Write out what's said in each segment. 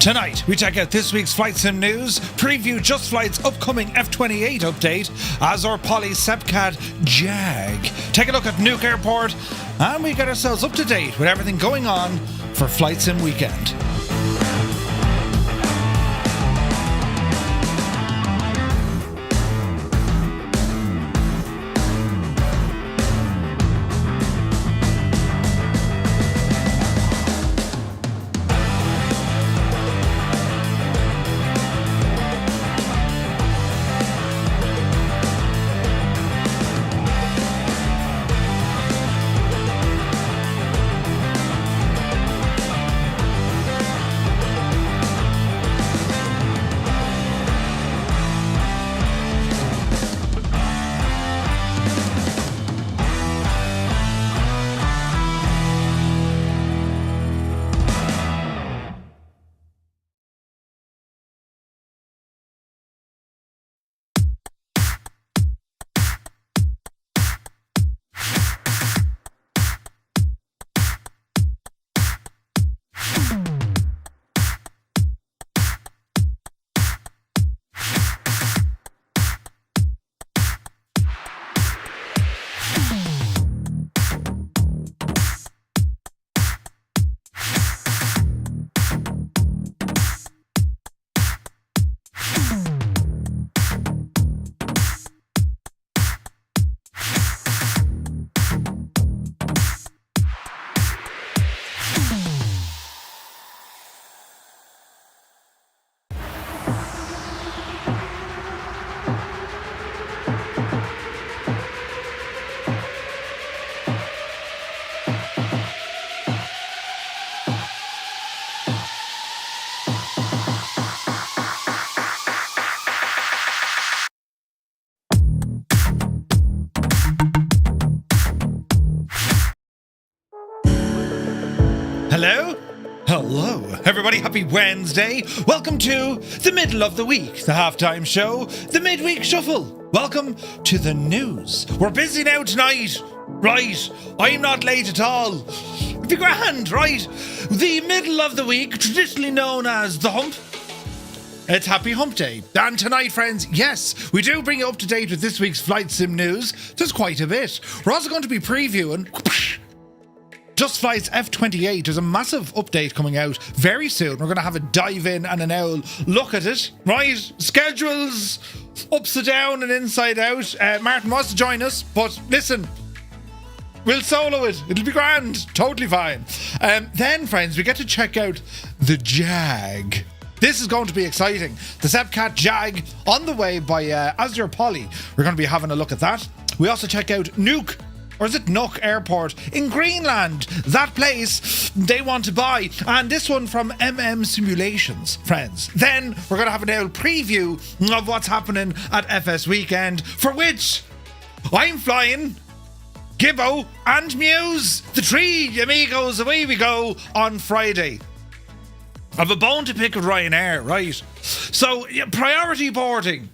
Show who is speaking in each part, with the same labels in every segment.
Speaker 1: Tonight, we check out this week's flight sim news, preview Just Flight's upcoming F28 update, Azur Poly SEPECAT Jag, take a look at Nuuk Airport, and we get ourselves up to date with everything going on for Flight Sim Weekend. Hello, everybody. Happy Wednesday. Welcome to the middle of the week, the halftime show, the midweek shuffle. Welcome to the news. We're busy now tonight. Right, I'm not late at all. It'd be grand, right? The middle of the week, traditionally known as the hump. It's Happy Hump Day. And tonight, friends, yes, we do bring you up to date with this week's flight sim news. There's quite a bit. We're also going to be previewing Just Flight's F28. There's a massive update coming out very soon. We're going to have a dive in and an owl look at it, right? Schedules upside down and inside out. Martin wants to join us, but listen, we'll solo it. It'll be grand. Totally fine. Then, friends, we get to check out the Jag. This is going to be exciting. The SEPECAT Jag on the way by Azur Poly. We're going to be having a look at that. We also check out Nuuk, or is it Nuuk Airport in Greenland? That place they want to buy. And this one from Simulations, friends. Then we're going to have an old preview of what's happening at FSWeekend, for which I'm flying Gibbo and Muse, the three amigos. Away we go on Friday. I've a bone to pick with Ryanair, right? So, priority boarding,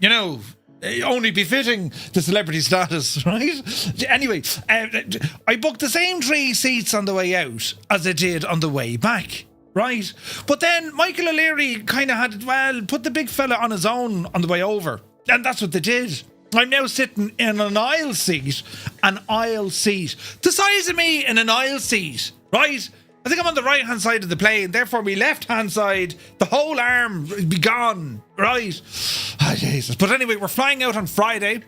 Speaker 1: only befitting the celebrity status, right? Anyway, I booked the same 3 seats on the way out as I did on the way back, right? But then Michael O'Leary kind of had, put the big fella on his own on the way over. And that's what they did. I'm now sitting in an aisle seat. The size of me in an aisle seat, right? I think I'm on the right-hand side of the plane, therefore my left-hand side, the whole arm would be gone, right? Oh, Jesus. But anyway, we're flying out on Friday,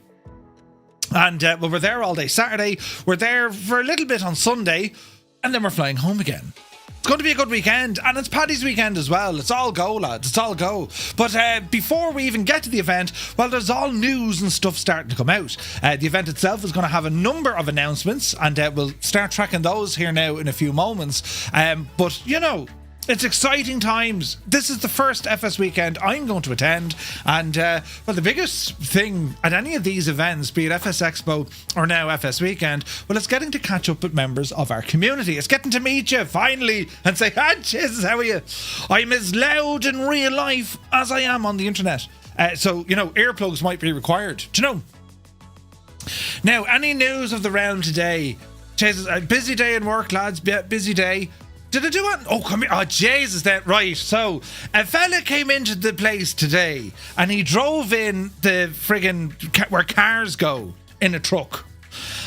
Speaker 1: and we're there all day Saturday, we're there for a little bit on Sunday, and then we're flying home again. It's going to be a good weekend, and it's Paddy's weekend as well. It's all go, lads. It's all go. But before we even get to the event, well, there's all news and stuff starting to come out. The event itself is going to have a number of announcements, and we'll start tracking those here now in a few moments. But, it's exciting times. This is the first FS weekend I'm going to attend, and the biggest thing at any of these events, be it FS Expo or now FS Weekend, well, it's getting to catch up with members of our community. It's getting to meet you finally and say, Jesus, how are you? I'm as loud in real life as I am on the internet. So earplugs might be required. Do you know? Now, any news of the round today? Jesus, a busy day in work, lads. Busy day. Did I do it? Oh, come here. Oh, Jesus, that right. So, a fella came into the place today and he drove in the friggin' where cars go in a truck.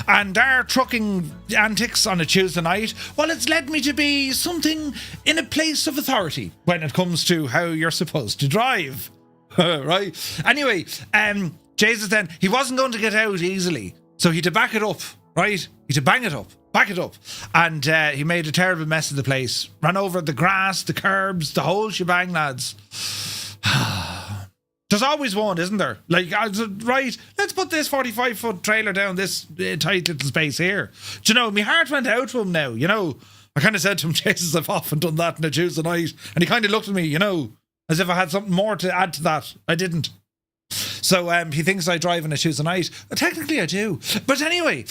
Speaker 1: And our trucking antics on a Tuesday night, well, it's led me to be something in a place of authority when it comes to how you're supposed to drive. Right? Anyway, Jesus then, he wasn't going to get out easily. So he had to back it up, right? He had to back it up. And he made a terrible mess of the place. Ran over the grass, the curbs, the whole shebang, lads. There's always one, isn't there? Like, right, let's put this 45-foot trailer down this tight little space here. Do you know, my heart went out to him now, you know. I kind of said to him, Jesus, I've often done that on a Tuesday night. And he kind of looked at me, you know, as if I had something more to add to that. I didn't. So he thinks I drive on a Tuesday night. Technically, I do. But anyway,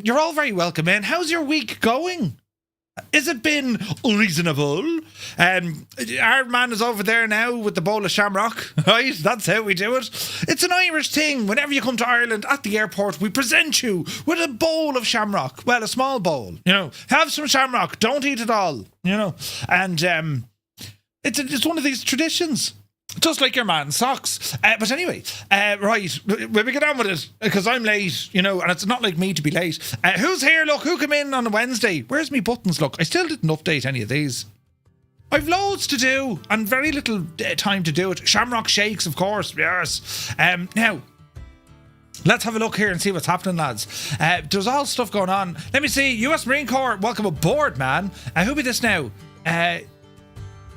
Speaker 1: you're all very welcome in. How's your week going? Has it been reasonable? Our man is over there now with the bowl of shamrock, right? That's how we do it. It's an Irish thing. Whenever you come to Ireland at the airport, we present you with a bowl of shamrock. Well, a small bowl, you know. Have some shamrock. Don't eat it all, you know. And it's one of these traditions. Just like your man's socks. But anyway, right, we'll get on with it, because I'm late, you know, and it's not like me to be late. Who's here? Look, who came in on a Wednesday? Where's me buttons? Look, I still didn't update any of these. I've loads to do, and very little time to do it. Shamrock shakes, of course, yes. Now, let's have a look here and see what's happening, lads. There's all stuff going on. Let me see. US Marine Corps, welcome aboard, man. Who'll be this now?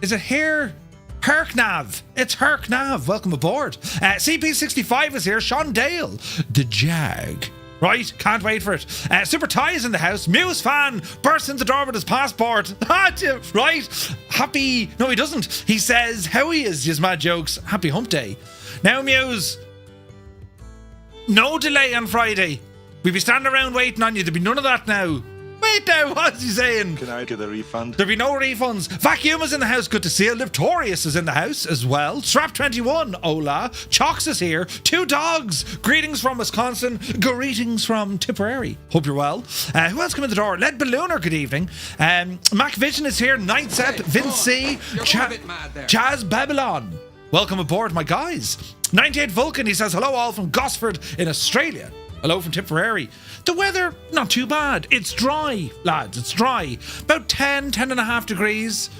Speaker 1: Is it here? Herknav. It's Herknav. Welcome aboard. CP65 is here. Sean Dale. The Jag. Right? Can't wait for it. Super Ty is in the house. Muse fan bursts in the door with his passport. Right? Happy... No, he doesn't. He says how he is. Just mad jokes. Happy hump day. Now, Muse. No delay on Friday. We'll be standing around waiting on you. There'll be none of that now. Wait now, what's he saying?
Speaker 2: Can I get a refund?
Speaker 1: There'll be no refunds. Vacuum is in the house, good to see you. Livtorius is in the house as well. Strap21, hola. Chalks is here. Two dogs. Greetings from Wisconsin. Greetings from Tipperary. Hope you're well. Who else come in the door? Led Ballooner, good evening. Mac Vision is here. Nightset, Vince C. Chaz Babylon. Welcome aboard, my guys. 98 Vulcan, he says hello all from Gosford in Australia. Hello from Tipperary. The weather, not too bad. It's dry, lads. It's dry. About 10 and a half degrees.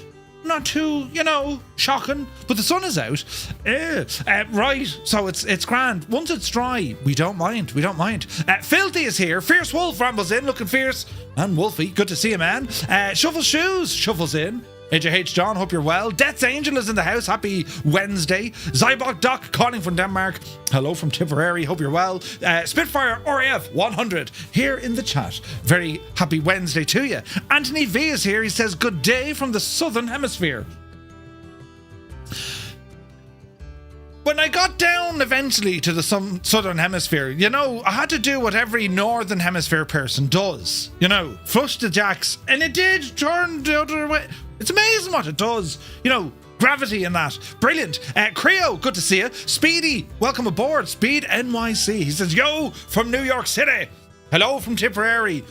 Speaker 1: Not too, you know, shocking. But the sun is out. Right, so it's grand. Once it's dry, we don't mind. Filthy is here. Fierce Wolf rambles in, looking fierce. And Wolfie, good to see you, man. Shuffle Shoes shuffles in. AJH John, hope you're well. Death's Angel is in the house. Happy Wednesday. Zybok Doc calling from Denmark. Hello from Tipperary. Hope you're well. Spitfire RAF 100 here in the chat. Very happy Wednesday to you. Anthony V is here. He says good day from the Southern Hemisphere. When I got down eventually to the Southern Hemisphere, you know, I had to do what every Northern Hemisphere person does. You know, flush the jacks. And it did turn the other way. It's amazing what it does. You know, gravity and that. Brilliant. Creo, good to see you. Speedy, welcome aboard. Speed NYC. He says, yo, from New York City. Hello from Tipperary.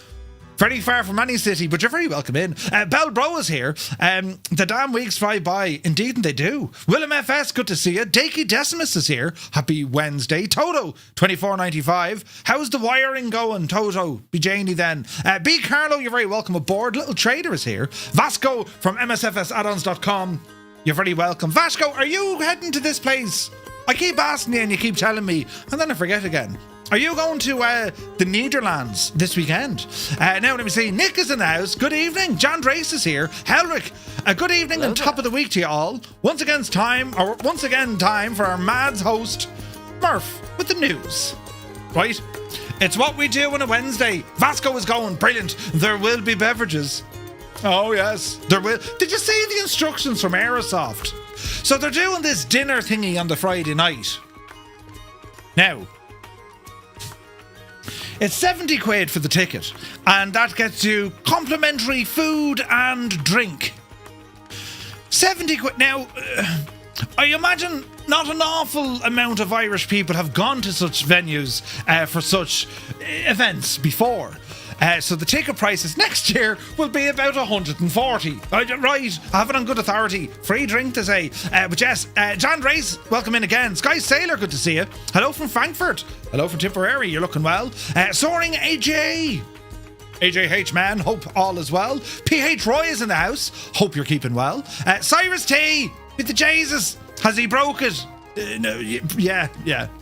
Speaker 1: Very far from any city, but you're very welcome in. Bell Bro is here. The damn weeks fly by. Indeed, and they do. Willem FS, good to see you. Dakey Decimus is here. Happy Wednesday. Toto, 24.95. How's the wiring going, Toto? Be Janie then. B. Carlo, you're very welcome aboard. Little Trader is here. Vasco from MSFSaddons.com. You're very welcome. Vasco, are you heading to this place? I keep asking you and you keep telling me, and then I forget again. Are you going to the Netherlands this weekend? Now, let me see. Nick is in the house. Good evening. John Drace is here. Helric, a good evening and top of the week to you all. Once again, time for our Mads host, Murph, with the news. Right? It's what we do on a Wednesday. Vasco is going. Brilliant. There will be beverages. Oh, yes. There will. Did you see the instructions from Aerosoft? So they're doing this dinner thingy on the Friday night. Now, it's 70 quid for the ticket, and that gets you complimentary food and drink. 70 quid. Now, I imagine not an awful amount of Irish people have gone to such venues for such events before. So the ticket prices next year will be about 140. Right, I have it on good authority. Free drink to say. But yes, John Race, welcome in again. Sky Sailor, good to see you. Hello from Frankfurt. Hello from Tipperary, you're looking well. Soaring AJ. AJH man, hope all is well. PH Roy is in the house. Hope you're keeping well. Cyrus T with the Jesus. Has he broke it? No, yeah.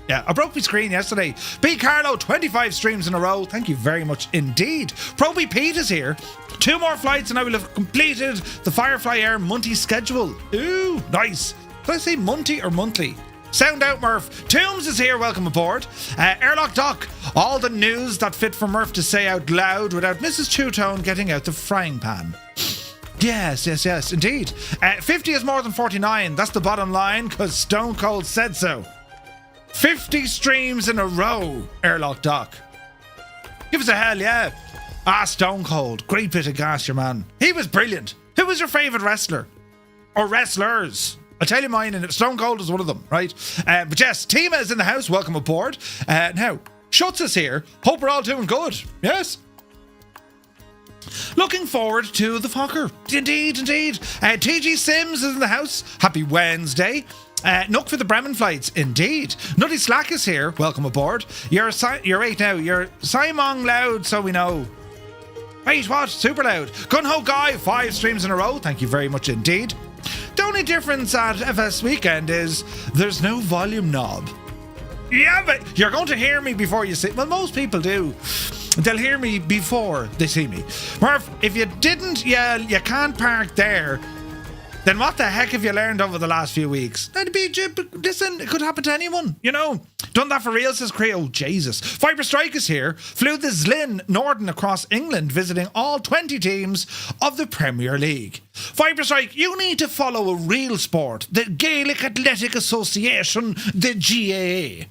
Speaker 1: I broke my screen yesterday. B. Carlo, 25 streams in a row. Thank you very much indeed. Proby Pete is here. 2 more flights and I will have completed the Firefly Air monthly schedule. Ooh, nice. Did I say monthly or monthly? Sound out, Murph. Toombs is here. Welcome aboard. Airlock Doc. All the news that fit for Murph to say out loud without Mrs. Two-Tone getting out the frying pan. Yes, indeed. 50 is more than 49. That's the bottom line, because Stone Cold said so. 50 streams in a row, Airlock Doc. Give us a hell, yeah. Stone Cold. Great bit of gas, your man. He was brilliant. Who was your favourite wrestler? Or wrestlers? I'll tell you mine, and Stone Cold is one of them, right? But yes, Tima is in the house. Welcome aboard. Now, Schutz is here. Hope we're all doing good. Yes? Looking forward to the Fokker. Indeed. TG Sims is in the house. Happy Wednesday. Nuuk for the Bremen flights. Indeed. Nutty Slack is here. Welcome aboard. You're 8 now. You're Simon Loud, so we know. Wait, what? Super Loud. Gunho Guy, 5 streams in a row. Thank you very much indeed. The only difference at FSWeekend is there's no volume knob. Yeah, but you're going to hear me before you see. Well, most people do. They'll hear me before they see me. Murph, if you didn't yell, you can't park there, then what the heck have you learned over the last few weeks? Listen, it could happen to anyone, you know. Done that for real, says Cree. Oh, Jesus. Fiber Strike is here. Flew the Zlin Norden across England, visiting all 20 teams of the Premier League. Fiber Strike, you need to follow a real sport. The Gaelic Athletic Association, the GAA.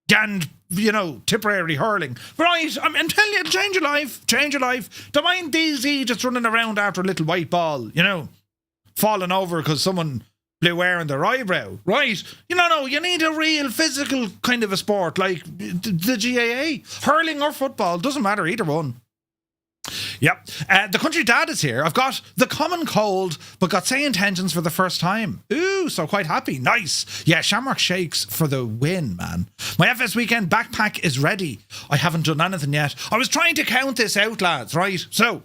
Speaker 1: And, you know, Tipperary hurling. Right, I'm telling you, change your life. Don't mind DZ just running around after a little white ball, you know, falling over because someone blew air in their eyebrow, right? No, you need a real physical kind of a sport like the GAA. Hurling or football, doesn't matter, either one. Yep. The country dad is here. I've got the common cold, but got SayIntentions for the first time. Ooh, so quite happy. Nice. Yeah, Shamrock Shakes for the win, man. My FSWeekend backpack is ready. I haven't done anything yet. I was trying to count this out, lads, right? So,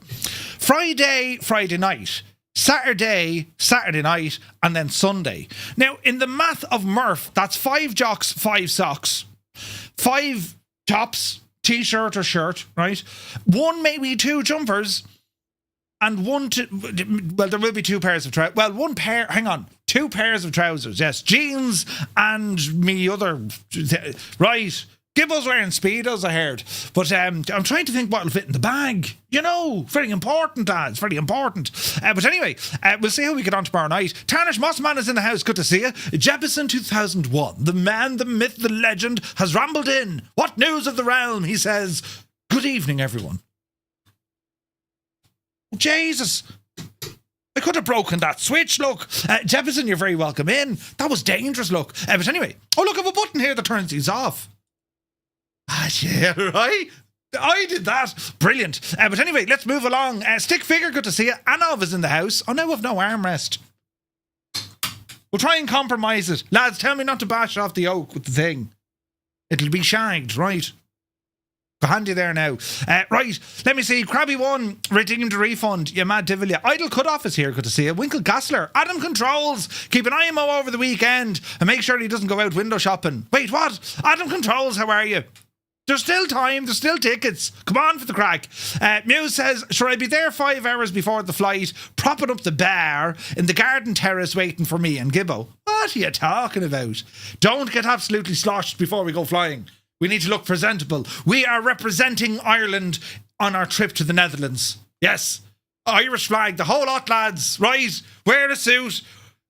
Speaker 1: Friday night. Saturday night, and then Sunday. Now, in the math of Murph, that's 5 jocks, 5 socks, 5 tops, t-shirt or shirt, right? 1, maybe 2 jumpers, and 1 well, there will be 2 pairs of trousers. Well, 1 pair, hang on, 2 pairs of trousers, yes. Jeans and me other, right. Gibbo's wearing Speedos, I heard. But I'm trying to think what will fit in the bag. You know, very important, lads, very important. But anyway, we'll see how we get on tomorrow night. Tarnish Mossman is in the house, good to see you. Jefferson 2001, the man, the myth, the legend, has rambled in. What news of the realm, he says. Good evening, everyone. Jesus. I could have broken that switch, look. Jefferson, you're very welcome in. That was dangerous, look. But anyway, oh, look, I have a button here that turns these off. Yeah, right? I did that. Brilliant. But anyway, let's move along. Stick Figure, good to see you. Anov is in the house. Oh, no, I've no armrest. We'll try and compromise it. Lads, tell me not to bash off the oak with the thing. It'll be shagged, right? Go handy there now. Right, let me see. Krabby1, redeemed refund. You mad devil, ya. Idle Cutoff is here, good to see you. Winkle Gassler, Adam Controls. Keep an IMO over the weekend and make sure he doesn't go out window shopping. Wait, what? Adam Controls, how are you? There's still time, there's still tickets. Come on for the crack. Muse says, should I be there 5 hours before the flight, propping up the bar in the garden terrace waiting for me and Gibbo? What are you talking about? Don't get absolutely sloshed before we go flying. We need to look presentable. We are representing Ireland on our trip to the Netherlands. Yes. Irish flag, the whole lot, lads. Right. Wear a suit.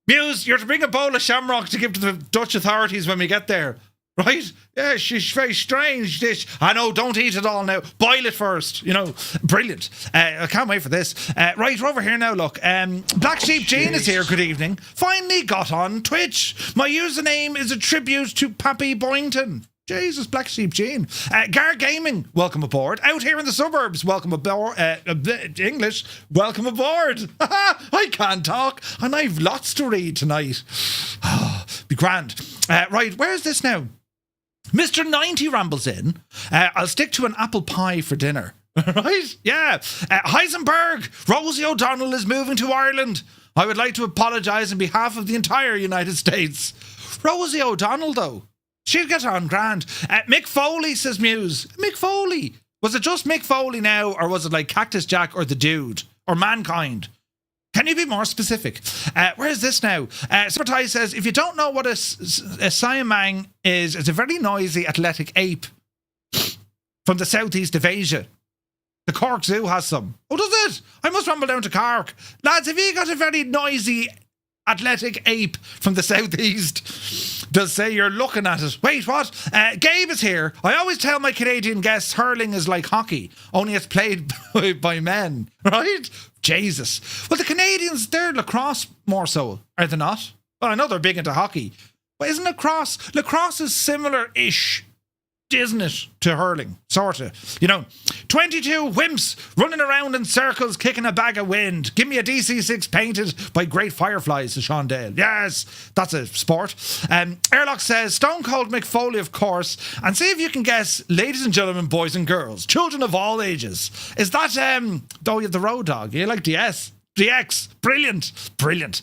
Speaker 1: Muse, you're to bring a bowl of shamrock to give to the Dutch authorities when we get there. Right? Yeah, she's very strange dish. I know, don't eat it all now. Boil it first. You know, brilliant. I can't wait for this. Right, we're over here now, look. Black Sheep Jean is here, good evening. Finally got on Twitch. My username is a tribute to Pappy Boynton. Jesus, Black Sheep Gene. Gar Gaming, welcome aboard. Out here in the suburbs, welcome aboard. English, welcome aboard. I can't talk, and I've lots to read tonight. Be grand. Right, where's this now? Mr. 90 rambles in. I'll stick to an apple pie for dinner. Right? Yeah. Heisenberg, Rosie O'Donnell is moving to Ireland. I would like to apologise on behalf of the entire United States. Rosie O'Donnell, though. She'll get on grand. Mick Foley, says Muse. Mick Foley. Was it just Mick Foley now, or was it like Cactus Jack or The Dude? Or Mankind? Can you be more specific? Where is this now? Supertai says, if you don't know what a siamang is, it's a very noisy athletic ape from the southeast of Asia. The Cork Zoo has some. Oh, does it? I must rumble down to Cork. Lads, have you got a very noisy athletic ape from the southeast? Does say you're looking at it. Wait, what? Gabe is here. I always tell my Canadian guests hurling is like hockey, only it's played by men, right? Jesus. Well, the Canadians, they're lacrosse more so, are they not? Well, I know they're big into hockey, but isn't lacrosse? Lacrosse is similar-ish, isn't it, to hurling, sort of. 22 wimps running around in circles, kicking a bag of wind. Give me a DC-6 painted by great fireflies, says Sean Dale. Yes, that's a sport. Airlock says, Stone Cold Mick Foley, of course. And see if you can guess, ladies and gentlemen, boys and girls, children of all ages. Is that, the Road Dog? You like DS? DX. Brilliant.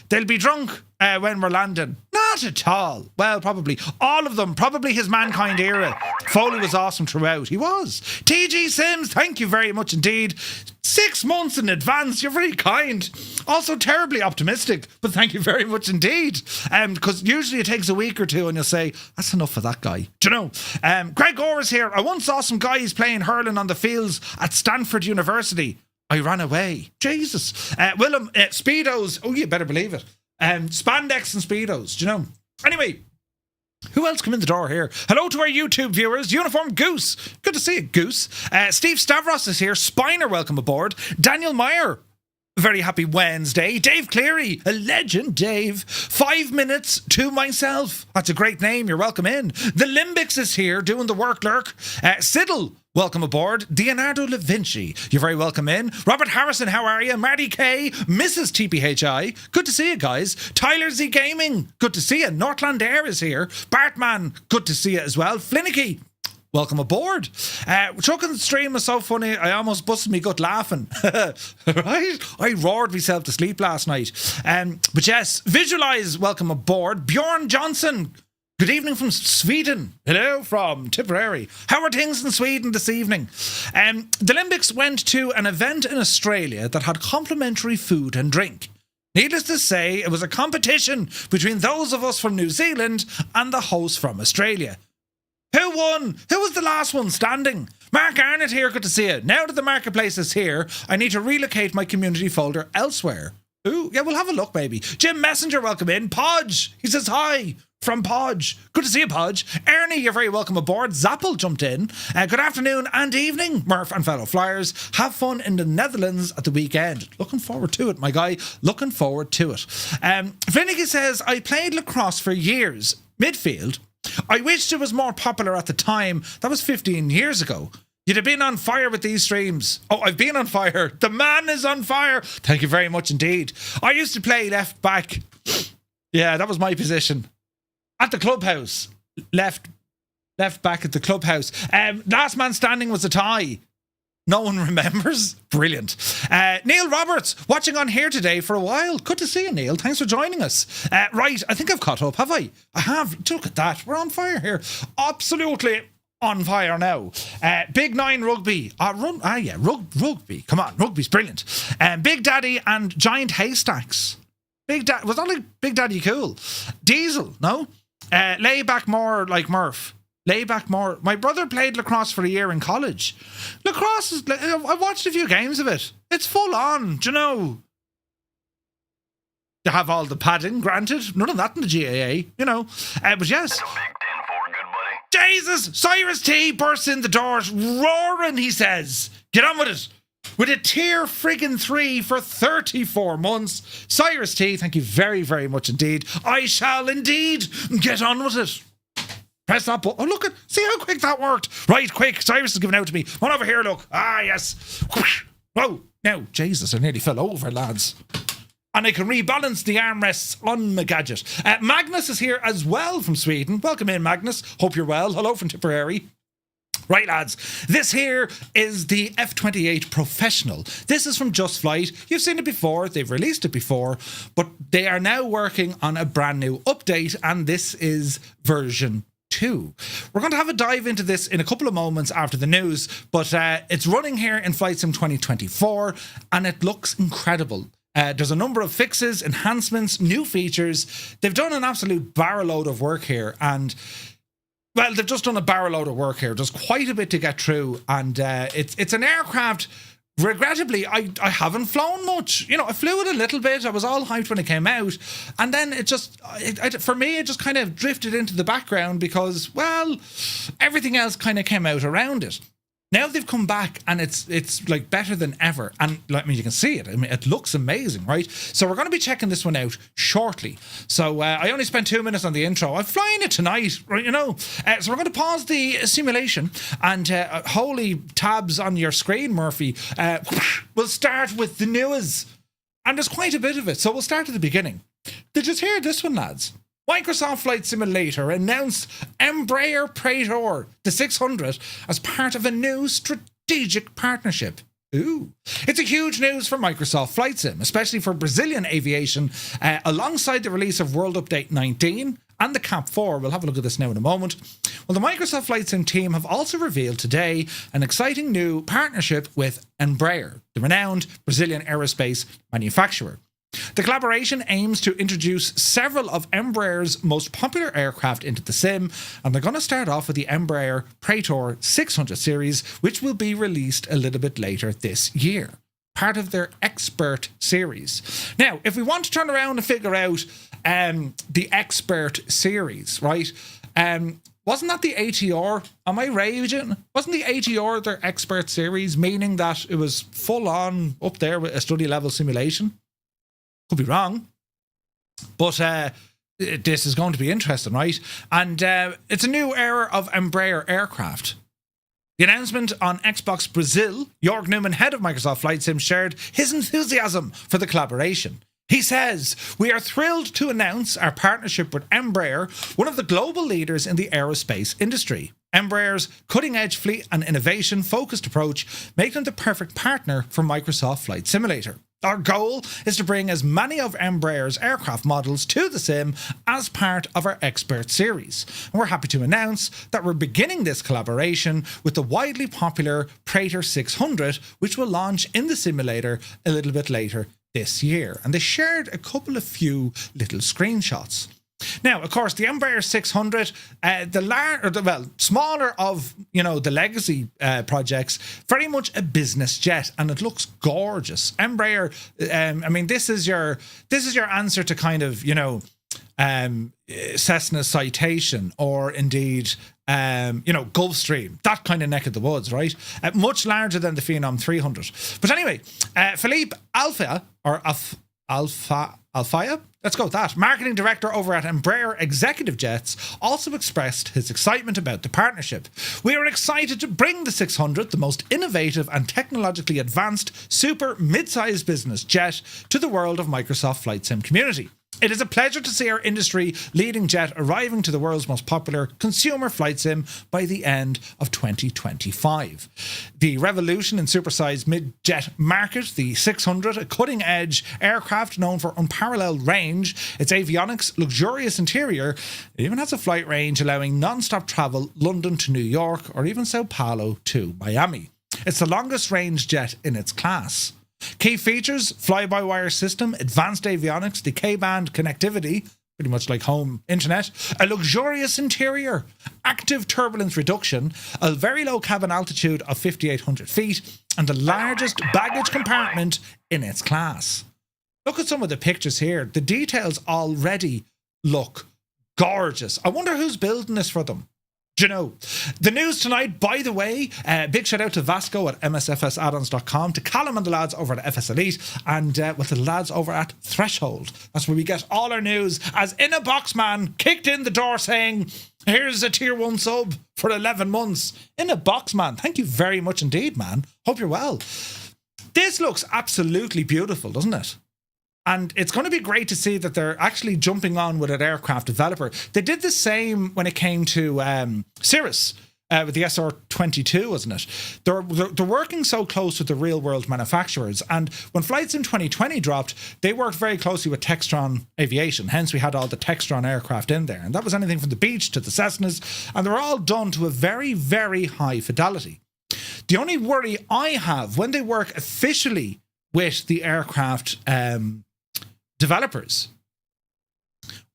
Speaker 1: They'll be drunk when we're landing. Not at all. Well, probably. All of them. Probably his Mankind era. Foley was awesome throughout. He was. TG Sims, thank you very much indeed. 6 months in advance. You're very kind. Also terribly optimistic, but thank you very much indeed. Because usually it takes a week or two and you'll say, that's enough for that guy. Do you know? Greg Orr is here. I once saw some guys playing hurling on the fields at Stanford University. I ran away. Jesus. Willem, Speedos. Oh, you better believe it. Spandex and Speedos. Do you know? Anyway, who else come in the door here? Hello to our YouTube viewers. Uniform Goose. Good to see you, Goose. Steve Stavros is here. Spiner, welcome aboard. Daniel Meyer. Very happy Wednesday. Dave Cleary, a legend, Dave. 5 minutes to myself. That's a great name. You're welcome in. The Limbics is here doing the work lurk. Siddle, welcome aboard. Leonardo da Vinci, you're very welcome in. Robert Harrison, how are you? Marty K, Mrs. TPHI, good to see you guys. Tyler Z Gaming, good to see you. Northland Air is here. Bartman, good to see you as well. Flinicky, welcome aboard. Chucking the stream was so funny, I almost busted me gut laughing. Right? I roared myself to sleep last night. But yes, Visualize, welcome aboard. Bjorn Johnson, good evening from Sweden. Hello from Tipperary. How are things in Sweden this evening? The Limbics went to an event in Australia that had complimentary food and drink. Needless to say, it was a competition between those of us from New Zealand and the hosts from Australia. Who won? Who was the last one standing? Mark Arnott here, good to see you. Now that the marketplace is here, I need to relocate my community folder elsewhere. Ooh, yeah, we'll have a look maybe. Jim Messenger, welcome in. Podge, he says hi from Podge. Good to see you, Podge. Ernie, you're very welcome aboard. Zappel jumped in. Good afternoon and evening, Murph and fellow flyers. Have fun in the Netherlands at the weekend. Looking forward to it, my guy. Looking forward to it. Flinicky says, I played lacrosse for years. Midfield. I wished it was more popular at the time. That was 15 years ago. You'd have been on fire with these streams. Oh, I've been on fire. The man is on fire. Thank you very much indeed. I used to play left back. Yeah, that was my position. At the clubhouse. Left back at the clubhouse. Last man standing was a tie. No one remembers? Brilliant. Neil Roberts, watching on here today for a while. Good to see you, Neil. Thanks for joining us. Right, I think I've caught up, have I? I have. Look at that. We're on fire here. Absolutely on fire now. Big Nine Rugby. Rugby. Come on, rugby's brilliant. Big Daddy and Giant Haystacks. Was that like Big Daddy Cool? Diesel, no? Lay back more like Murph. Lay back more. My brother played lacrosse for a year in college. Lacrosse is, I've watched a few games of it. It's full on, do you know? They have all the padding, granted. None of that in the GAA, you know. But yes. Jesus! Cyrus T bursts in the doors, roaring, he says. Get on with it. With a tier friggin' 3 for 34 months. Cyrus T, thank you very, very much indeed. I shall indeed get on with it. Press that button. Oh, look at, see how quick that worked. Right, quick. Cyrus is giving out to me. Come on over here, look. Ah, yes. Whoa. Now, Jesus, I nearly fell over, lads. And I can rebalance the armrests on my gadget. Magnus is here as well from Sweden. Welcome in, Magnus. Hope you're well. Hello from Tipperary. Right, lads, this here is the F28 Professional. This is from Just Flight. You've seen it before, they've released it before, but they are now working on a brand new update, and this is version 2. We're going to have a dive into this in a couple of moments after the news, but it's running here in Flight Sim 2024, and it looks incredible. There's a number of fixes, enhancements, new features. They've done an absolute barrel load of work here, and well, they've just done a barrel load of work here. There's quite a bit to get through, and it's an aircraft. Regrettably, I haven't flown much. You know, I flew it a little bit. I was all hyped when it came out, and then for me, it just kind of drifted into the background because, well, everything else kind of came out around it. Now they've come back, and it's like better than ever. And I mean, you can see it. I mean, it looks amazing, right? So we're going to be checking this one out shortly. So I only spent 2 minutes on the intro. I'm flying it tonight, right? You know. So we're going to pause the simulation, and holy tabs on your screen, Murphy. We'll start with the news, and there's quite a bit of it. So we'll start at the beginning. Did you hear this one, lads? Microsoft Flight Simulator announced Embraer Praetor, the 600, as part of a new strategic partnership. Ooh. It's a huge news for Microsoft Flight Sim, especially for Brazilian aviation, alongside the release of World Update 19 and the Cap 4. We'll have a look at this now in a moment. Well, the Microsoft Flight Sim team have also revealed today an exciting new partnership with Embraer, the renowned Brazilian aerospace manufacturer. The collaboration aims to introduce several of Embraer's most popular aircraft into the sim, and they're going to start off with the Embraer Praetor 600 series, which will be released a little bit later this year, part of their Expert series. Now, if we want to turn around and figure out the Expert series, right, wasn't that the ATR? Am I raging? Wasn't the ATR their Expert series, meaning that it was full on up there with a study level simulation? Could be wrong, but this is going to be interesting, right? And it's a new era of Embraer aircraft. The announcement on Xbox Brazil, Jörg Newman, head of Microsoft Flight Sim, shared his enthusiasm for the collaboration. He says, "We are thrilled to announce our partnership with Embraer, one of the global leaders in the aerospace industry. Embraer's cutting-edge fleet and innovation-focused approach make them the perfect partner for Microsoft Flight Simulator. Our goal is to bring as many of Embraer's aircraft models to the sim as part of our Expert series. And we're happy to announce that we're beginning this collaboration with the widely popular Praetor 600, which will launch in the simulator a little bit later this year." And they shared a couple of few little screenshots. Now, of course, the Embraer 600, smaller of, you know, the legacy projects, very much a business jet, and it looks gorgeous. Embraer, I mean, this is your answer to kind of, you know, Cessna Citation, or indeed, you know, Gulfstream, that kind of neck of the woods, right? Much larger than the Phenom 300. But anyway, Philippe Alfaya, let's go with that, marketing director over at Embraer Executive Jets, also expressed his excitement about the partnership. "We are excited to bring the 600, the most innovative and technologically advanced super mid-sized business jet, to the world of Microsoft Flight Sim community. It is a pleasure to see our industry-leading jet arriving to the world's most popular consumer flight sim by the end of 2025. The revolution in supersized mid-jet market, the 600, a cutting-edge aircraft known for unparalleled range, its avionics, luxurious interior, it even has a flight range allowing non-stop travel London to New York or even Sao Paulo to Miami. It's the longest range jet in its class. Key features: fly-by-wire system, advanced avionics, the K-band connectivity, pretty much like home internet, a luxurious interior, active turbulence reduction, a very low cabin altitude of 5,800 feet, and the largest baggage compartment in its class." Look at some of the pictures here. The details already look gorgeous. I wonder who's building this for them. Do you know? The news tonight, by the way, big shout out to Vasco at MSFSaddons.com, to Callum and the lads over at FS Elite, and with the lads over at Threshold. That's where we get all our news, as In a Box Man kicked in the door saying, here's a tier 1 sub for 11 months. In a Box Man, thank you very much indeed, man. Hope you're well. This looks absolutely beautiful, doesn't it? And it's going to be great to see that they're actually jumping on with an aircraft developer. They did the same when it came to Cirrus with the SR22, wasn't it? They're working so close with the real world manufacturers. And when Flightsim 2020 dropped, they worked very closely with Textron Aviation. Hence, we had all the Textron aircraft in there. And that was anything from the Beach to the Cessnas. And they're all done to a very, very high fidelity. The only worry I have when they work officially with the aircraft developers,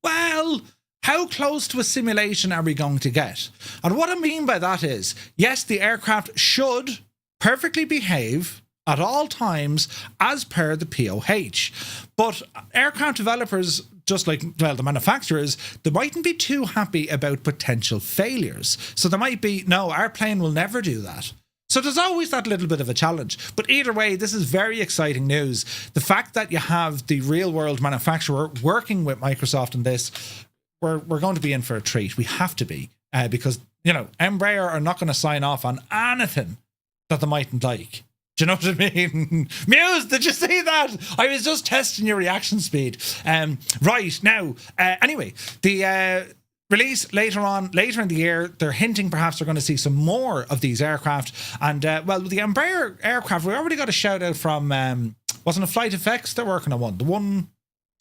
Speaker 1: well, how close to a simulation are we going to get? And what I mean by that is, yes, the aircraft should perfectly behave at all times as per the POH. But aircraft developers, just like, well, the manufacturers, they mightn't be too happy about potential failures. So there might be, no, our plane will never do that. So there's always that little bit of a challenge. But either way, this is very exciting news. The fact that you have the real world manufacturer working with Microsoft in this, we're going to be in for a treat. We have to be, because, you know, Embraer are not going to sign off on anything that they mightn't like. Do you know what I mean? Muse, did you see that? I was just testing your reaction speed. Right, now, anyway, the release later in the year, they're hinting perhaps they're going to see some more of these aircraft. And, well, the Embraer aircraft, we already got a shout out from, wasn't it Flight Effects? They're working on one. The one,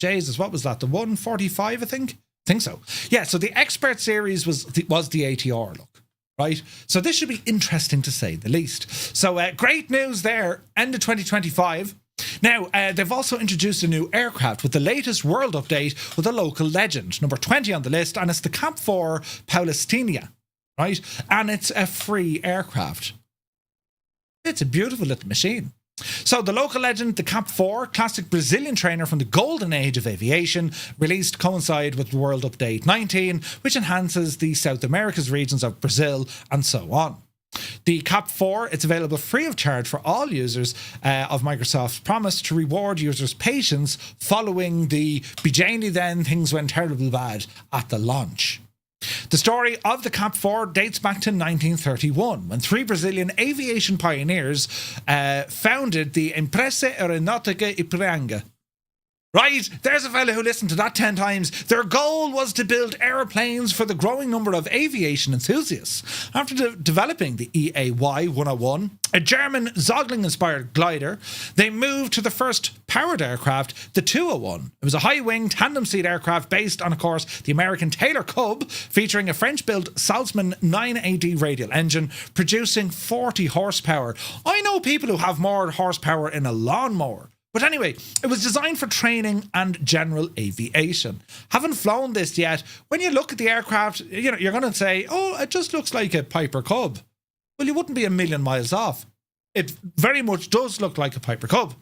Speaker 1: Jesus, what was that? The 145, I think so. Yeah, so the Expert series was the ATR look, right? So this should be interesting to say the least. So great news there, end of 2025. Now, they've also introduced a new aircraft with the latest world update with a local legend, number 20 on the list, and it's the Cap 4 Palestina, right? And it's a free aircraft. It's a beautiful little machine. So the local legend, the Cap 4, classic Brazilian trainer from the golden age of aviation, released to coincide with World Update 19, which enhances the South America's regions of Brazil and so on. The Cap 4, it's available free of charge for all users of Microsoft's promise to reward users' patience following the BGGH then things went terribly bad at the launch. The story of the Cap 4 dates back to 1931, when 3 Brazilian aviation pioneers founded the Empresa Aeronáutica Ipiranga. Right, there's a fella who listened to that 10 times. Their goal was to build aeroplanes for the growing number of aviation enthusiasts. After developing the EAY-101, a German Zogling-inspired glider, they moved to the first powered aircraft, the 201. It was a high-wing, tandem-seat aircraft based on, of course, the American Taylor Cub, featuring a French-built Salzman 980 radial engine, producing 40 horsepower. I know people who have more horsepower in a lawnmower. But anyway, it was designed for training and general aviation. Haven't flown this yet. When you look at the aircraft, you know, you're going to say, oh, it just looks like a Piper Cub. Well, you wouldn't be a million miles off. It very much does look like a Piper Cub.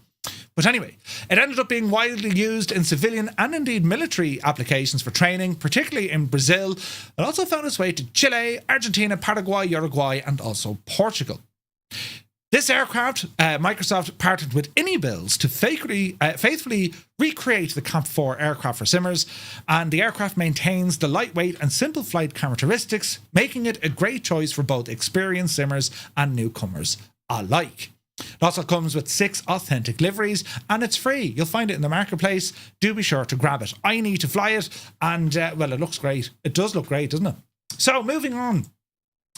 Speaker 1: But anyway, it ended up being widely used in civilian and indeed military applications for training, particularly in Brazil. It also found its way to Chile, Argentina, Paraguay, Uruguay, and also Portugal. This aircraft, Microsoft partnered with Builds to faithfully recreate the Cap 4 aircraft for simmers, and the aircraft maintains the lightweight and simple flight characteristics, making it a great choice for both experienced simmers and newcomers alike. It also comes with 6 authentic liveries, and it's free. You'll find it in the marketplace. Do be sure to grab it. I need to fly it, and, well, it looks great. It does look great, doesn't it? So, moving on.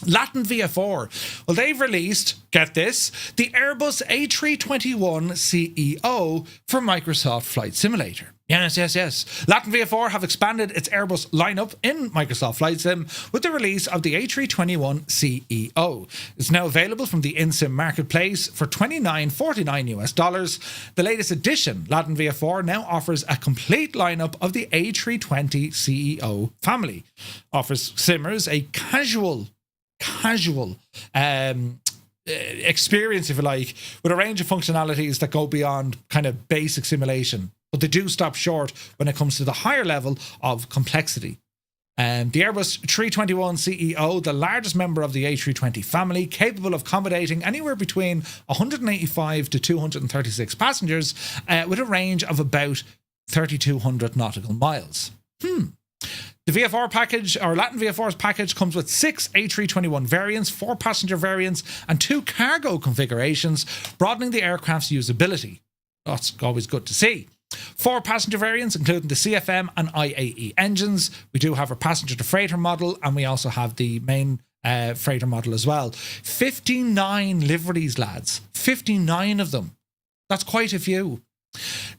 Speaker 1: Latin VF4. Well, they've released, get this, the Airbus A321ceo for Microsoft Flight Simulator. Yes. Latin VF4 have expanded its Airbus lineup in Microsoft Flight Sim with the release of the A321ceo. It's now available from the InSim marketplace for $29.49. The latest edition, Latin VF4, now offers a complete lineup of the A320ceo family. Offers simmers a casual experience, if you like, with a range of functionalities that go beyond kind of basic simulation, but they do stop short when it comes to the higher level of complexity. The Airbus A321ceo, the largest member of the A320 family, capable of accommodating anywhere between 185 to 236 passengers with a range of about 3,200 nautical miles. The VFR package, or Latin VFR's package, comes with 6 A321 variants, 4 passenger variants, and 2 cargo configurations, broadening the aircraft's usability. That's always good to see. 4 passenger variants, including the CFM and IAE engines. We do have our passenger to freighter model, and we also have the main freighter model as well. 59 liveries, lads. 59 of them. That's quite a few.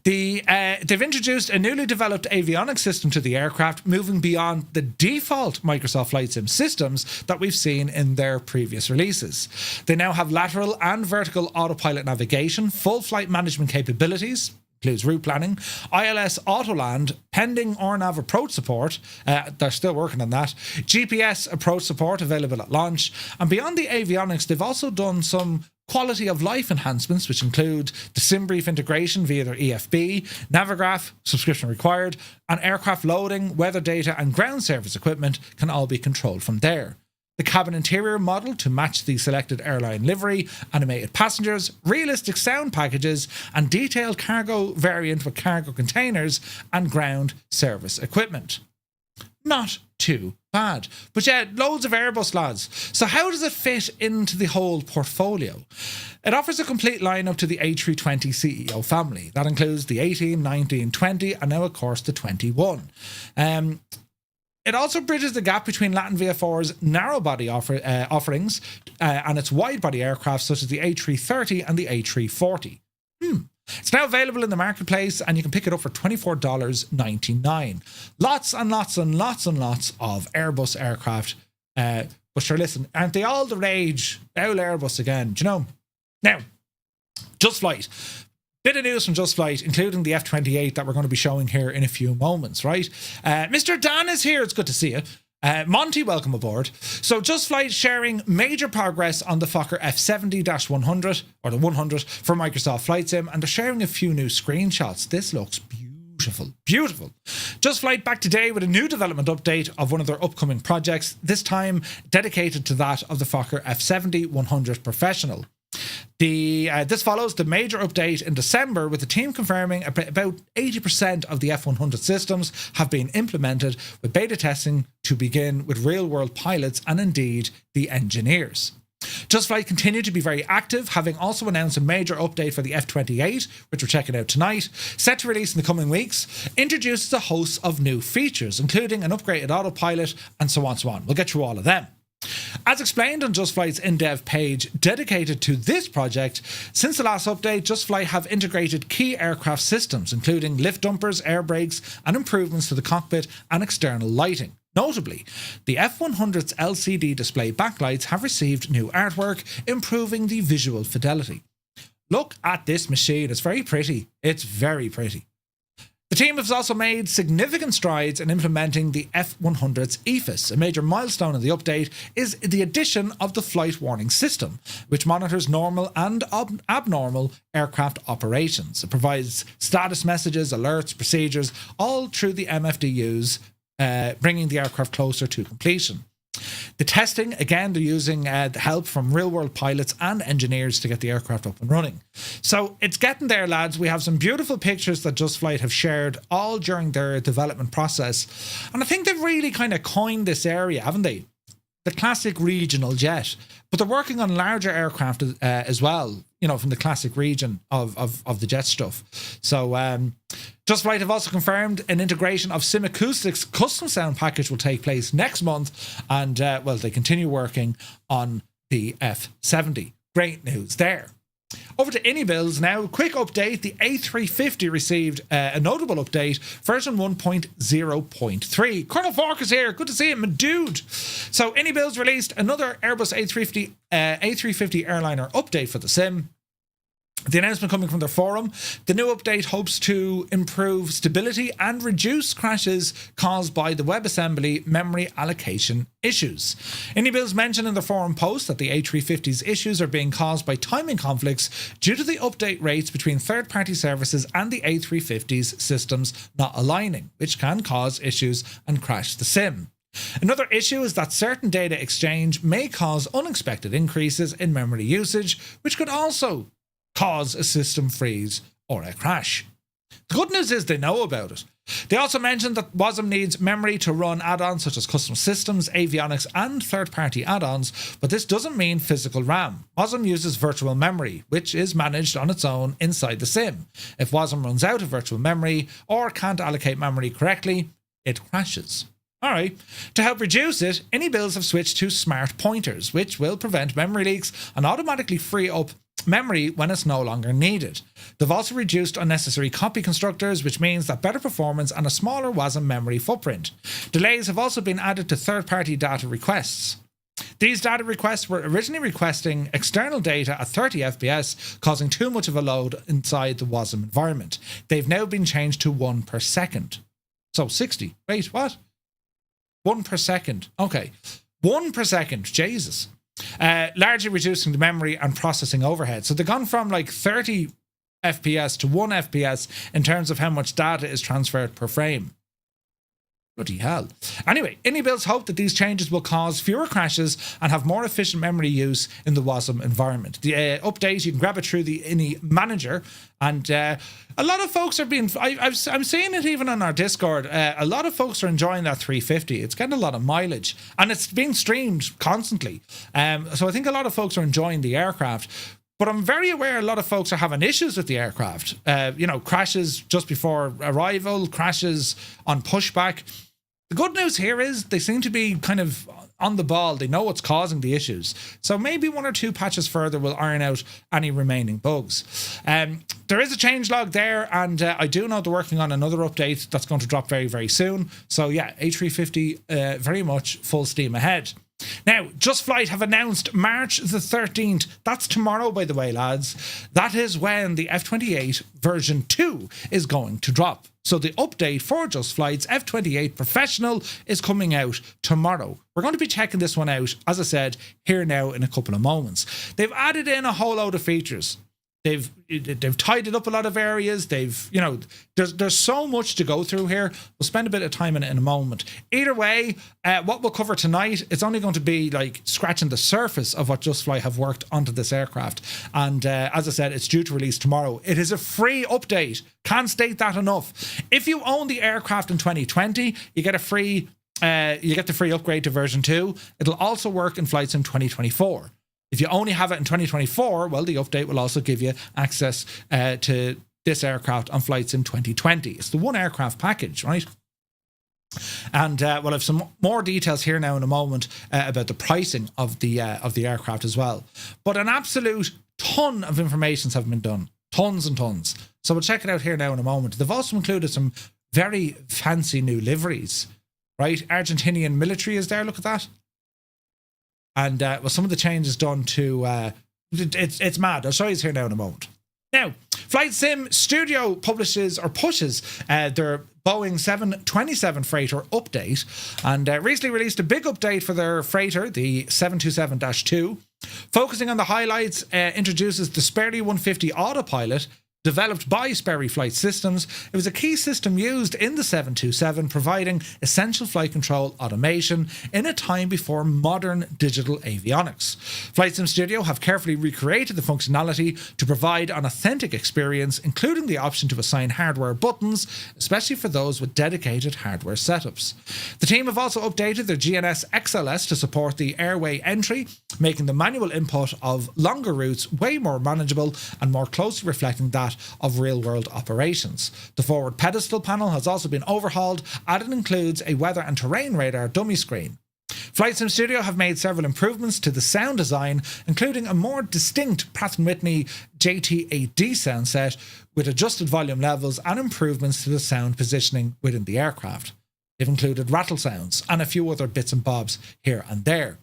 Speaker 1: They've introduced a newly developed avionics system to the aircraft, moving beyond the default Microsoft Flight Sim systems that we've seen in their previous releases. They now have lateral and vertical autopilot navigation, full flight management capabilities, includes route planning, ILS Autoland, pending RNAV approach support, they're still working on that, GPS approach support available at launch, and beyond the avionics, they've also done some quality of life enhancements, which include the SimBrief integration via their EFB, Navigraph, subscription required, and aircraft loading, weather data, and ground service equipment can all be controlled from there. The cabin interior model to match the selected airline livery, animated passengers, realistic sound packages, and detailed cargo variant with cargo containers and ground service equipment. Not too bad. But yeah, loads of Airbus, lads. So how does it fit into the whole portfolio? It offers a complete lineup to the A320ceo family. That includes the 18, 19, 20, and now, of course, the 21. It also bridges the gap between Latin VFR's narrow-body offerings and its wide-body aircraft, such as the A330 and the A340. It's now available in the marketplace, and you can pick it up for $24.99. Lots and lots and lots and lots of Airbus aircraft. But sure, listen, aren't they all the rage? Owl Airbus again, do you know? Now, Just Flight. Bit of news from Just Flight, including the F28 that we're going to be showing here in a few moments, right? Mr. Dan is here. It's good to see you. Monty, welcome aboard. So Just Flight sharing major progress on the Fokker F70-100, or the 100, for Microsoft Flight Sim, and they're sharing a few new screenshots. This looks beautiful. Beautiful. Just Flight back today with a new development update of one of their upcoming projects, this time dedicated to that of the Fokker F70-100 Professional. This follows the major update in December, with the team confirming about 80% of the F100 systems have been implemented, with beta testing to begin with real-world pilots and indeed the engineers. Just Flight continue to be very active, having also announced a major update for the F28, which we're checking out tonight, set to release in the coming weeks, introduces a host of new features, including an upgraded autopilot and so on, so on. We'll get through all of them. As explained on Just Flight's in-dev page dedicated to this project, since the last update, Just Flight have integrated key aircraft systems, including lift dumpers, air brakes, and improvements to the cockpit and external lighting. Notably, the F100's LCD display backlights have received new artwork, improving the visual fidelity. Look at this machine. It's very pretty. It's very pretty. The team has also made significant strides in implementing the F100's EFIS. A major milestone in the update is the addition of the flight warning system, which monitors normal and abnormal aircraft operations. It provides status messages, alerts, procedures, all through the MFDUs, bringing the aircraft closer to completion. The testing, again, they're using help from real-world pilots and engineers to get the aircraft up and running. So it's getting there, lads. We have some beautiful pictures that Just Flight have shared all during their development process. And I think they've really kind of coined this area, haven't they? The classic regional jet. But they're working on larger aircraft as well, you know, from the classic region of the jet stuff. So Just Flight have also confirmed an integration of Sim Acoustics custom sound package will take place next month. And, well, they continue working on the F70. Great news there. Over to Builds now. Quick update. The A350 received a notable update, version 1.0.3. Colonel Fork is here. Good to see him, my dude. So Builds released another Airbus A350 airliner update for the sim. The announcement coming from their forum. The new update hopes to improve stability and reduce crashes caused by the WebAssembly memory allocation issues. Builds mentioned in the forum post that the A350's issues are being caused by timing conflicts due to the update rates between third-party services and the A350's systems not aligning, which can cause issues and crash the sim. Another issue is that certain data exchange may cause unexpected increases in memory usage, which could also cause a system freeze or a crash. The good news is they know about it. They also mentioned that WASM needs memory to run add-ons such as custom systems, avionics and third-party add-ons, but this doesn't mean physical RAM. WASM uses virtual memory, which is managed on its own inside the sim. If WASM runs out of virtual memory or can't allocate memory correctly, it crashes. Alright, to help reduce it, any builds have switched to smart pointers, which will prevent memory leaks and automatically free up memory when it's no longer needed. They've also reduced unnecessary copy constructors, which means that better performance and a smaller WASM memory footprint. Delays have also been added to third-party data requests. These data requests were originally requesting external data at 30 FPS, causing too much of a load inside the WASM environment. They've now been changed to 1 per second. So 60. Wait, what? 1 per second. Okay. 1 per second. Jesus. Largely reducing the memory and processing overhead. So they've gone from like 30 FPS to 1 FPS in terms of how much data is transferred per frame. Bloody hell. Anyway, indie builds hope that these changes will cause fewer crashes and have more efficient memory use in the WASM environment. The update, you can grab it through the indie manager, and a lot of folks are being, I'm seeing it even on our Discord, a lot of folks are enjoying that 350. It's getting a lot of mileage, and it's being streamed constantly. So I think a lot of folks are enjoying the aircraft. But I'm very aware a lot of folks are having issues with the aircraft. Crashes just before arrival, crashes on pushback. The good news here is they seem to be kind of on the ball. They know what's causing the issues. So maybe 1 or 2 patches further will iron out any remaining bugs. There is a changelog there, and I do know they're working on another update that's going to drop very, very soon. So yeah, A350 very much full steam ahead. Now, Just Flight have announced March the 13th. That's tomorrow, by the way, lads. That is when the F28 version 2 is going to drop. So the update for Just Flight's F28 Professional is coming out tomorrow. We're going to be checking this one out, as I said, here now in a couple of moments. They've added in a whole load of features. They've tidied up a lot of areas. There's so much to go through here. We'll spend a bit of time in it in a moment. Either way, what we'll cover tonight, it's only going to be like scratching the surface of what Just Flight have worked onto this aircraft. And as I said, it's due to release tomorrow. It is a free update. Can't state that enough. If you own the aircraft in 2020, you get the free upgrade to version 2. It'll also work in Flight Sim 2024. If you only have it in 2024, well, the update will also give you access to this aircraft on Flight Sim 2020. It's the one aircraft package, right? And we'll have some more details here now in a moment about the pricing of the aircraft as well. But an absolute ton of informations have been done. Tons and tons. So we'll check it out here now in a moment. They've also included some very fancy new liveries, right? Argentinian military is there, look at that. And some of the changes done to it's mad. I'll show you here now in a moment. Now, Flight Sim Studio pushes their Boeing 727 freighter update, and recently released a big update for their freighter, the 727-2. Focusing on the highlights, introduces the Sperry 150 autopilot, developed by Sperry Flight Systems. It was a key system used in the 727, providing essential flight control automation in a time before modern digital avionics. Flight Sim Studio have carefully recreated the functionality to provide an authentic experience, including the option to assign hardware buttons, especially for those with dedicated hardware setups. The team have also updated their GNS XLS to support the airway entry, making the manual input of longer routes way more manageable and more closely reflecting that of real-world operations. The forward pedestal panel has also been overhauled, and it includes a weather and terrain radar dummy screen. Flight Sim Studio have made several improvements to the sound design, including a more distinct Pratt & Whitney JT8D sound set with adjusted volume levels and improvements to the sound positioning within the aircraft. They've included rattle sounds and a few other bits and bobs here and there.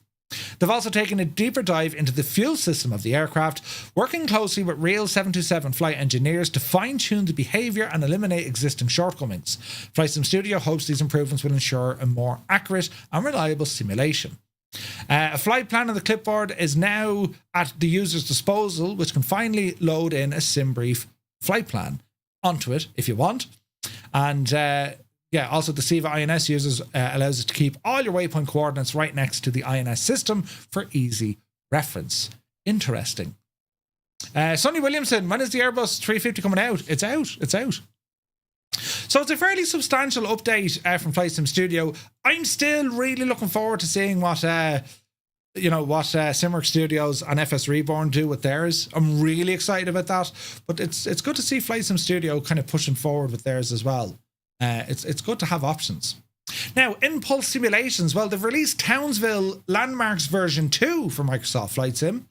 Speaker 1: They've also taken a deeper dive into the fuel system of the aircraft, working closely with real 727 flight engineers to fine-tune the behaviour and eliminate existing shortcomings. Flight Sim Studio hopes these improvements will ensure a more accurate and reliable simulation. A flight plan on the clipboard is now at the user's disposal, which can finally load in a SimBrief flight plan onto it if you want. And also the SIVA INS users allows us to keep all your waypoint coordinates right next to the INS system for easy reference. Interesting. Sonny Williamson, when is the Airbus 350 coming out? It's out. So it's a fairly substantial update from Flight Sim Studio. I'm still really looking forward to seeing what Simwork Studios and FS Reborn do with theirs. I'm really excited about that. But it's good to see Flight Sim Studio kind of pushing forward with theirs as well. It's good to have options. Now, Impulse Simulations, well, they've released Townsville Landmarks version 2 for Microsoft Flight Sim.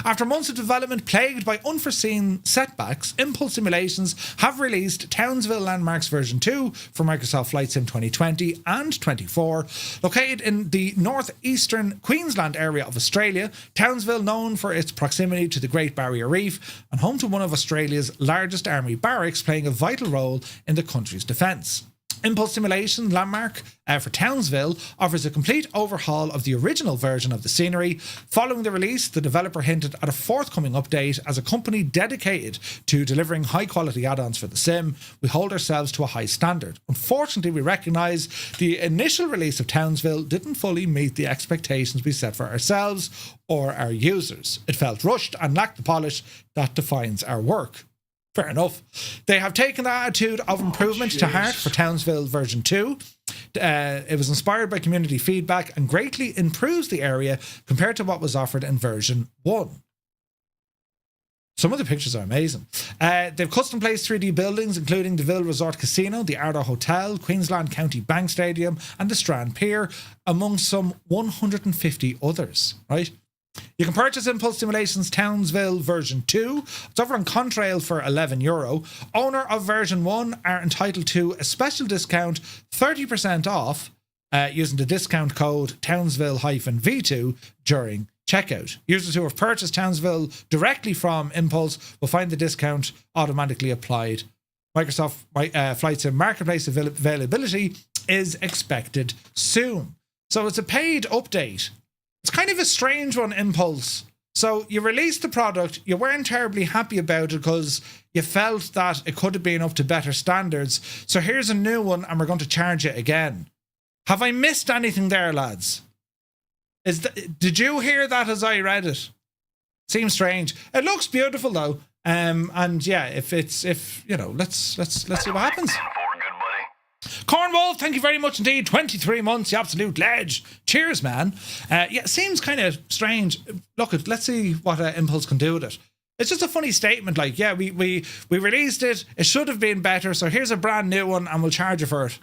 Speaker 1: After months of development plagued by unforeseen setbacks, Impulse Simulations have released Townsville Landmarks version 2 for Microsoft Flight Sim 2020 and 24. Located in the northeastern Queensland area of Australia, Townsville, known for its proximity to the Great Barrier Reef and home to one of Australia's largest army barracks, playing a vital role in the country's defence. Impulse Simulation Landmark for Townsville offers a complete overhaul of the original version of the scenery. Following the release, the developer hinted at a forthcoming update. As a company dedicated to delivering high-quality add-ons for the sim, we hold ourselves to a high standard. Unfortunately, we recognise the initial release of Townsville didn't fully meet the expectations we set for ourselves or our users. It felt rushed and lacked the polish that defines our work. Fair enough. They have taken the attitude of improvement to heart for Townsville version 2. It was inspired by community feedback and greatly improves the area compared to what was offered in version 1. Some of the pictures are amazing. They've custom placed 3D buildings, including the Ville Resort Casino, the Ardo Hotel, Queensland County Bank Stadium, and the Strand Pier, among some 150 others, right? You can purchase Impulse Simulations Townsville version 2. It's over on Contrail for €11. Owner of version 1 are entitled to a special discount, 30% off, using the discount code Townsville-V2 during checkout. Users who have purchased Townsville directly from Impulse will find the discount automatically applied. Microsoft Flight Sim Marketplace availability is expected soon. So it's a paid update. It's kind of a strange one, Impulse. So you released the product, you weren't terribly happy about it because you felt that it could have been up to better standards. So here's a new one and we're going to charge it again. Have I missed anything there, lads? Did you hear that as I read it? Seems strange. It looks beautiful though. And yeah, let's see what happens. Cornwall, thank you very much indeed. 23 months, you absolute ledge. Cheers, man. Yeah, seems kind of strange. Look, let's see what Impulse can do with it. It's just a funny statement, like, yeah, we released it. It should have been better, so here's a brand new one and we'll charge you for it.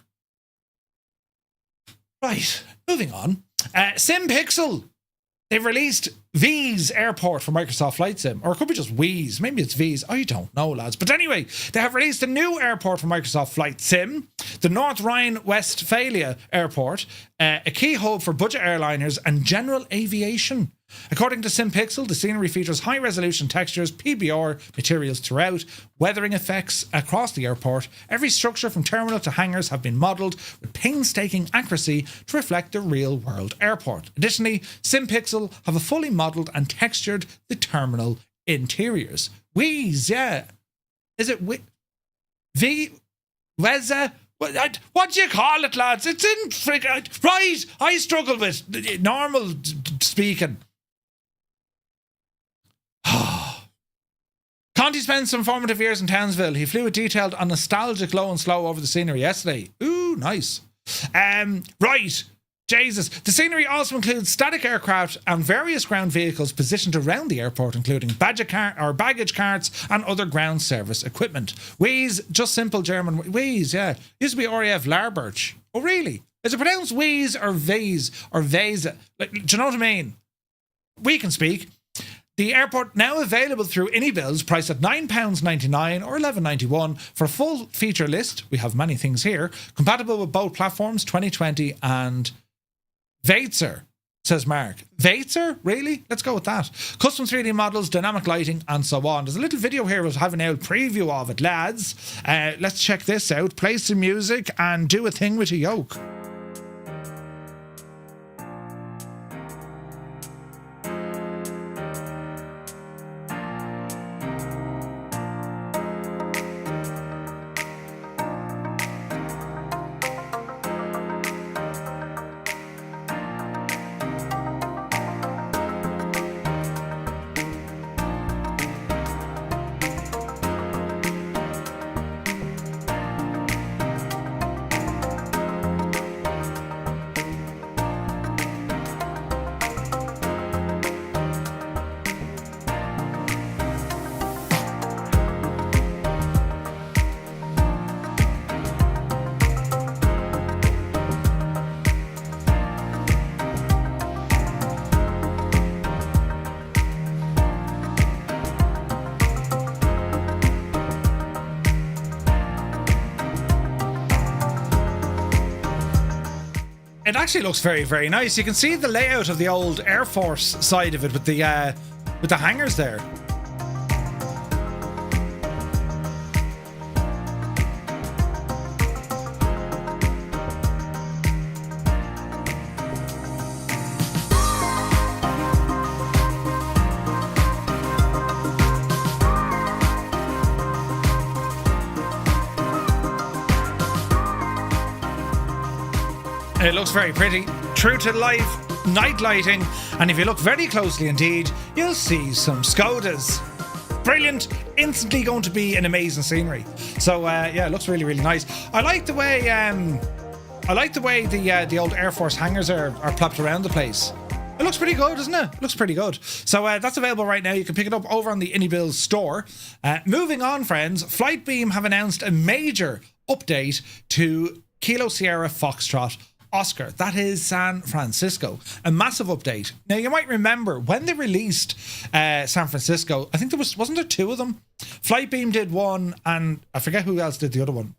Speaker 1: Right, moving on. SimPixel. They've released Weeze Airport for Microsoft Flight Sim. Or it could be just Weeze. Maybe it's Weeze. I don't know, lads. But anyway, they have released a new airport for Microsoft Flight Sim. The North Rhine-Westphalia Airport. A key hub for budget airliners and general aviation. According to SimPixel, the scenery features high-resolution textures, PBR materials throughout, weathering effects across the airport. Every structure from terminal to hangars have been modelled with painstaking accuracy to reflect the real-world airport. Additionally, SimPixel have a fully modelled and textured the terminal interiors. Weeze, yeah. Is it Weeze? What do you call it, lads? It's in friggin' right. I struggle with normal speaking. Conti spent some formative years in Townsville. He flew a detailed and nostalgic low and slow over the scenery yesterday. Ooh, nice. Right. Jesus. The scenery also includes static aircraft and various ground vehicles positioned around the airport, including baggage carts and other ground service equipment. Weeze, just simple German. Weeze, yeah. Used to be RAF Larberch. Oh, really? Is it pronounced Weeze or Weeze or Weeze? Like, do you know what I mean? We can speak. The airport now available through AnyBuilds, priced at £9.99 or £11.91. For a full feature list, we have many things here. Compatible with both platforms, 2020 and Weeze, says Mark. Weeze? Really? Let's go with that. Custom 3D models, dynamic lighting, and so on. There's a little video here we'll have an old preview of it, lads. Let's check this out. Play some music and do a thing with a yoke. actually looks very, very nice. You can see the layout of the old Air Force side of it with the hangars there. It looks very pretty, true to life, night lighting, and if you look very closely indeed, you'll see some Skodas. Brilliant, instantly going to be an amazing scenery. So yeah, it looks really, really nice. I like the way the old Air Force hangars are plopped around the place. It looks pretty good, doesn't it? It looks pretty good. So that's available right now. You can pick it up over on the IndyBuild store. Moving on, friends, Flightbeam have announced a major update to Kilo Sierra Foxtrot Oscar. That is San Francisco. A massive update. Now, you might remember when they released San Francisco, I think wasn't there two of them? Flightbeam did one, and I forget who else did the other one.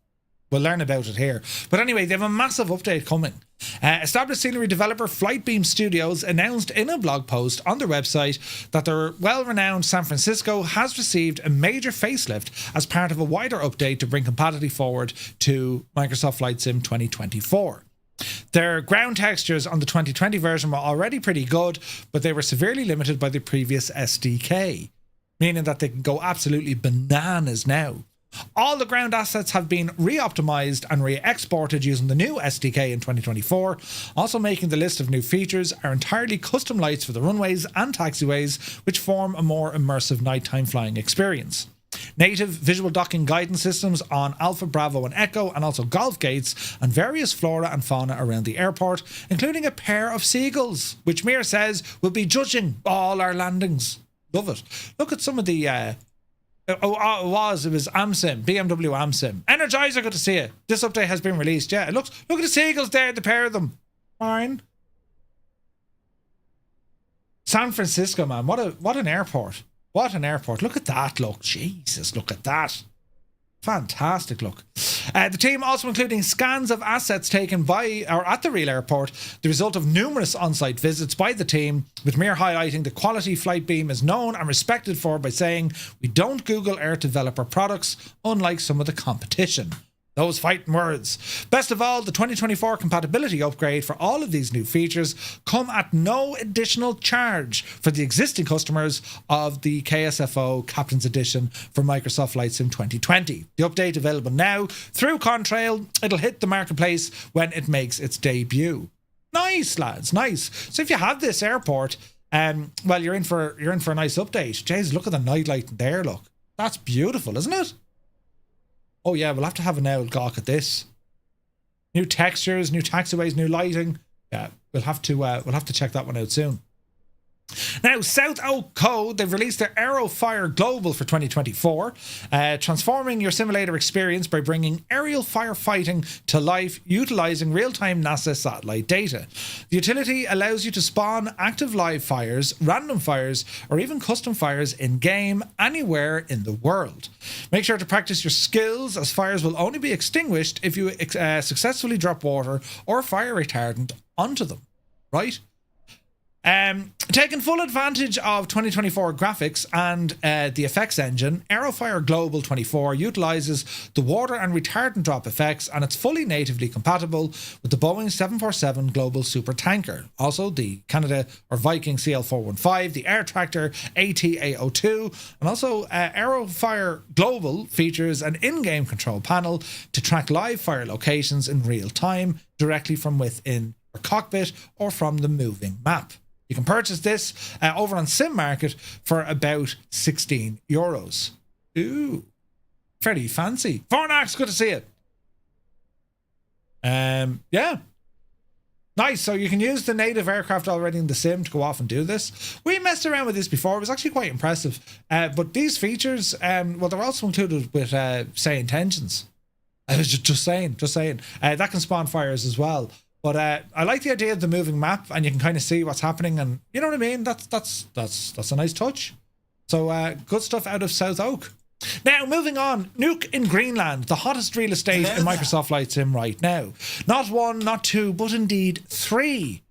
Speaker 1: We'll learn about it here. But anyway, they have a massive update coming. Established scenery developer Flightbeam Studios announced in a blog post on their website that their well-renowned San Francisco has received a major facelift as part of a wider update to bring compatibility forward to Microsoft Flight Sim 2024. Their ground textures on the 2020 version were already pretty good, but they were severely limited by the previous SDK, meaning that they can go absolutely bananas now. All the ground assets have been re-optimized and re-exported using the new SDK in 2024, also making the list of new features are entirely custom lights for the runways and taxiways, which form a more immersive nighttime flying experience. Native visual docking guidance systems on Alpha, Bravo and Echo, and also golf gates and various flora and fauna around the airport, including a pair of seagulls, which Mir says will be judging all our landings. Love it. Look at some of the it was AmSim, BMW AmSim. Energizer, good to see it. This update has been released. Yeah, look at the seagulls there, the pair of them. Fine. San Francisco, man, what an airport. What an airport. Look at that look. Jesus, look at that. Fantastic look. The team also including scans of assets taken by or at the real airport, the result of numerous on-site visits by the team, with Mir highlighting the quality Flightbeam is known and respected for by saying, "We don't Google Earth developer products, unlike some of the competition." Those fighting words. Best of all, the 2024 compatibility upgrade for all of these new features come at no additional charge for the existing customers of the KSFO Captain's Edition for Microsoft Flight Sim 2020. The update available now through Contrail. It'll hit the marketplace when it makes its debut. Nice, lads, nice. So if you have this airport, well, you're in for a nice update. Jeez, look at the night light there. Look, that's beautiful, isn't it? Oh yeah, we'll have to have an old gawk at this. New textures, new taxiways, new lighting. Yeah, we'll have to check that one out soon. Now, South Oak Code, they've released their Aero Fire Global for 2024, transforming your simulator experience by bringing aerial firefighting to life, utilising real-time NASA satellite data. The utility allows you to spawn active live fires, random fires, or even custom fires in-game, anywhere in the world. Make sure to practice your skills, as fires will only be extinguished if you successfully drop water or fire retardant onto them, right? Taking full advantage of 2024 graphics and the effects engine, Aero Fire Global 24 utilises the water and retardant drop effects, and it's fully natively compatible with the Boeing 747 Global Super Tanker, also the Canada or Viking CL415, the Air Tractor AT-AO2, and also Aero Fire Global features an in-game control panel to track live fire locations in real time directly from within your cockpit or from the moving map. You can purchase this over on Sim Market for about €16. Ooh, fairly fancy. Fornax, good to see it. Yeah. Nice, so you can use the native aircraft already in the sim to go off and do this. We messed around with this before, it was actually quite impressive. But these features, well, they're also included with SayIntentions. I was just saying. That can spawn fires as well. But I like the idea of the moving map, and you can kind of see what's happening, and you know what I mean. That's a nice touch. So good stuff out of South Oak. Now, moving on, Nuuk in Greenland, the hottest real estate in Microsoft Flight Sim right now. Not one, not two, but indeed three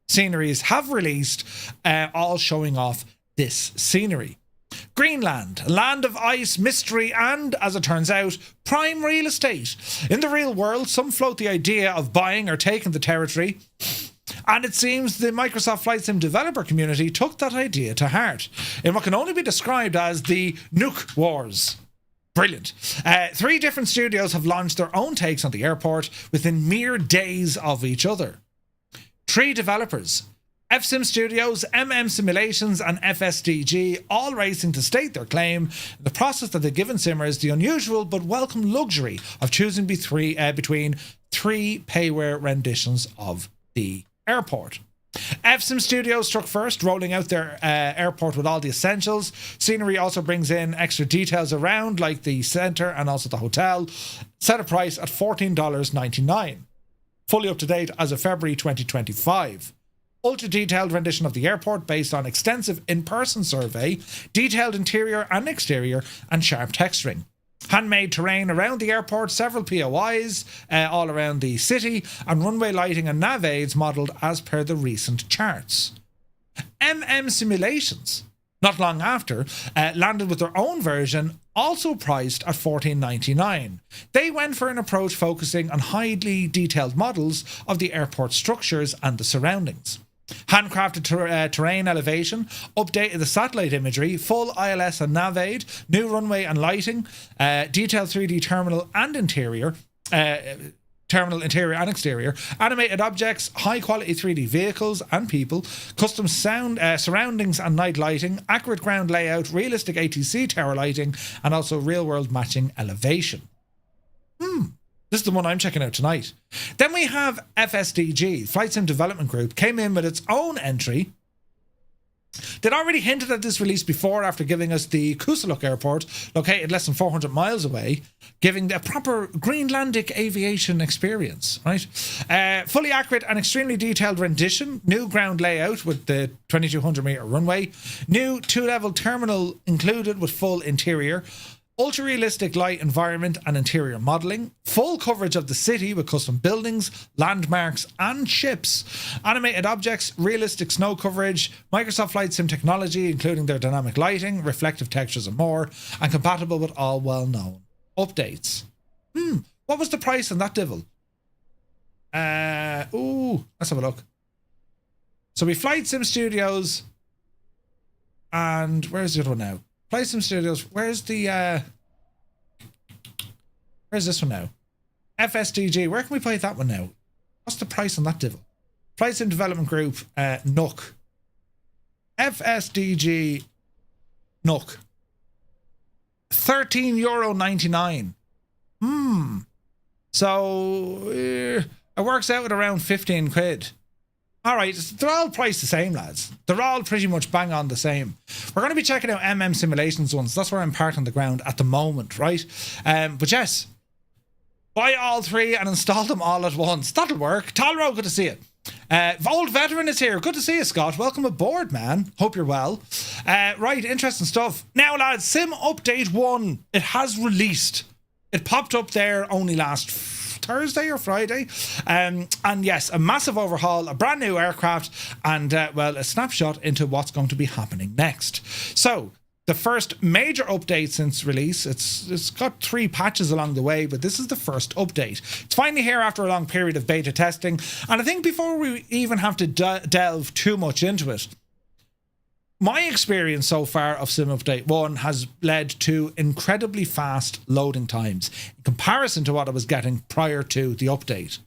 Speaker 1: sceneries have released, all showing off this scenery. Greenland, land of ice, mystery, and, as it turns out, prime real estate. In the real world, some float the idea of buying or taking the territory, and it seems the Microsoft Flight Sim developer community took that idea to heart in what can only be described as the Nuuk Wars. Brilliant. 3 different studios have launched their own takes on the airport within mere days of each other. 3 developers, FSim Studios, Simulations and FSDG, all racing to state their claim in the process that they've given simmers the unusual but welcome luxury of choosing between 3 payware renditions of the airport. FSim Studios struck first, rolling out their airport with all the essentials. Scenery also brings in extra details around, like the centre and also the hotel. Set a price at $14.99. Fully up to date as of February 2025. Ultra-detailed rendition of the airport based on extensive in-person survey, detailed interior and exterior, and sharp texturing. Handmade terrain around the airport, several POIs all around the city, and runway lighting and nav aids modelled as per the recent charts. Simulations, not long after, landed with their own version, also priced at $14.99. They went for an approach focusing on highly detailed models of the airport structures and the surroundings. Handcrafted terrain elevation, updated the satellite imagery, full ILS and nav aid, new runway and lighting, detailed 3D terminal and interior, terminal interior and exterior, animated objects, high quality 3D vehicles and people, custom sound surroundings and night lighting, accurate ground layout, realistic ATC tower lighting, and also real world matching elevation. This is the one I'm checking out tonight. Then we have FSDG, Flight Sim Development Group, came in with its own entry. They'd already hinted at this release before after giving us the Nuuk Airport, located less than 400 miles away, giving a proper Greenlandic aviation experience, right? Fully accurate and extremely detailed rendition, new ground layout with the 2200 metre runway, new 2-level terminal included with full interior, ultra-realistic light environment and interior modelling, full coverage of the city with custom buildings, landmarks and ships, animated objects, realistic snow coverage, Microsoft Flight Sim technology including their dynamic lighting, reflective textures and more, and compatible with all well-known updates. What was the price on that devil? Let's have a look. So we Flight Sim Studios, and where's the other one now? Flight Sim Studios, where's the where's this one now? FSDG, where can we play that one now? What's the price on that devil? Flight Sim Development Group, Nuuk. FSDG Nuuk. €13.99. So it works out at around 15 quid. Alright, they're all priced the same, lads. They're all pretty much bang on the same. We're going to be checking out Simulations ones. That's where I'm parked on the ground at the moment, right? But yes, buy all 3 and install them all at once. That'll work. Talro, good to see you. Old Veteran is here. Good to see you, Scott. Welcome aboard, man. Hope you're well. Right, interesting stuff. Now, lads, Sim Update 1. It has released. It popped up there only last Thursday or Friday, and yes, a massive overhaul, a brand new aircraft, and well, a snapshot into what's going to be happening next. So the first major update since release, it's got 3 patches along the way, but this is the first update. It's finally here after a long period of beta testing, and I think before we even have to delve too much into it, my experience so far of Sim Update 1 has led to incredibly fast loading times in comparison to what I was getting prior to the update.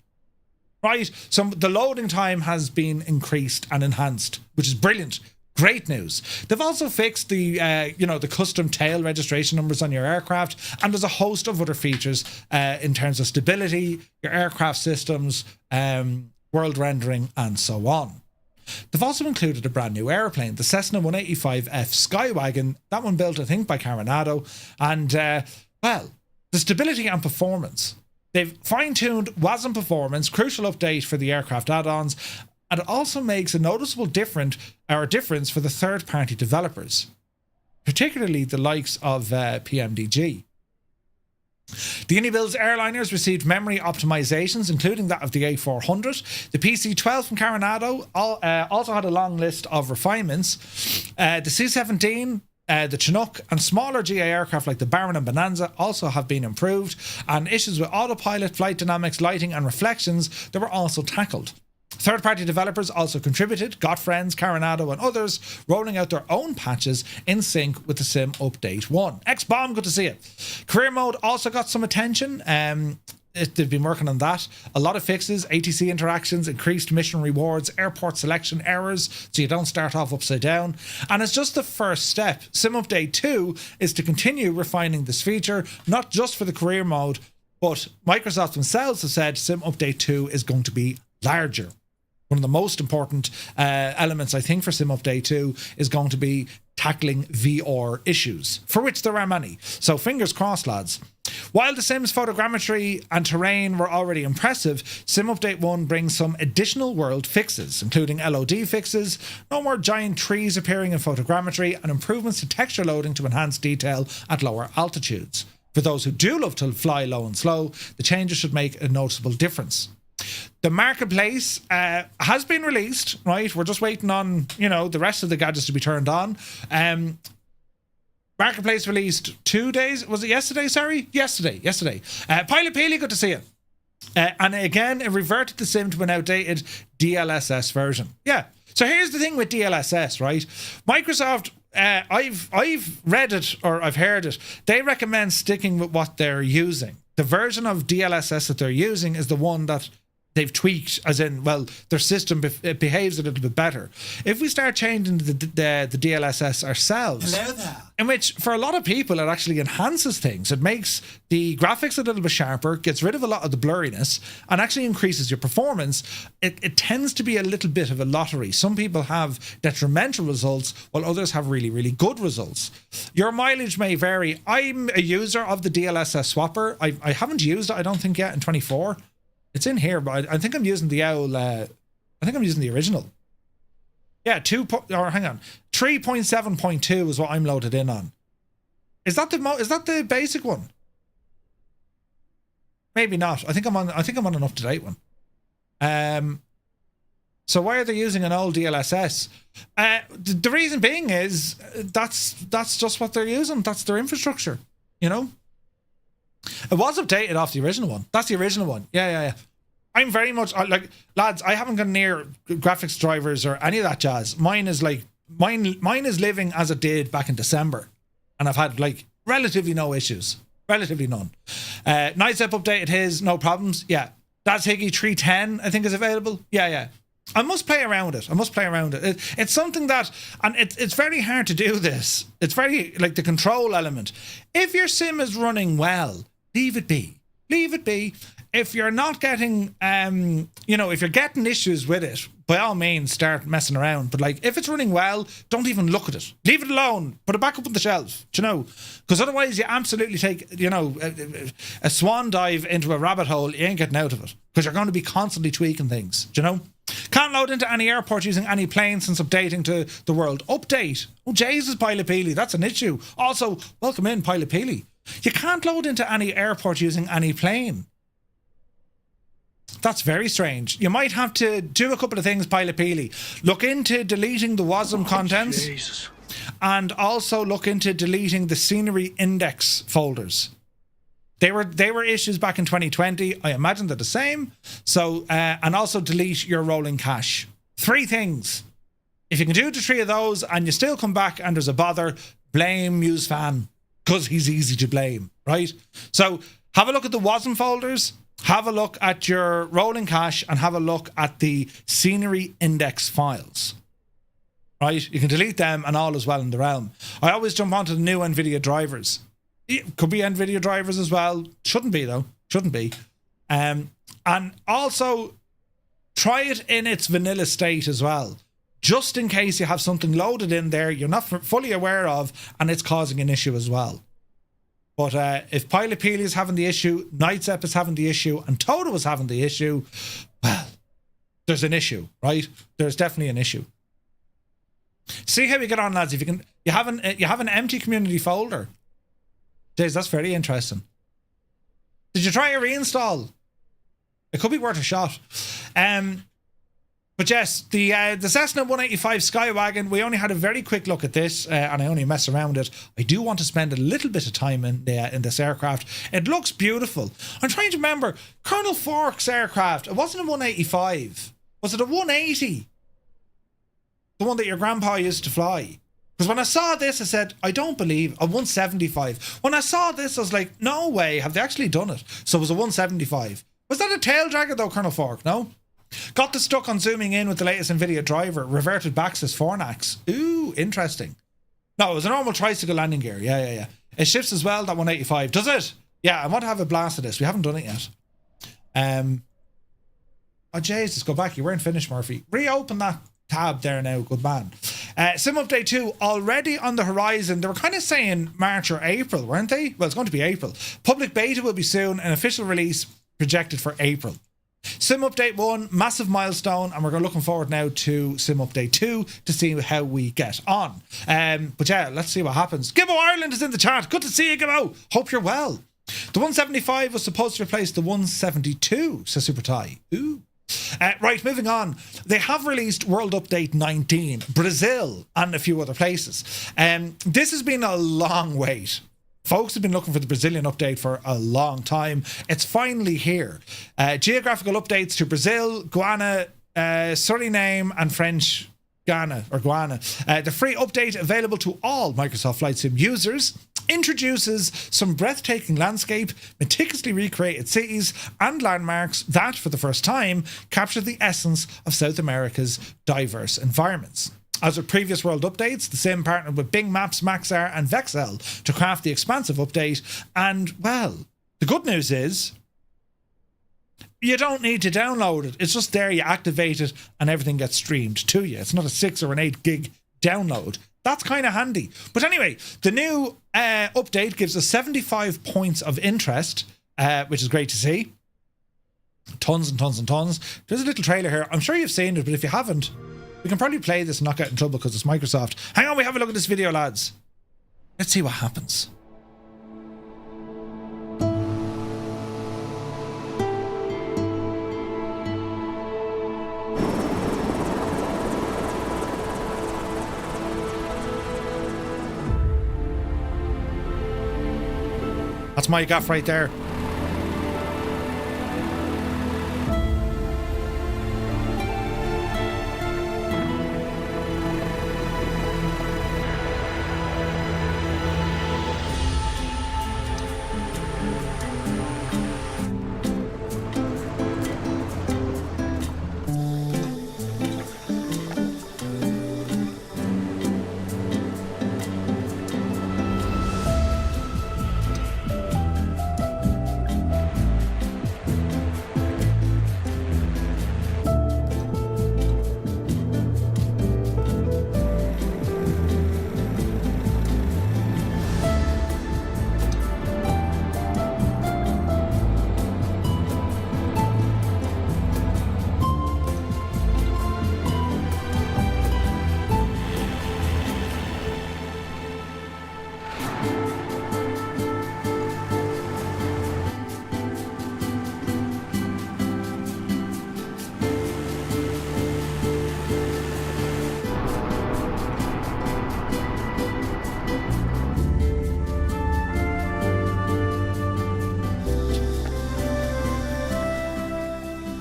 Speaker 1: Right, so the loading time has been increased and enhanced, which is brilliant. Great news. They've also fixed the the custom tail registration numbers on your aircraft, and there's a host of other features in terms of stability, your aircraft systems, world rendering, and so on. They've also included a brand new airplane, the Cessna 185F Skywagon, that one built, I think, by Carenado, and, well, the stability and performance. They've fine-tuned WASM performance, crucial update for the aircraft add-ons, and it also makes a noticeable difference for the third-party developers. particularly the likes of PMDG. The Unibil's airliners received memory optimizations, including that of the A400. The PC-12 from Coronado also had a long list of refinements. The C-17, the Chinook, and smaller GA aircraft like the Baron and Bonanza also have been improved, and issues with autopilot, flight dynamics, lighting and reflections that were also tackled. Third-party developers also contributed, Gotfriends, Coronado and others rolling out their own patches in sync with the Sim Update 1. X-Bomb, good to see it. Career mode also got some attention. They've been working on that. A lot of fixes, ATC interactions, increased mission rewards, airport selection errors, so you don't start off upside down. And it's just the first step. Sim Update 2 is to continue refining this feature, not just for the career mode, but Microsoft themselves have said Sim Update 2 is going to be larger. One of the most important elements, I think, for Sim Update 2 is going to be tackling VR issues, for which there are many. So fingers crossed, lads. While the Sim's photogrammetry and terrain were already impressive, Sim Update 1 brings some additional world fixes, including LOD fixes, no more giant trees appearing in photogrammetry, and improvements to texture loading to enhance detail at lower altitudes. For those who do love to fly low and slow, the changes should make a noticeable difference. The marketplace has been released, right? We're just waiting on, the rest of the gadgets to be turned on. Marketplace released 2 days. Was it yesterday? Sorry? Yesterday. Pilot Peely, good to see you. And again, it reverted the Sim to an outdated DLSS version. Yeah. So here's the thing with DLSS, right? Microsoft, I've read it or I've heard it. They recommend sticking with what they're using. The version of DLSS that they're using is the one that they've tweaked, as in, well, their system it behaves a little bit better. If we start changing the DLSS ourselves, in which for a lot of people it actually enhances things, it makes the graphics a little bit sharper, gets rid of a lot of the blurriness, and actually increases your performance, it tends to be a little bit of a lottery. Some people have detrimental results, while others have really, really good results. Your mileage may vary. I'm a user of the DLSS swapper. I haven't used it, I don't think, yet in 24. It's in here, but I think I'm using the owl. I think I'm using the original. Yeah, 3.7.2 is what I'm loaded in on. Is that the basic one? Maybe not. I think I'm on an up to date one. So why are they using an old DLSS? The reason being is that's just what they're using. That's their infrastructure. It was updated off the original one. That's the original one. Yeah. I'm very much like, lads, I haven't gone near graphics drivers or any of that jazz. Mine is living as it did back in December, and I've had relatively no issues, relatively none. Nightstep updated his, no problems. Yeah, that's Higgy 310. I think is available. Yeah. I must play around it. It's something that, and it's very hard to do this. It's very the control element. If your sim is running well, leave it be. If you're not getting, if you're getting issues with it, by all means, start messing around. But if it's running well, don't even look at it. Leave it alone. Put it back up on the shelf. Because otherwise you absolutely take, a swan dive into a rabbit hole. You ain't getting out of it because you're going to be constantly tweaking things. Can't load into any airport using any plane since updating to the world update. Oh, Jesus, Pilot Peely, that's an issue. Also, welcome in, Pilot Peely. You can't load into any airport using any plane. That's very strange. You might have to do a couple of things, Pilot Peely. Look into deleting the WASM contents. Jesus. And also look into deleting the scenery index folders. They were issues back in 2020. I imagine they're the same. So, and also delete your rolling cache. 3 things. If you can do the 3 of those and you still come back and there's a bother, blame MuseFan, because he's easy to blame, right? So have a look at the WASM folders, have a look at your rolling cache, and have a look at the scenery index files. Right? You can delete them and all is well in the realm. I always jump onto the new NVIDIA drivers. It could be NVIDIA drivers as well. Shouldn't be though. Shouldn't be. And also try it in its vanilla state as well. Just in case you have something loaded in there you're not fully aware of and it's causing an issue as well. But if Pilot Peely is having the issue, Nightstep is having the issue, and Toto is having the issue, well, there's an issue, right? There's definitely an issue. See how we get on, lads. If you have an empty community folder. Jeez, that's very interesting. Did you try a reinstall? It could be worth a shot. But yes, the Cessna 185 Skywagon, we only had a very quick look at this, and I only messed around it. I do want to spend a little bit of time in this aircraft. It looks beautiful. I'm trying to remember, Colonel Fork's aircraft, it wasn't a 185. Was it a 180? The one that your grandpa used to fly? Because when I saw this, I said, I don't believe, a 175. When I saw this, I was like, no way, have they actually done it? So it was a 175. Was that a tail dragger though, Colonel Fork? No? Got the stuck on zooming in with the latest NVIDIA driver. Reverted back, says Fornax. Ooh, interesting. No, it was a normal tricycle landing gear. Yeah. It shifts as well, that 185. Does it? Yeah, I want to have a blast of this. We haven't done it yet. Oh, Jesus, go back. You weren't finished, Murphy. Reopen that tab there now. Good man. Sim Update 2 already on the horizon. They were kind of saying March or April, weren't they? Well, it's going to be April. Public beta will be soon. An official release projected for April. Sim Update 1, massive milestone, and we're looking forward now to Sim Update 2 to see how we get on. But yeah, let's see what happens. Gibbo Ireland is in the chat. Good to see you, Gibbo. Hope you're well. The 175 was supposed to replace the 172, says Super Ty. Ooh. Right, moving on. They have released World Update 19, Brazil, and a few other places. This has been a long wait. Folks have been looking for the Brazilian update for a long time. It's finally here. Geographical updates to Brazil, Guyana, Suriname, and French Ghana or Guyana. The free update available to all Microsoft Flight Sim users introduces some breathtaking landscape, meticulously recreated cities and landmarks that, for the first time, capture the essence of South America's diverse environments. As with previous world updates, the sim partnered with Bing Maps, Maxar and Vexel to craft the expansive update. And, well, the good news is you don't need to download it. It's just there, you activate it and everything gets streamed to you. It's not a 6 or an 8 gig download. That's kind of handy. But anyway, the new update gives us 75 points of interest, which is great to see. Tons and tons and tons. There's a little trailer here. I'm sure you've seen it, but if you haven't, we can probably play this and not get in trouble because it's Microsoft. Hang on, we have a look at this video, lads. Let's see what happens. That's my gaff right there.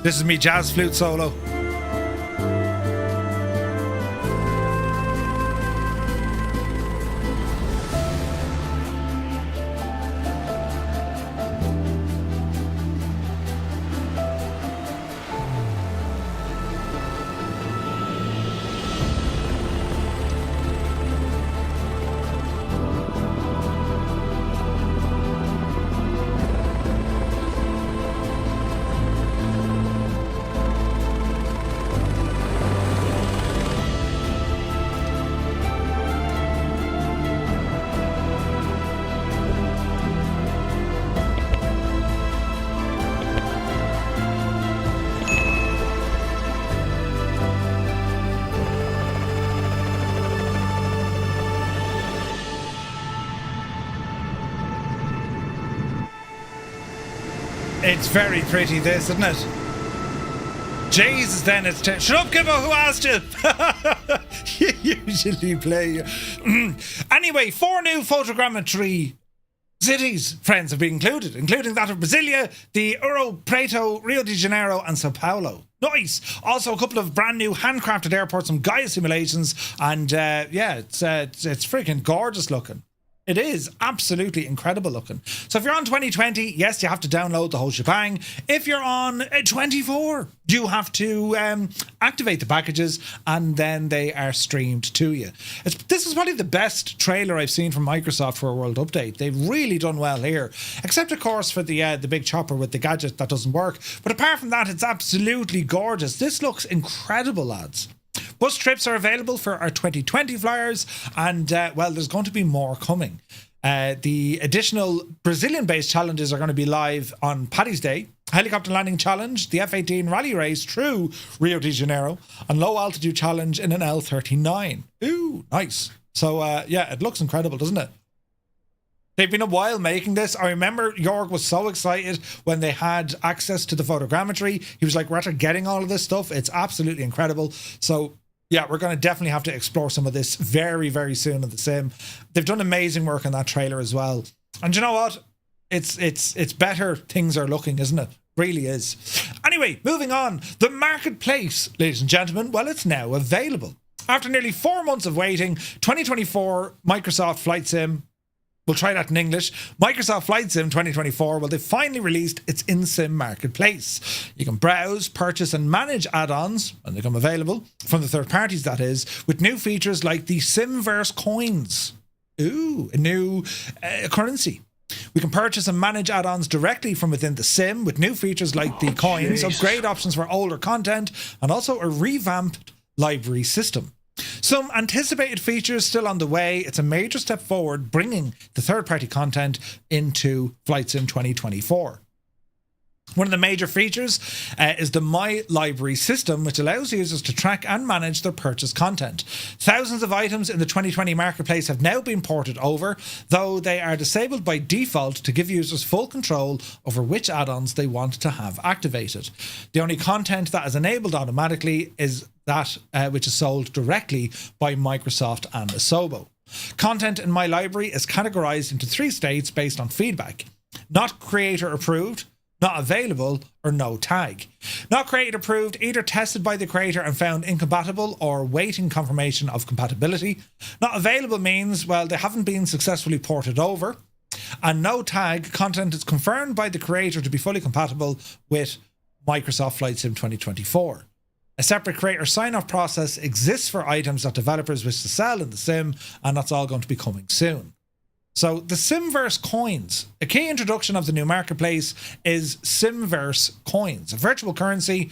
Speaker 1: This is me jazz flute solo. It's very pretty, this, isn't it? Jesus, then it's... Shut up, Gibbo, who asked you? You usually play. Anyway, 4 new photogrammetry cities, friends, have been including that of Brasilia, the Ouro Preto, Rio de Janeiro and Sao Paulo. Nice. Also a couple of brand new handcrafted airports, some Gaia simulations, and yeah, it's freaking gorgeous looking. It is absolutely incredible looking. So if you're on 2020, yes, you have to download the whole shebang. If you're on 24, you have to activate the packages and then they are streamed to you. This is probably the best trailer I've seen from Microsoft for a World Update. They've really done well here, except of course for the big chopper with the gadget that doesn't work. But apart from that, it's absolutely gorgeous. This looks incredible, lads. Bus trips are available for our 2020 flyers, and well, there's going to be more coming. The additional Brazilian-based challenges are going to be live on Paddy's Day. Helicopter landing challenge, the F18 rally race through Rio de Janeiro, and low altitude challenge in an L39. Ooh, nice. So yeah, it looks incredible, doesn't it? They've been a while making this. I remember Jorg was so excited when they had access to the photogrammetry. He was like, we're after getting all of this stuff. It's absolutely incredible. So yeah, we're going to definitely have to explore some of this very, very soon in the sim. They've done amazing work on that trailer as well. And you know what? It's better things are looking, isn't it? Really is. Anyway, moving on. The marketplace, ladies and gentlemen, well, it's now available. After nearly 4 months of waiting, 2024 Microsoft Flight Sim, we'll try that in English. Microsoft Flight Sim 2024, well, they finally released its in-sim marketplace. You can browse, purchase and manage add-ons when they come available, from the third parties that is, with new features like the Simverse coins. Ooh, a new currency. We can purchase and manage add-ons directly from within the sim with new features like the coins, upgrade options for older content, and also a revamped library system. Some anticipated features still on the way. It's a major step forward, bringing the third-party content into Flight Sim 2024. One of the major features is the My Library system, which allows users to track and manage their purchased content. Thousands of items in the 2020 marketplace have now been ported over, though they are disabled by default to give users full control over which add-ons they want to have activated. The only content that is enabled automatically is that which is sold directly by Microsoft and Asobo. Content in My Library is categorized into 3 states based on feedback: not creator approved, not available, or no tag. Not creator approved, either tested by the creator and found incompatible or waiting confirmation of compatibility. Not available means, well, they haven't been successfully ported over. And no tag, content is confirmed by the creator to be fully compatible with Microsoft Flight Sim 2024. A separate creator sign-off process exists for items that developers wish to sell in the sim, and that's all going to be coming soon. So the Simverse coins. A key introduction of the new marketplace is Simverse coins, a virtual currency,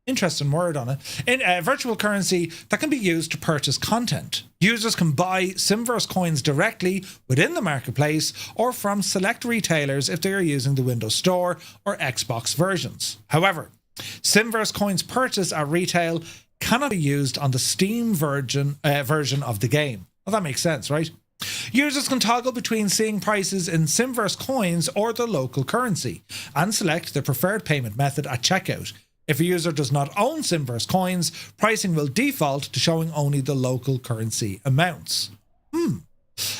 Speaker 1: interesting word on it, in a virtual currency that can be used to purchase content. Users can buy Simverse coins directly within the marketplace or from select retailers if they are using the Windows Store or Xbox versions. However, Simverse coins purchased at retail cannot be used on the Steam version of the game. Well, that makes sense, right? Users can toggle between seeing prices in Simverse coins or the local currency and select their preferred payment method at checkout. If a user does not own Simverse coins, pricing will default to showing only the local currency amounts.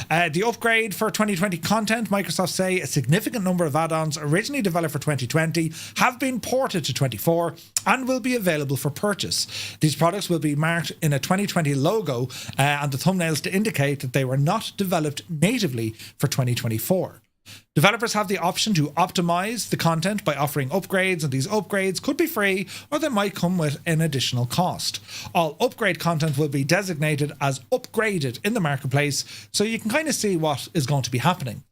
Speaker 1: The upgrade for 2020 content, Microsoft say a significant number of add-ons originally developed for 2020 have been ported to 24 and will be available for purchase. These products will be marked in a 2020 logo and the thumbnails to indicate that they were not developed natively for 2024. Developers have the option to optimize the content by offering upgrades, and these upgrades could be free or they might come with an additional cost. All upgrade content will be designated as upgraded in the marketplace, so you can kind of see what is going to be happening.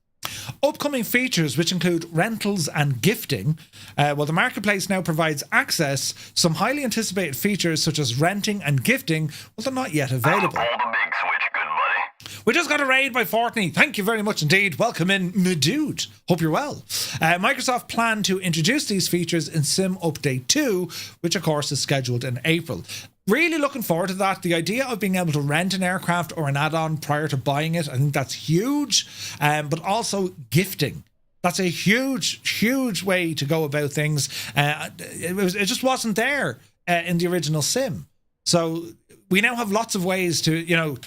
Speaker 1: Upcoming features, which include rentals and gifting, well, the marketplace now provides access. Some highly anticipated features such as renting and gifting, well, they're not yet available.
Speaker 2: All the big switch, good buddy.
Speaker 1: We just got a raid by Fortney. Thank you very much indeed. Welcome in, my dude. Hope you're well. Microsoft plan to introduce these features in Sim Update 2, which of course is scheduled in April. Really looking forward to that. The idea of being able to rent an aircraft or an add-on prior to buying it, I think that's huge. But also gifting. That's a huge way to go about things. It just wasn't there in the original sim. So we now have lots of ways to,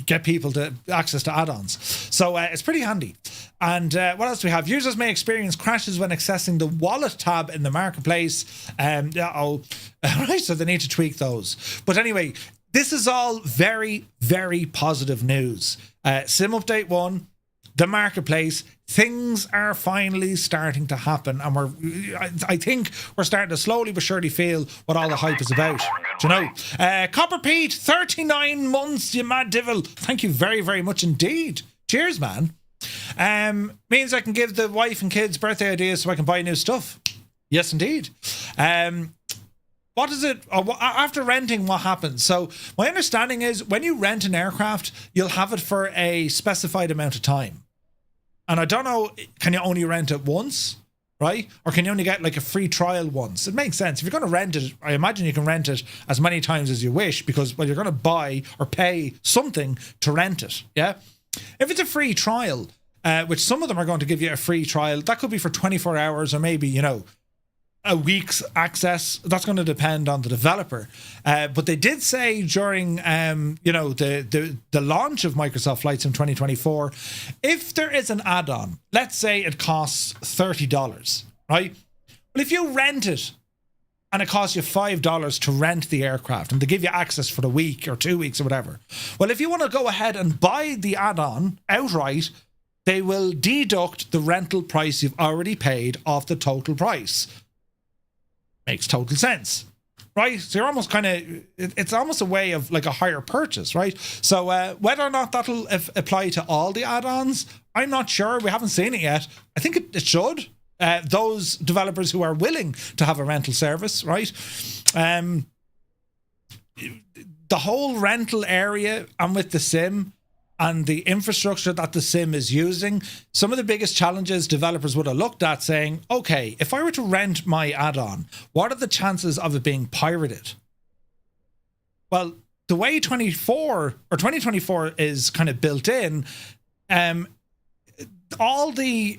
Speaker 1: get people to access to add-ons. So it's pretty handy. And what else do we have? Users may experience crashes when accessing the wallet tab in the marketplace. Right, so they need to tweak those. But anyway, this is all very, very positive news. Sim Update 1, the marketplace, things are finally starting to happen, and I think we're starting to slowly but surely feel what all the hype is about. Do you know? Copper Pete, 39 months, you mad devil. Thank you very, very much indeed. Cheers, man. Means I can give the wife and kids birthday ideas so I can buy new stuff. Yes, indeed. What is it? After renting, what happens? So my understanding is when you rent an aircraft, you'll have it for a specified amount of time. And I don't know, can you only rent it once, right? Or can you only get like a free trial once? It makes sense. If you're going to rent it, I imagine you can rent it as many times as you wish because, well, you're going to buy or pay something to rent it, yeah? If it's a free trial, which some of them are going to give you a free trial, that could be for 24 hours or maybe, a week's access. That's going to depend on the developer. But they did say during, the launch of Microsoft Flight Sim 2024, if there is an add-on, let's say it costs $30, right? Well, if you rent it and it costs you $5 to rent the aircraft and they give you access for the week or 2 weeks or whatever, well, if you want to go ahead and buy the add-on outright, they will deduct the rental price you've already paid off the total price. Makes total sense, right? So you're almost it's almost a way of like a higher purchase, right? So whether or not that'll apply to all the add-ons, I'm not sure. We haven't seen it yet. I think it should. Those developers who are willing to have a rental service, right? The whole rental area and with the sim and the infrastructure that the sim is using, some of the biggest challenges developers would have looked at saying, okay, if I were to rent my add-on, what are the chances of it being pirated? Well, the way 2024 is kind of built in, all the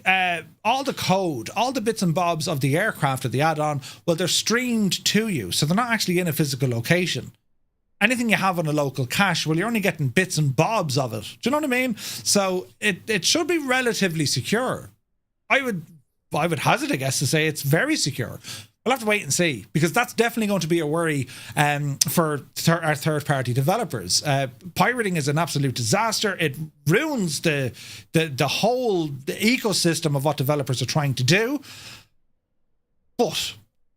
Speaker 1: code, all the bits and bobs of the aircraft of the add-on, well, they're streamed to you. So they're not actually in a physical location. Anything you have on a local cache, well, you're only getting bits and bobs of it. Do you know what I mean? So it should be relatively secure. I would hazard a guess to say it's very secure. We'll have to wait and see, because that's definitely going to be a worry for our third-party developers. Pirating is an absolute disaster. It ruins the whole ecosystem of what developers are trying to do. But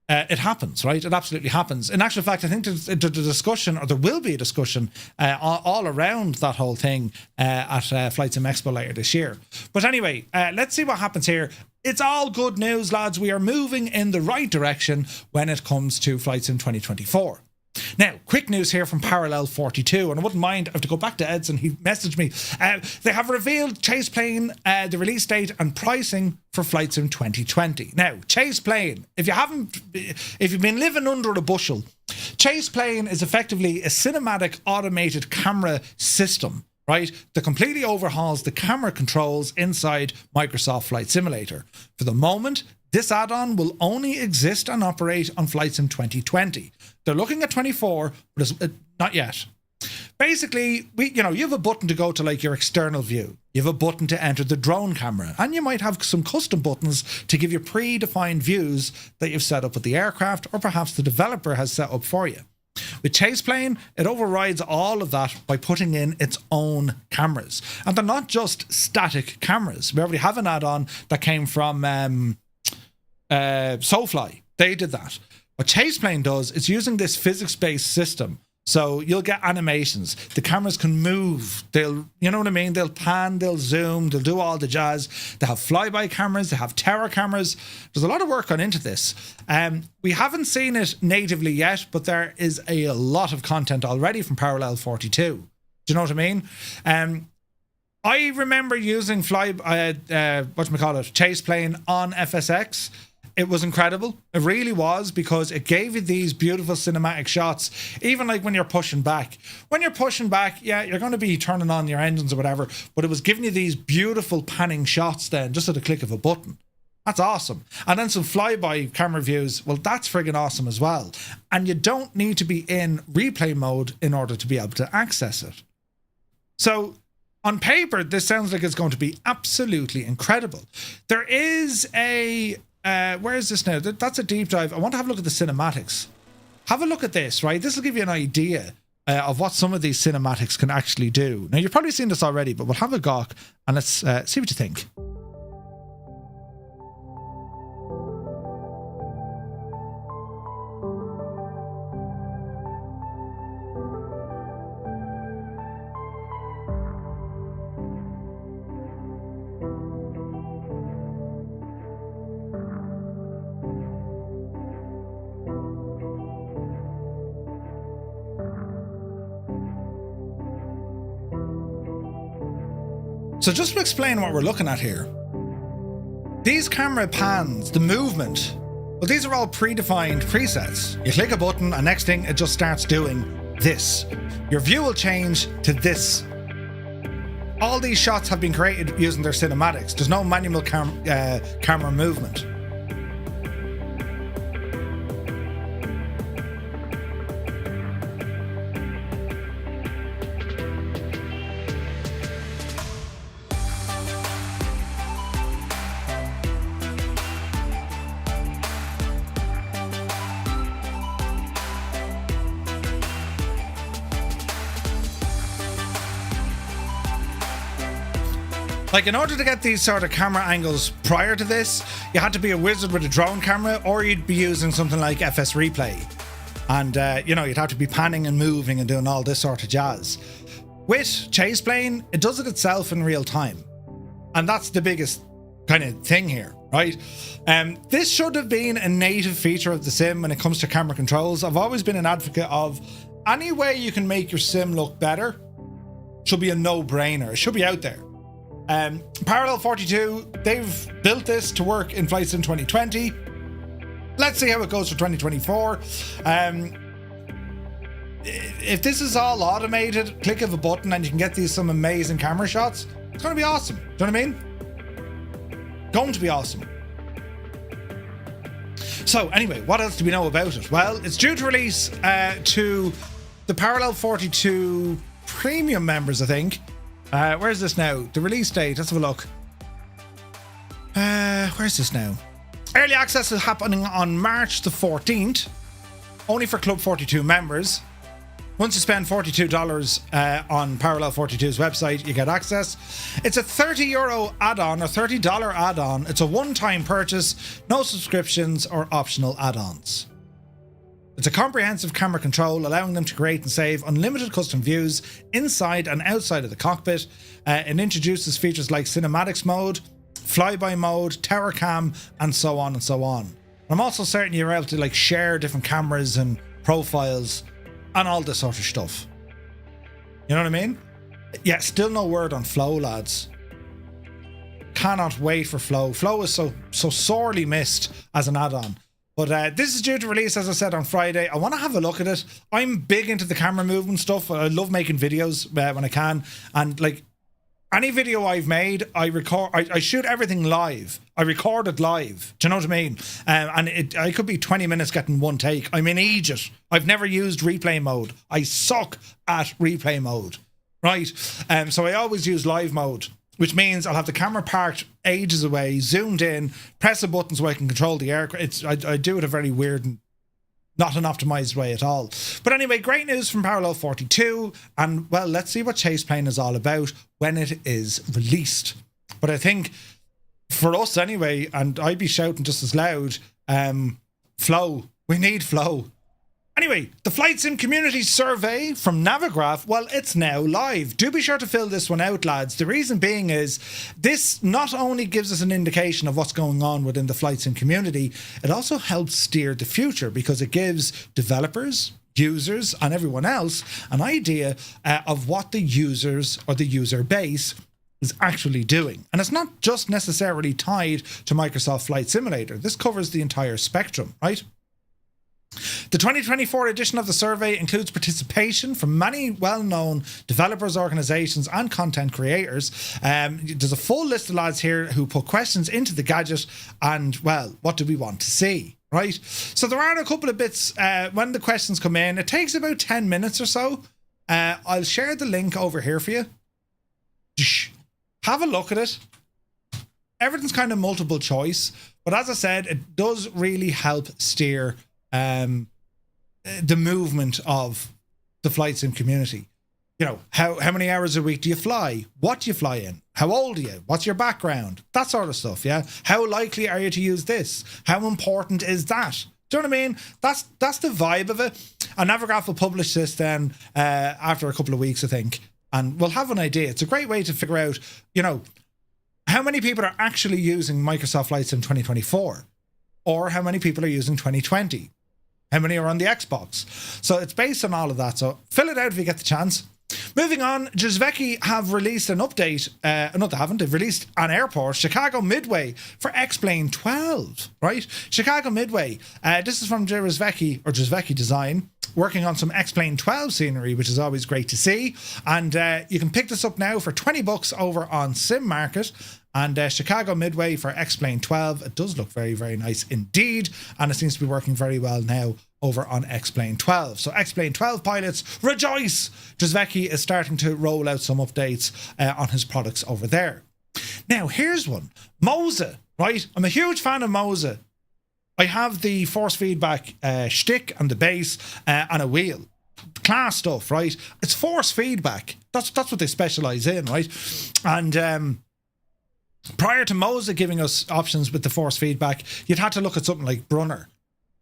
Speaker 1: it happens, right? It absolutely happens. In actual fact, I think there's a discussion, or there will be a discussion all around that whole thing at Flight Sim Expo later this year. But anyway, let's see what happens here. It's all good news, lads. We are moving in the right direction when it comes to Flight Sim 2024. Now, quick news here from Parallel 42, and I wouldn't mind, I have to go back to Edson, he messaged me. They have revealed Chase Plane, the release date and pricing for Flight Sim 2020. Now, Chase Plane, if you've been living under a bushel, Chase Plane is effectively a cinematic automated camera system, right, that completely overhauls the camera controls inside Microsoft Flight Simulator. For the moment, this add-on will only exist and operate on Flight Sim 2020. They're looking at 24, but it's not yet. Basically, you have a button to go to like your external view. You have a button to enter the drone camera, and you might have some custom buttons to give you predefined views that you've set up with the aircraft, or perhaps the developer has set up for you. With Chase Plane, it overrides all of that by putting in its own cameras. And they're not just static cameras. We already have an add-on that came from SoFly. They did that. What Chase Plane does is using this physics-based system. So you'll get animations. The cameras can move. You know what I mean? They'll pan, they'll zoom, they'll do all the jazz. They have flyby cameras, they have terror cameras. There's a lot of work gone into this. We haven't seen it natively yet, but there is a lot of content already from Parallel 42. Do you know what I mean? I remember using Chase Plane on FSX. it was incredible. It really was, because it gave you these beautiful cinematic shots, even like when you're pushing back. When you're pushing back, yeah, you're going to be turning on your engines or whatever, but it was giving you these beautiful panning shots then, just at the click of a button. That's awesome. And then some flyby camera views. Well, that's friggin' awesome as well. And you don't need to be in replay mode in order to be able to access it. So on paper, this sounds like it's going to be absolutely incredible. There is a... where is this now? That's a deep dive. I want to have a look at the cinematics. Have a look at this, right? This will give you an idea of what some of these cinematics can actually do. Now, you've probably seen this already, but we'll have a gawk and let's see what you think. So just to explain what we're looking at here, these camera pans, the movement, well, these are all predefined presets. You click a button and next thing, it just starts doing this. Your view will change to this. All these shots have been created using their cinematics. There's no manual camera movement. Like, in order to get these sort of camera angles prior to this, you had to be a wizard with a drone camera, or you'd be using something like FS Replay. And, you know, you'd have to be panning and moving and doing all this sort of jazz. With Chase Plane, it does it itself in real time. And that's the biggest kind of thing here, right? This should have been a native feature of the sim when it comes to camera controls. I've always been an advocate of any way you can make your sim look better should be a no-brainer. It should be out there. Parallel 42, they've built this to work in Flight Sim 2020. Let's see how it goes for 2024. If this is all automated, click of a button and you can get these some amazing camera shots, it's going to be awesome. Do you know what I mean? Going to be awesome. So anyway, what else do we know about it? Well, it's due to release to the Parallel 42 premium members, I think. Where's this now? The release date, let's have a look. Where's this now? Early access is happening on March the 14th, only for Club 42 members. Once you spend $42 on Parallel 42's website, you get access. It's a €30 add-on or $30 add-on. It's a one-time purchase, no subscriptions or optional add-ons. It's a comprehensive camera control, allowing them to create and save unlimited custom views inside and outside of the cockpit. It introduces features like cinematics mode, flyby mode, tower cam, and so on and so on. I'm also certain you're able to like share different cameras and profiles and all this sort of stuff. You know what I mean? Yeah, still no word on Flow, lads. Cannot wait for Flow. Flow is so sorely missed as an add-on. But this is due to release, as I said, on Friday. I want to have a look at it. I'm big into the camera movement stuff. I love making videos when I can. And like any video I've made, I shoot everything live. I record it live. Do you know what I mean? And I could be 20 minutes getting one take. I'm in Egypt. I've never used replay mode. I suck at replay mode. Right? So I always use live mode, which means I'll have the camera parked ages away, zoomed in, press a button so I can control the aircraft. I do it a very weird and not an optimized way at all. But anyway, great news from Parallel 42. And, well, let's see what Chase Plane is all about when it is released. But I think for us anyway, and I'd be shouting just as loud, Flow. We need Flow. Anyway, the Flight Sim Community Survey from Navigraph, well, it's now live. Do be sure to fill this one out, lads. The reason being is this not only gives us an indication of what's going on within the Flight Sim community, it also helps steer the future because it gives developers, users, and everyone else an idea of what the users or the user base is actually doing. And it's not just necessarily tied to Microsoft Flight Simulator. This covers the entire spectrum, right? The 2024 edition of the survey includes participation from many well-known developers, organizations, and content creators. There's a full list of lads here who put questions into the gadget and, well, what do we want to see, right? So there are a couple of bits when the questions come in. It takes about 10 minutes or so. I'll share the link over here for you. Have a look at it. Everything's kind of multiple choice, but as I said, it does really help steer the movement of the flight sim community. You know, how many hours a week do you fly? What do you fly in? How old are you? What's your background? That sort of stuff, yeah? How likely are you to use this? How important is that? Do you know what I mean? That's the vibe of it. And Navigraph will publish this then after a couple of weeks, I think, and we'll have an idea. It's a great way to figure out, you know, how many people are actually using Microsoft Flight Sim 2024, or how many people are using 2020. How many are on the Xbox? So it's based on all of that. So fill it out if you get the chance. Moving on, Jazveki have released an update. No, they haven't. They've released an airport, Chicago Midway, for X-Plane 12, right? Chicago Midway. This is from Jazveki Design, working on some X-Plane 12 scenery, which is always great to see. And you can pick this up now for $20 over on Sim Market. And Chicago Midway for X-Plane 12. It does look very, very nice indeed. And it seems to be working very well now over on X-Plane 12. So X-Plane 12 pilots, rejoice! Jazveki is starting to roll out some updates on his products over there. Now, here's one. Mosa, right? I'm a huge fan of Mosa. I have the force feedback shtick and the base and a wheel. Class stuff, right? It's force feedback. That's what they specialize in, right? And prior to Mosa giving us options with the force feedback, you'd had to look at something like Brunner.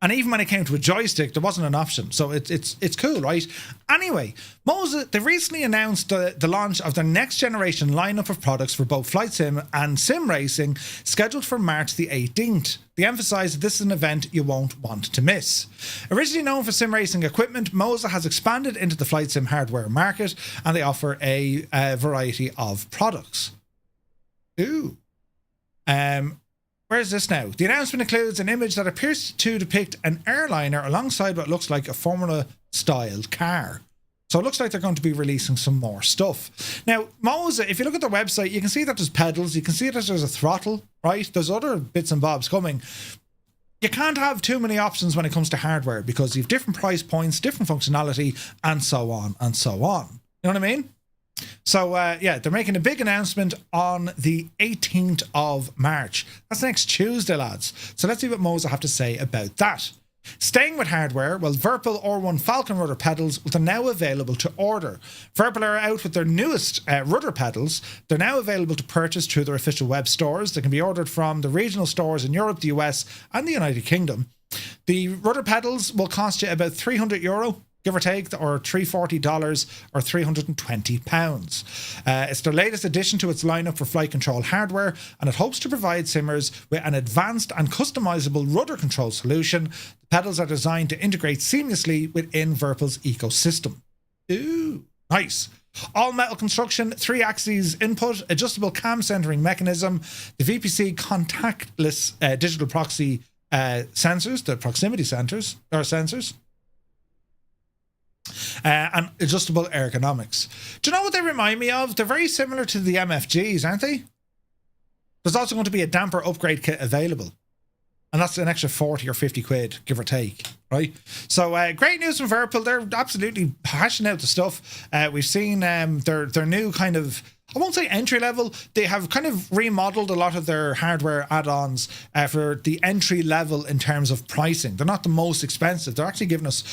Speaker 1: And even when it came to a joystick, there wasn't an option. So it's cool, right? Anyway, Mosa, they recently announced the launch of their next generation lineup of products for both flight sim and sim racing, scheduled for March the 18th. They emphasise that this is an event you won't want to miss. Originally known for sim racing equipment, Mosa has expanded into the flight sim hardware market, and they offer a variety of products. Ooh. Where's this now? The announcement includes an image that appears to depict an airliner alongside what looks like a Formula-styled car. So it looks like they're going to be releasing some more stuff. Now, Mosa, if you look at their website, you can see that there's pedals, you can see that there's a throttle, right? There's other bits and bobs coming. You can't have too many options when it comes to hardware because you have different price points, different functionality, and so on and so on. You know what I mean? So, yeah, they're making a big announcement on the 18th of March. That's next Tuesday, lads. So let's see what Mosa have to say about that. Staying with hardware, well, Virpil R1 Falcon rudder pedals are now available to order. Virpil are out with their newest rudder pedals. They're now available to purchase through their official web stores. They can be ordered from the regional stores in Europe, the US, and the United Kingdom. The rudder pedals will cost you about €300, give or take, or $340 or £320. It's the latest addition to its lineup for flight control hardware, and it hopes to provide simmers with an advanced and customizable rudder control solution. The pedals are designed to integrate seamlessly within Virpil's ecosystem. Ooh, nice. All metal construction, 3 axes input, adjustable cam centering mechanism, the VPC contactless digital proxy sensors, the proximity sensors, and adjustable ergonomics. Do you know what they remind me of? They're very similar to the MFGs, aren't they? There's also going to be a damper upgrade kit available, and that's an extra 40 or 50 quid, give or take, right? So great news from Virpil. They're absolutely hashing out the stuff. We've seen their new kind of, I won't say entry level, they have kind of remodeled a lot of their hardware add-ons for the entry level in terms of pricing. They're not the most expensive. They're actually giving us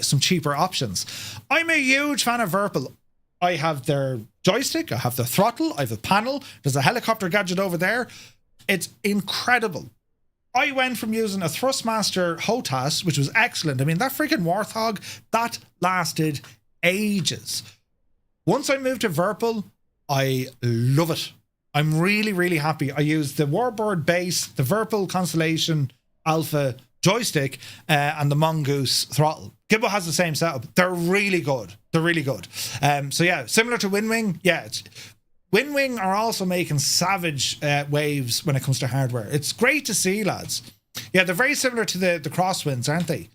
Speaker 1: some cheaper options. I'm a huge fan of Virpil. I have their joystick, I have the throttle, I have a panel, there's a helicopter gadget over there. It's incredible. I went from using a Thrustmaster HOTAS, which was excellent. I mean, that freaking Warthog, that lasted ages. Once I moved to Virpil, I love it. I'm really, really happy. I used the Warbird base, the Virpil Constellation Alpha joystick, and the Mongoose throttle. Gibbo has the same setup. They're really good. They're really good. So yeah, similar to Winwing. Yeah, Winwing are also making savage waves when it comes to hardware. It's great to see, lads. Yeah, they're very similar to the Crosswinds, aren't they?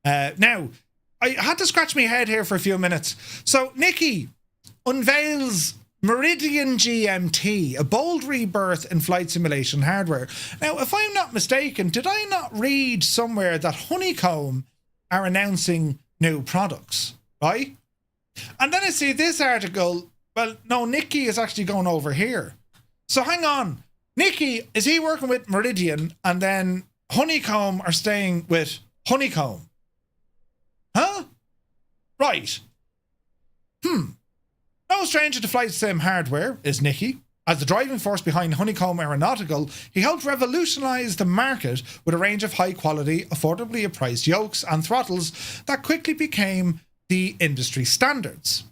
Speaker 1: Now, I had to scratch my head here for a few minutes. So, Nikki unveils Meridian GMT, a bold rebirth in flight simulation hardware. Now, if I'm not mistaken, did I not read somewhere that Honeycomb are announcing new products, right? And then I see this article, well, no, Nikki is actually going over here. So hang on. Nikki, is he working with Meridian and then Honeycomb are staying with Honeycomb? Huh? Right. No stranger to flight sim hardware is Nikki. As the driving force behind Honeycomb Aeronautical, he helped revolutionise the market with a range of high-quality, affordably priced yokes and throttles that quickly became the industry standards.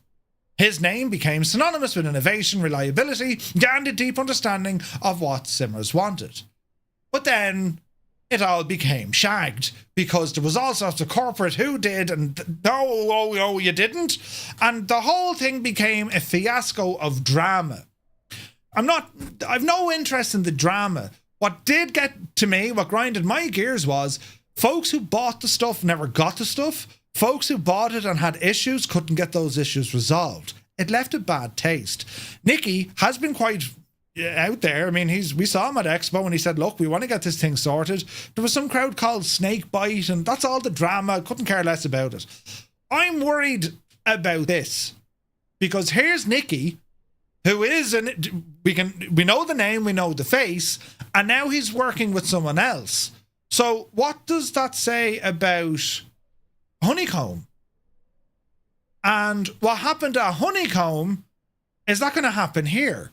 Speaker 1: His name became synonymous with innovation, reliability, and a deep understanding of what simmers wanted. But then it all became shagged because there was all sorts of corporate who did and no, you didn't. And the whole thing became a fiasco of drama. I've no interest in the drama. What did get to me, what grinded my gears was folks who bought the stuff never got the stuff. Folks who bought it and had issues couldn't get those issues resolved. It left a bad taste. Nikki has been quite out there. I mean, we saw him at Expo and he said, look, we want to get this thing sorted. There was some crowd called Snakebite and that's all the drama. Couldn't care less about it. I'm worried about this because here's Nikki, who is, we know the name, we know the face, and now he's working with someone else. So what does that say about Honeycomb? And what happened at Honeycomb, is that going to happen here?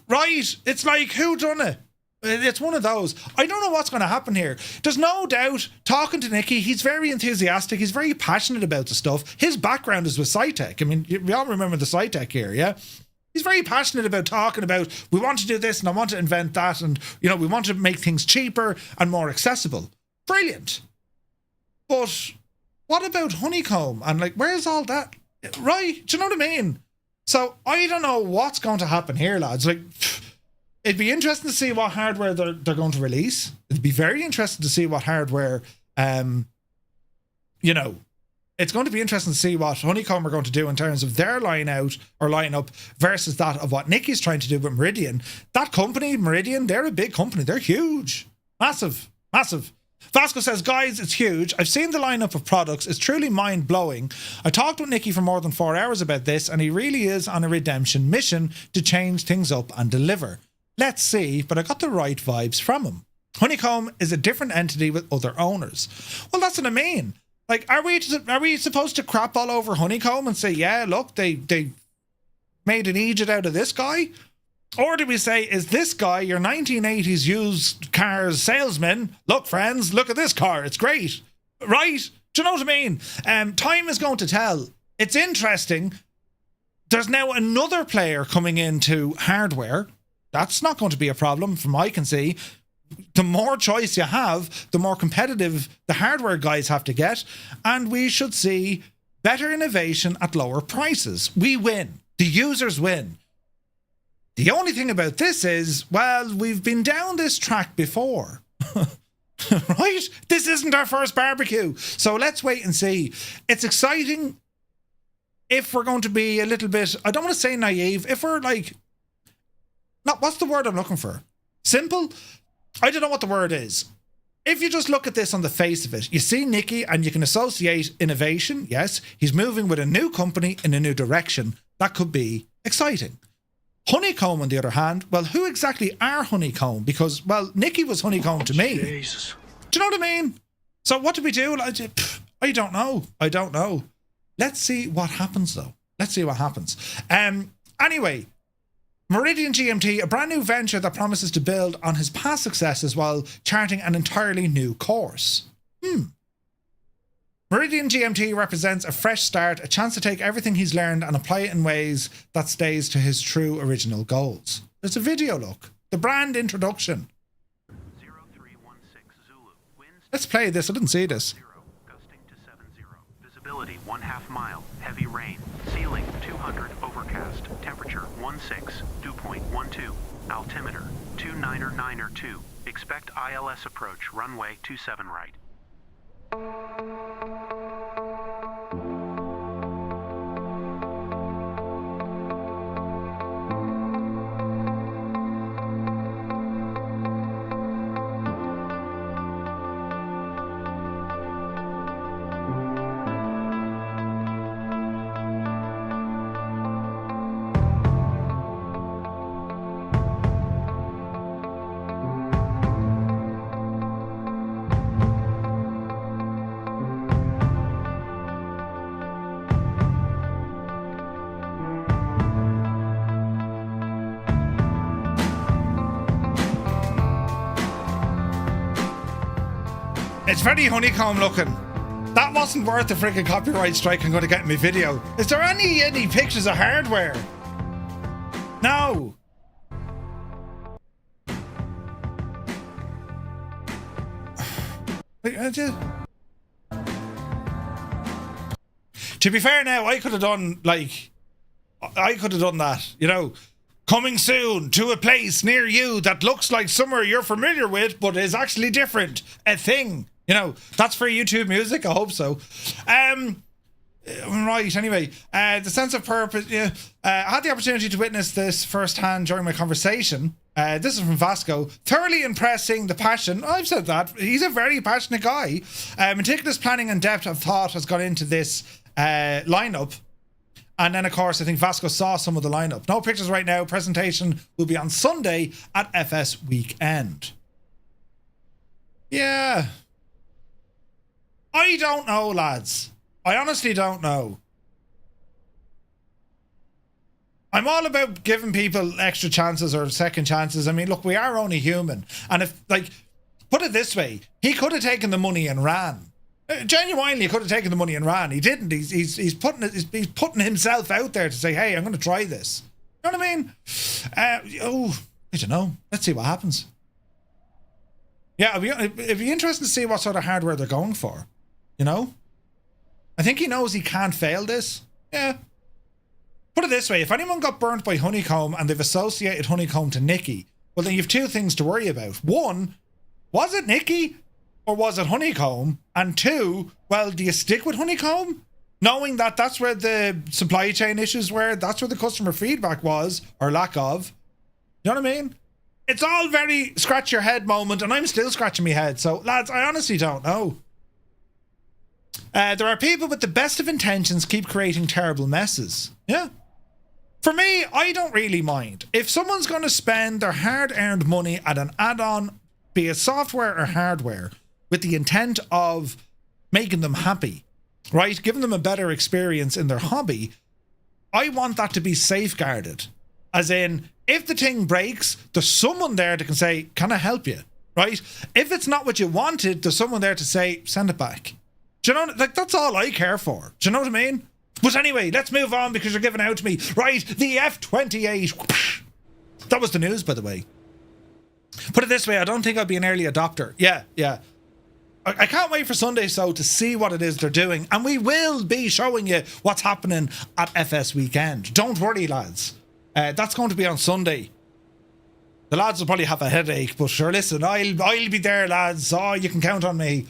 Speaker 1: Right? It's like, who done it? It's one of those. I don't know what's going to happen here. There's no doubt, talking to Nikki, he's very enthusiastic. He's very passionate about the stuff. His background is with SciTech. I mean, we all remember the SciTech here, yeah? He's very passionate about talking about, we want to do this and I want to invent that and, we want to make things cheaper and more accessible. Brilliant. But what about Honeycomb? And where's all that? Right? Do you know what I mean? So I don't know what's going to happen here, lads. It'd be interesting to see what hardware they're going to release. It'd be very interesting to see what hardware, it's going to be interesting to see what Honeycomb are going to do in terms of their lineup versus that of what Nikki's trying to do with Meridian. That company, Meridian, they're a big company. They're huge. Massive. Vasco says, guys, it's huge. I've seen the lineup of products. It's truly mind-blowing. I talked with Nikki for more than 4 hours about this, and he really is on a redemption mission to change things up and deliver. Let's see, but I got the right vibes from him. Honeycomb is a different entity with other owners. Well, that's what I mean. Are we supposed to crap all over Honeycomb and say, yeah, look, they made an Egypt out of this guy? Or do we say, is this guy your 1980s used cars salesman? Look, friends, look at this car. It's great. Right? Do you know what I mean? Time is going to tell. It's interesting. There's now another player coming into hardware. That's not going to be a problem from what I can see. The more choice you have, the more competitive the hardware guys have to get. And we should see better innovation at lower prices. We win. The users win. The only thing about this is, well, we've been down this track before. Right? This isn't our first barbecue. So let's wait and see. It's exciting if we're going to be a little bit, I don't want to say naive, if we're what's the word I'm looking for? Simple? I don't know what the word is. If you just look at this on the face of it, you see Nikki and you can associate innovation. Yes, he's moving with a new company in a new direction. That could be exciting. Honeycomb, on the other hand, well, who exactly are Honeycomb? Because, well, Nikki was Honeycomb to me.
Speaker 3: Jesus.
Speaker 1: Do you know what I mean? So what do we do? I don't know. Let's see what happens, though. Let's see what happens. Anyway, Meridian GMT, a brand new venture that promises to build on his past successes while charting an entirely new course. Meridian GMT represents a fresh start, a chance to take everything he's learned and apply it in ways that stays to his true original goals. There's a video, look. The brand introduction.
Speaker 3: 0316 Zulu. Winds
Speaker 1: Let's play this. I didn't see this.
Speaker 3: 0, gusting to 70. Visibility 1/2 mile. Heavy rain. Ceiling 200. Overcast. Temperature departure 16, 2.12, altimeter 299er2. Expect ILS approach runway 27 right.
Speaker 1: It's very honeycomb looking. That wasn't worth the freaking copyright strike I'm going to get in my video. Is there any pictures of hardware? No. To be fair now, I could have done that, you know. Coming soon to a place near you that looks like somewhere you're familiar with, but is actually different. A thing. You know, that's for YouTube music. I hope so. Right, anyway. The sense of purpose. Yeah, I had the opportunity to witness this firsthand during my conversation. This is from Vasco. Thoroughly impressing the passion. I've said that. He's a very passionate guy. Meticulous planning and depth of thought has gone into this lineup. And then, of course, I think Vasco saw some of the lineup. No pictures right now. Presentation will be on Sunday at FSWeekend. Yeah. I don't know, lads. I honestly don't know. I'm all about giving people extra chances or second chances. I mean, look, we are only human. And if, like, put it this way, he could have taken the money and ran. Genuinely, he could have taken the money and ran. He didn't. He's putting himself out there to say, hey, I'm going to try this. You know what I mean? I don't know. Let's see what happens. Yeah, it'd be interesting to see what sort of hardware they're going for. You know? I think he knows he can't fail this. Yeah. Put it this way, if anyone got burnt by honeycomb and they've associated honeycomb to Nicky, well, then you have two things to worry about. One, was it Nicky or was it honeycomb? And two, well, do you stick with honeycomb? Knowing that that's where the supply chain issues were, that's where the customer feedback was, or lack of. You know what I mean? It's all very scratch your head moment, and I'm still scratching my head. So, lads, I honestly don't know. There are people with the best of intentions keep creating terrible messes. Yeah. For me, I don't really mind. If someone's going to spend their hard-earned money at an add-on, be it software or hardware, with the intent of making them happy, right? Giving them a better experience in their hobby, I want that to be safeguarded. As in, if the thing breaks, there's someone there that can say, can I help you? Right? If it's not what you wanted, there's someone there to say, send it back. Do you know, like, that's all I care for. Do you know what I mean? But anyway, let's move on because you're giving out to me. Right, the F28. That was the news, by the way. Put it this way, I don't think I'll be an early adopter. Yeah. I can't wait for Sunday, so to see what it is they're doing. And we will be showing you what's happening at FS Weekend. Don't worry, lads. That's going to be on Sunday. The lads will probably have a headache, but sure, listen, I'll be there, lads. Oh, you can count on me.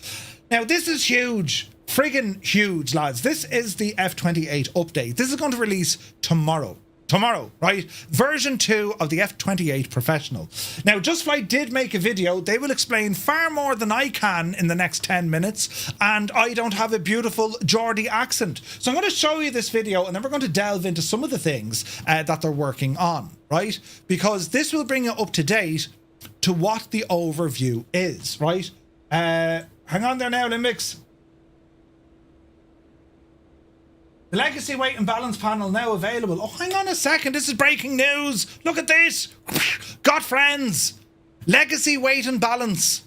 Speaker 1: Now, this is huge. Friggin' huge, lads. This is the F28 update. This is going to release tomorrow. Tomorrow, right? Version 2 of the F28 Professional. Now, Just Flight did make a video. They will explain far more than I can in the next 10 minutes. And I don't have a beautiful Geordie accent. So I'm going to show you this video and then we're going to delve into some of the things that they're working on, right? Because this will bring you up to date to what the overview is, right? Hang on there now, Limbics. The Legacy Weight and Balance panel now available. Oh, hang on a second. This is breaking news. Look at this. Got friends. Legacy Weight and Balance.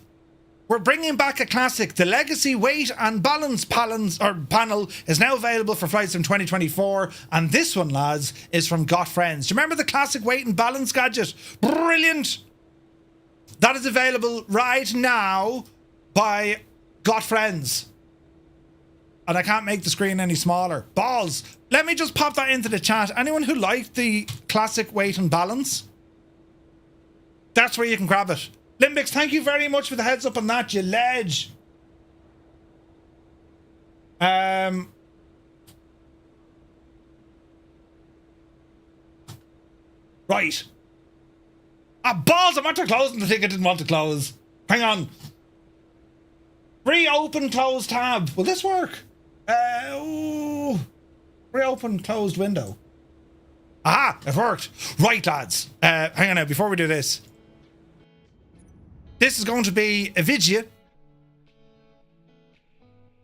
Speaker 1: We're bringing back a classic. The Legacy Weight and Balance panel is now available for flights in 2024. And this one, lads, is from Got Friends. Do you remember the classic Weight and Balance gadget? Brilliant. That is available right now by Got Friends. And I can't make the screen any smaller. Balls! Let me just pop that into the chat. Anyone who liked the classic weight and balance, that's where you can grab it. Limbix, thank you very much for the heads up on that, you ledge. Right. Balls! I'm after closing the thing I didn't want to close. Hang on. Reopen closed tab. Will this work? Reopen closed window. Aha! It worked. Right, lads. Hang on now, before we do this. This is going to be a video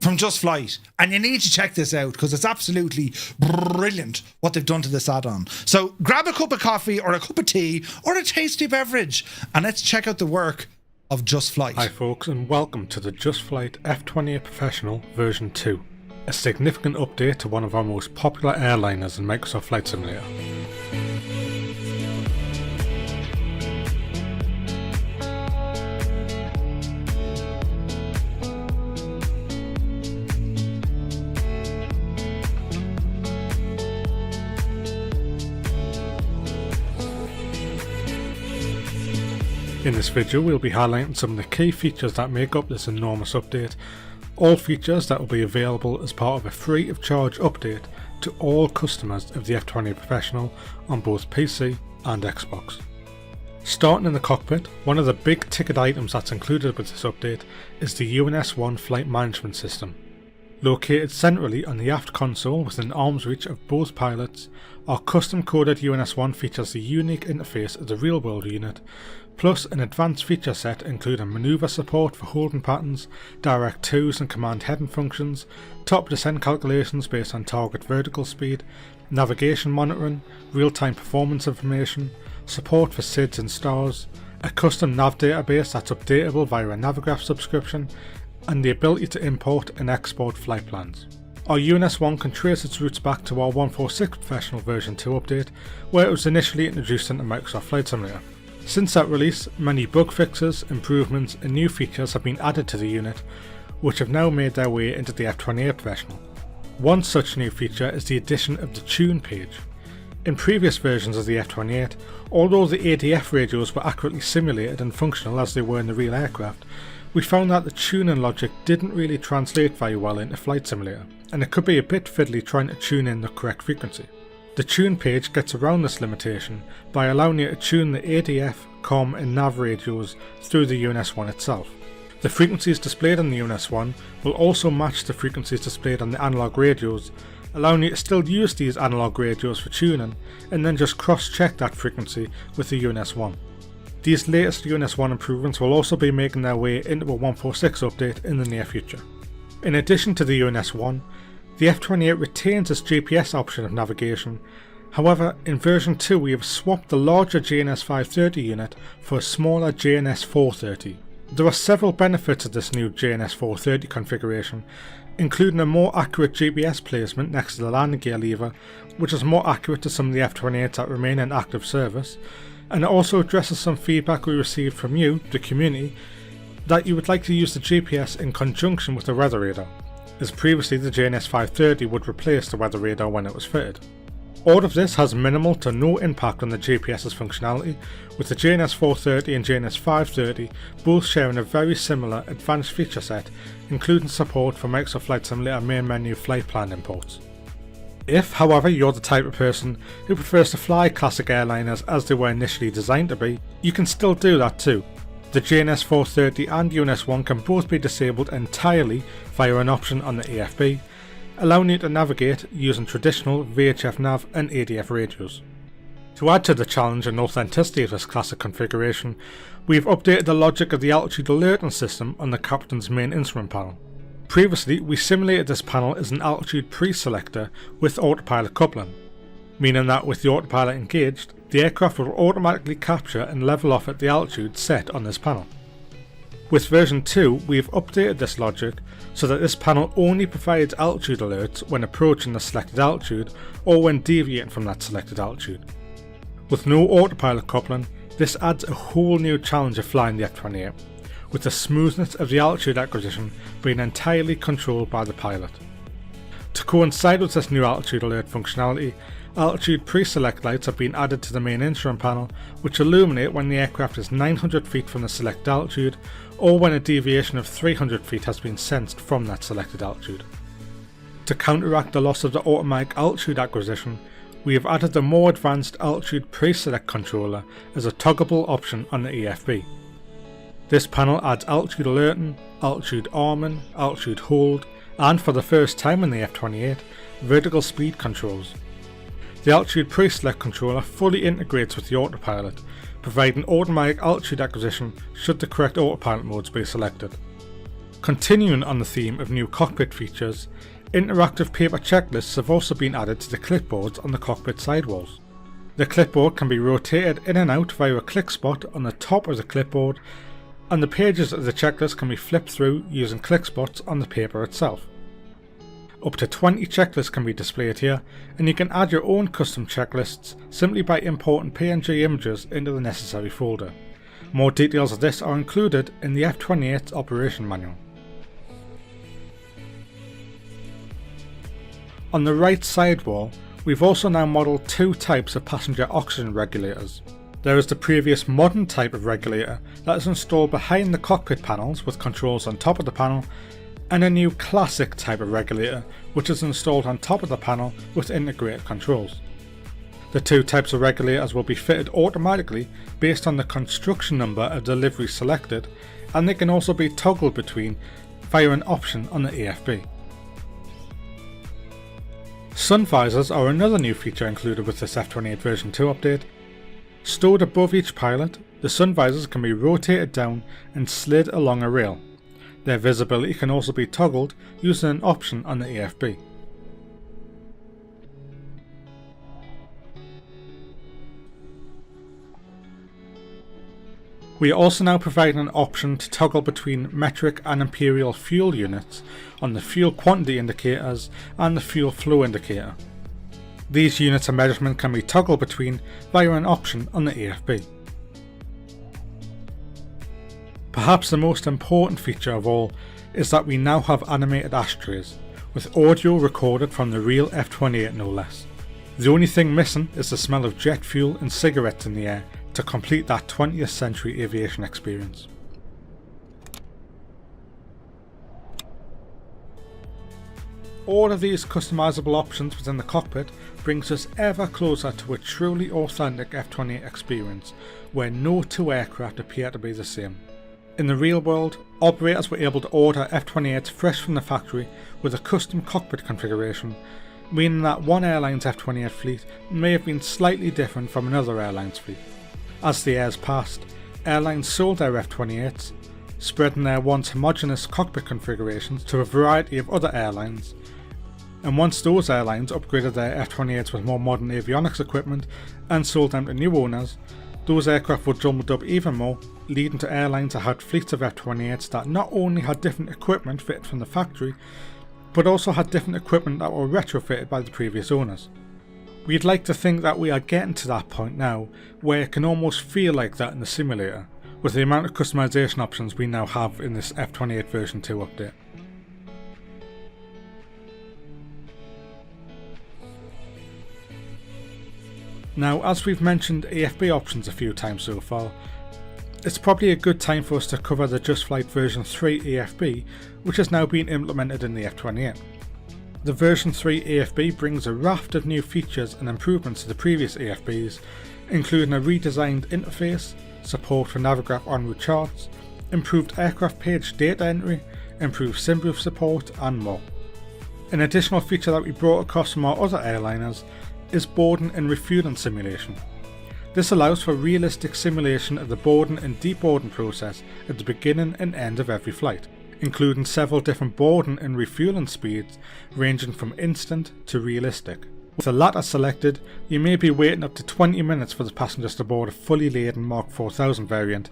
Speaker 1: from Just Flight, and you need to check this out because it's absolutely brilliant what they've done to this add-on. So grab a cup of coffee or a cup of tea or a tasty beverage and let's check out the work of Just Flight.
Speaker 4: Hi folks, and welcome to the Just Flight F28 Professional version 2, a significant update to one of our most popular airliners in Microsoft Flight Simulator. In this video we'll be highlighting some of the key features that make up this enormous update, all features that will be available as part of a free of charge update to all customers of the F28 Professional on both PC and Xbox. Starting in the cockpit, one of the big ticket items that's included with this update is the UNS-1 flight management system. Located centrally on the aft console within arm's reach of both pilots, our custom coded UNS-1 features the unique interface of the real world unit, plus an advanced feature set including manoeuvre support for holding patterns, direct twos and command heading functions, top descent calculations based on target vertical speed, navigation monitoring, real-time performance information, support for SIDS and stars, a custom nav database that's updatable via a Navigraph subscription, and the ability to import and export flight plans. Our UNS-1 can trace its roots back to our 146 Professional version 2 update, where it was initially introduced into Microsoft Flight Simulator. Since that release, many bug fixes, improvements and new features have been added to the unit, which have now made their way into the F28 Professional. One such new feature is the addition of the tune page. In previous versions of the F28, although the ADF radios were accurately simulated and functional as they were in the real aircraft, we found that the tuning logic didn't really translate very well into Flight Simulator, and it could be a bit fiddly trying to tune in the correct frequency. The tune page gets around this limitation by allowing you to tune the ADF, COM and NAV radios through the UNS-1 itself. The frequencies displayed on the UNS-1 will also match the frequencies displayed on the analog radios, allowing you to still use these analog radios for tuning and then just cross-check that frequency with the UNS-1. These latest UNS-1 improvements will also be making their way into a 146 update in the near future. In addition to the UNS-1, the F28 retains its GPS option of navigation. However, in version 2 we have swapped the larger JNS 530 unit for a smaller JNS 430. There are several benefits of this new JNS 430 configuration, including a more accurate GPS placement next to the landing gear lever, which is more accurate to some of the F28s that remain in active service, and it also addresses some feedback we received from you, the community, that you would like to use the GPS in conjunction with the weather radar, as previously the JNS 530 would replace the weather radar when it was fitted. All of this has minimal to no impact on the GPS's functionality, with the JNS 430 and JNS 530 both sharing a very similar advanced feature set, including support for Microsoft Flight Simulator main menu flight plan imports. If, however, you're the type of person who prefers to fly classic airliners as they were initially designed to be, you can still do that too. The JNS 430 and UNS-1 can both be disabled entirely via an option on the AFB, allowing you to navigate using traditional VHF nav and ADF radios. To add to the challenge and authenticity of this classic configuration, we have updated the logic of the altitude alerting system on the captain's main instrument panel. Previously, we simulated this panel as an altitude pre-selector with autopilot coupling, meaning that with the autopilot engaged, the aircraft will automatically capture and level off at the altitude set on this panel. With version 2, we have updated this logic so that this panel only provides altitude alerts when approaching the selected altitude or when deviating from that selected altitude. With no autopilot coupling, this adds a whole new challenge of flying the F28, with the smoothness of the altitude acquisition being entirely controlled by the pilot. To coincide with this new altitude alert functionality, altitude pre-select lights have been added to the main instrument panel, which illuminate when the aircraft is 900 feet from the select altitude or when a deviation of 300 feet has been sensed from that selected altitude. To counteract the loss of the automatic altitude acquisition, we have added the more advanced altitude pre-select controller as a toggleable option on the EFB. This panel adds altitude alerting, altitude arming, altitude hold, and for the first time in the F28, vertical speed controls. The altitude pre-select controller fully integrates with the autopilot, providing automatic altitude acquisition should the correct autopilot modes be selected. Continuing on the theme of new cockpit features, interactive paper checklists have also been added to the clipboards on the cockpit sidewalls. The clipboard can be rotated in and out via a click spot on the top of the clipboard, and the pages of the checklist can be flipped through using click spots on the paper itself. Up to 20 checklists can be displayed here, and you can add your own custom checklists simply by importing PNG images into the necessary folder. More details of this are included in the F28's operation manual. On the right sidewall, we've also now modelled two types of passenger oxygen regulators. There is the previous modern type of regulator that is installed behind the cockpit panels with controls on top of the panel, and a new classic type of regulator which is installed on top of the panel with integrated controls. The two types of regulators will be fitted automatically based on the construction number of deliveries selected, and they can also be toggled between via an option on the AFB. Sun visors are another new feature included with this F28 version 2 update. Stored above each pilot, the sun visors can be rotated down and slid along a rail. Their visibility can also be toggled using an option on the AFB. We are also now providing an option to toggle between metric and imperial fuel units on the fuel quantity indicators and the fuel flow indicator. These units of measurement can be toggled between via an option on the AFB. Perhaps the most important feature of all is that we now have animated ashtrays, with audio recorded from the real F28 no less. The only thing missing is the smell of jet fuel and cigarettes in the air to complete that 20th century aviation experience. All of these customizable options within the cockpit brings us ever closer to a truly authentic F28 experience, where no two aircraft appear to be the same. In the real world, operators were able to order F28s fresh from the factory with a custom cockpit configuration, meaning that one airline's F28 fleet may have been slightly different from another airline's fleet. As the years passed, airlines sold their F28s, spreading their once homogeneous cockpit configurations to a variety of other airlines, and once those airlines upgraded their F28s with more modern avionics equipment and sold them to new owners, those aircraft were jumbled up even more, leading to airlines that had fleets of F28s that not only had different equipment fitted from the factory, but also had different equipment that were retrofitted by the previous owners. We'd like to think that we are getting to that point now, where it can almost feel like that in the simulator, with the amount of customization options we now have in this F28 version 2 update. Now, as we've mentioned AFB options a few times so far, it's probably a good time for us to cover the Just Flight version 3 AFB, which has now been implemented in the F28. The version 3 AFB brings a raft of new features and improvements to the previous AFBs, including a redesigned interface, support for Navigraph en route charts, improved aircraft page data entry, improved SimBooth support, and more. An additional feature that we brought across from our other airliners is boarding and refueling simulation. This allows for realistic simulation of the boarding and deboarding process at the beginning and end of every flight, including several different boarding and refueling speeds ranging from instant to realistic. With the latter selected, you may be waiting up to 20 minutes for the passengers to board a fully laden Mark 4000 variant,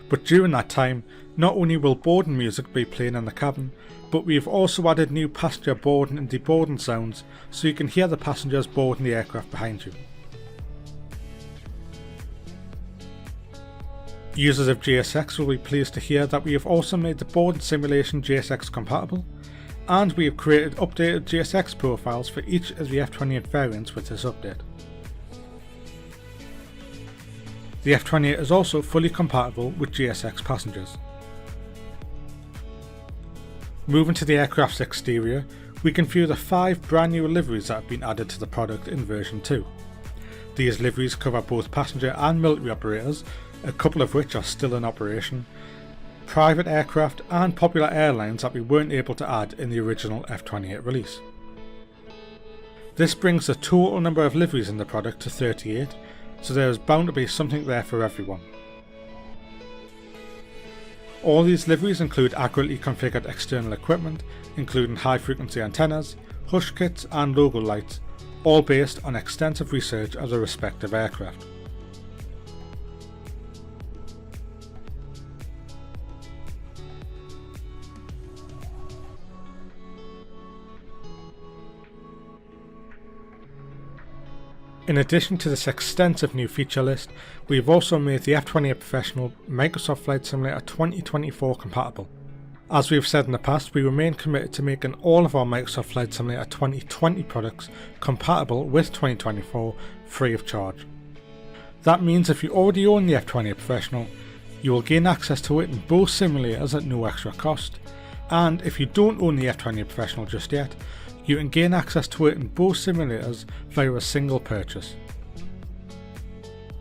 Speaker 4: but during that time, not only will boarding music be playing in the cabin, but we have also added new passenger boarding and deboarding sounds so you can hear the passengers boarding the aircraft behind you. Users of JSX will be pleased to hear that we have also made the boarding simulation JSX compatible, and we have created updated GSX profiles for each of the F28 variants with this update. The F28 is also fully compatible with GSX passengers. Moving to the aircraft's exterior, we can view the 5 brand new liveries that have been added to the product in version 2. These liveries cover both passenger and military operators, a couple of which are still in operation, private aircraft and popular airlines that we weren't able to add in the original F28 release. This brings the total number of liveries in the product to 38, so there is bound to be something there for everyone. All these liveries include accurately configured external equipment, including high frequency antennas, hush kits and logo lights, all based on extensive research of the respective aircraft. In addition to this extensive new feature list, we have also made the F28 Professional Microsoft Flight Simulator 2024 compatible. As we have said in the past, we remain committed to making all of our Microsoft Flight Simulator 2020 products compatible with 2024 free of charge. That means if you already own the F28 Professional, you will gain access to it in both simulators at no extra cost, and if you don't own the F28 Professional just yet, you can gain access to it in both simulators via a single purchase.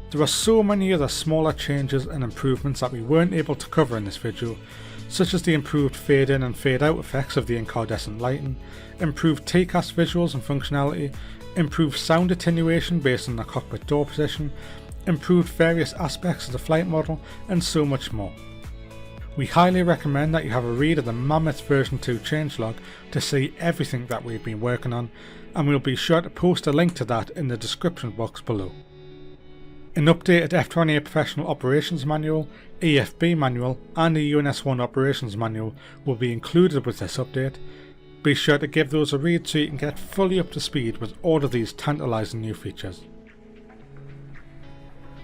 Speaker 4: There are so many other smaller changes and improvements that we weren't able to cover in this video, such as the improved fade in and fade out effects of the incandescent lighting, improved TCAS visuals and functionality, improved sound attenuation based on the cockpit door position, improved various aspects of the flight model, and so much more. We highly recommend that you have a read of the Mammoth version 2 changelog to see everything that we've been working on, and we'll be sure to post a link to that in the description box below. An updated F28 Professional Operations Manual, EFB Manual and a UNS-1 Operations Manual will be included with this update. Be sure to give those a read so you can get fully up to speed with all of these tantalising new features.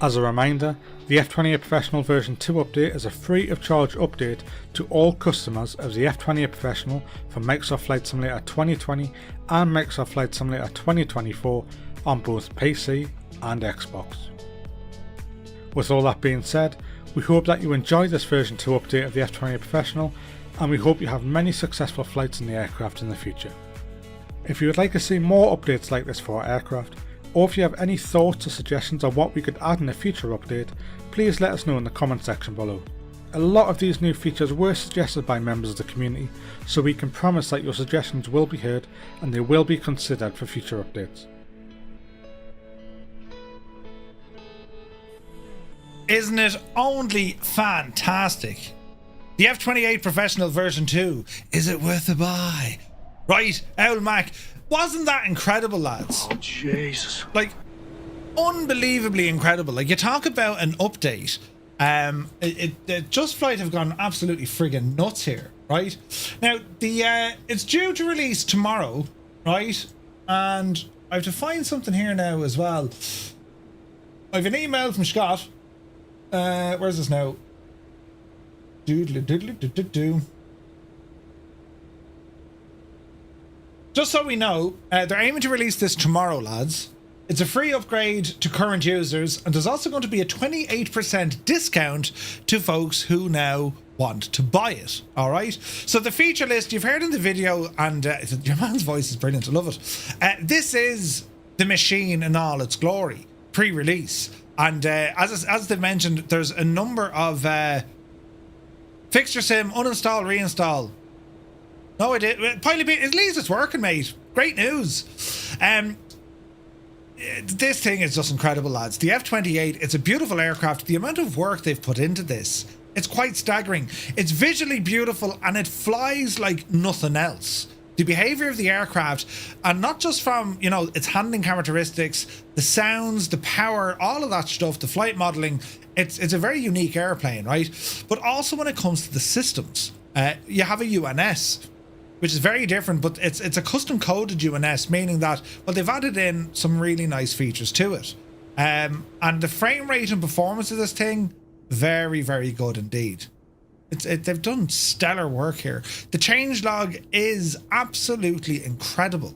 Speaker 4: As a reminder, the F28 Professional version 2 update is a free of charge update to all customers of the F28 Professional for Microsoft Flight Simulator 2020 and Microsoft Flight Simulator 2024 on both PC and Xbox. With all that being said, we hope that you enjoy this version 2 update of the F28 Professional, and we hope you have many successful flights in the aircraft in the future. If you would like to see more updates like this for our aircraft, or if you have any thoughts or suggestions on what we could add in a future update, please let us know in the comment section below. A lot of these new features were suggested by members of the community, so we can promise that your suggestions will be heard and they will be considered for future updates.
Speaker 1: Isn't it only fantastic? The F28 Professional version 2, is it worth a buy? Right, Owl Mac, wasn't that incredible, lads?
Speaker 3: Oh, Jesus.
Speaker 1: Like, unbelievably incredible. Like, you talk about an update. Just Flight have gone absolutely friggin' nuts here, right? Now, it's due to release tomorrow, right? And I have to find something here now as well. I have an email from Scott. Where's this now? Doodle-doodle-doo-doo-doo. Just so we know, they're aiming to release this tomorrow, lads. It's a free upgrade to current users, and there's also going to be a 28% discount to folks who now want to buy it. All right. So the feature list you've heard in the video, and your man's voice is brilliant. I love it. This is the machine in all its glory, pre-release, and as they mentioned, there's a number of fixture sim, uninstall, reinstall. No, I did. Pilot, at least it's working, mate. Great news. This thing is just incredible, lads. The F28, it's a beautiful aircraft. The amount of work they've put into this, it's quite staggering. It's visually beautiful and it flies like nothing else. The behavior of the aircraft, and not just from, you know, its handling characteristics, the sounds, the power, all of that stuff, the flight modeling, it's a very unique airplane, right? But also when it comes to the systems, you have a UNS, which is very different, but it's a custom coded UNS, meaning that, well, they've added in some really nice features to it. And the frame rate and performance of this thing, very, very good indeed. They've done stellar work here. The changelog is absolutely incredible.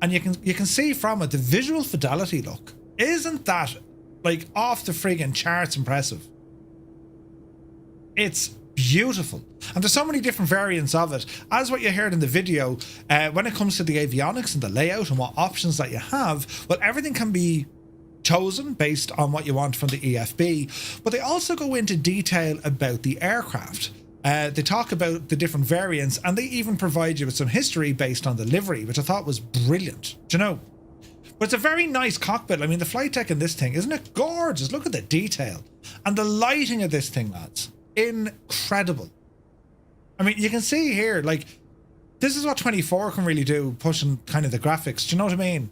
Speaker 1: And you can see from it, the visual fidelity, look. Isn't that, like, off the friggin' charts impressive? It's beautiful. And there's so many different variants of it. As what you heard in the video, when it comes to the avionics and the layout and what options that you have, well, everything can be chosen based on what you want from the EFB. But they also go into detail about the aircraft. They talk about the different variants, and they even provide you with some history based on the livery, which I thought was brilliant. Do you know? But it's a very nice cockpit. I mean, the flight deck in this thing, isn't it gorgeous? Look at the detail. And the lighting of this thing, lads. Incredible. I mean, you can see here, like, this is what 24 can really do, pushing kind of the graphics. Do you know what I mean?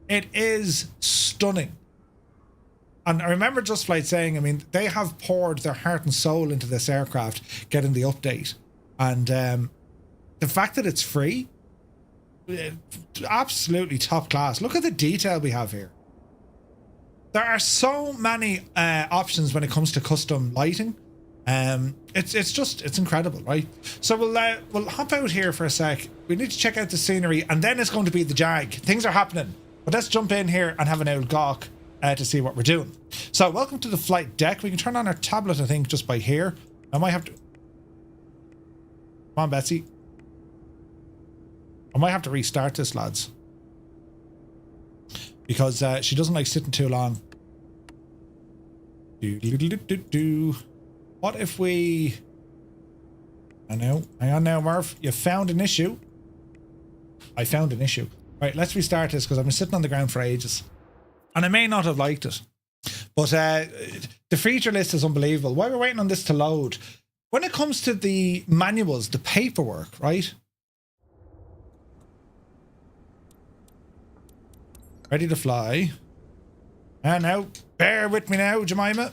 Speaker 1: It is stunning. And I remember Just Flight saying, I mean, they have poured their heart and soul into this aircraft, getting the update. And the fact that it's free, absolutely top class. Look at the detail we have here. There are so many options when it comes to custom lighting. It's incredible, right? So we'll hop out here for a sec. We need to check out the scenery, and then it's going to be the Jag. Things are happening. But let's jump in here and have an old gawk to see what we're doing. So welcome to the flight deck. We can turn on our tablet, I think, just by here. I might have to... Come on, Betsy. I might have to restart this, lads. Because she doesn't like sitting too long. What if we... I know. Hang on now, Murph. You found an issue. I found an issue. Right, let's restart this because I've been sitting on the ground for ages. And I may not have liked it. But the feature list is unbelievable. While we're waiting on this to load, when it comes to the manuals, the paperwork, right? Ready to fly. And now, bear with me now, Jemima.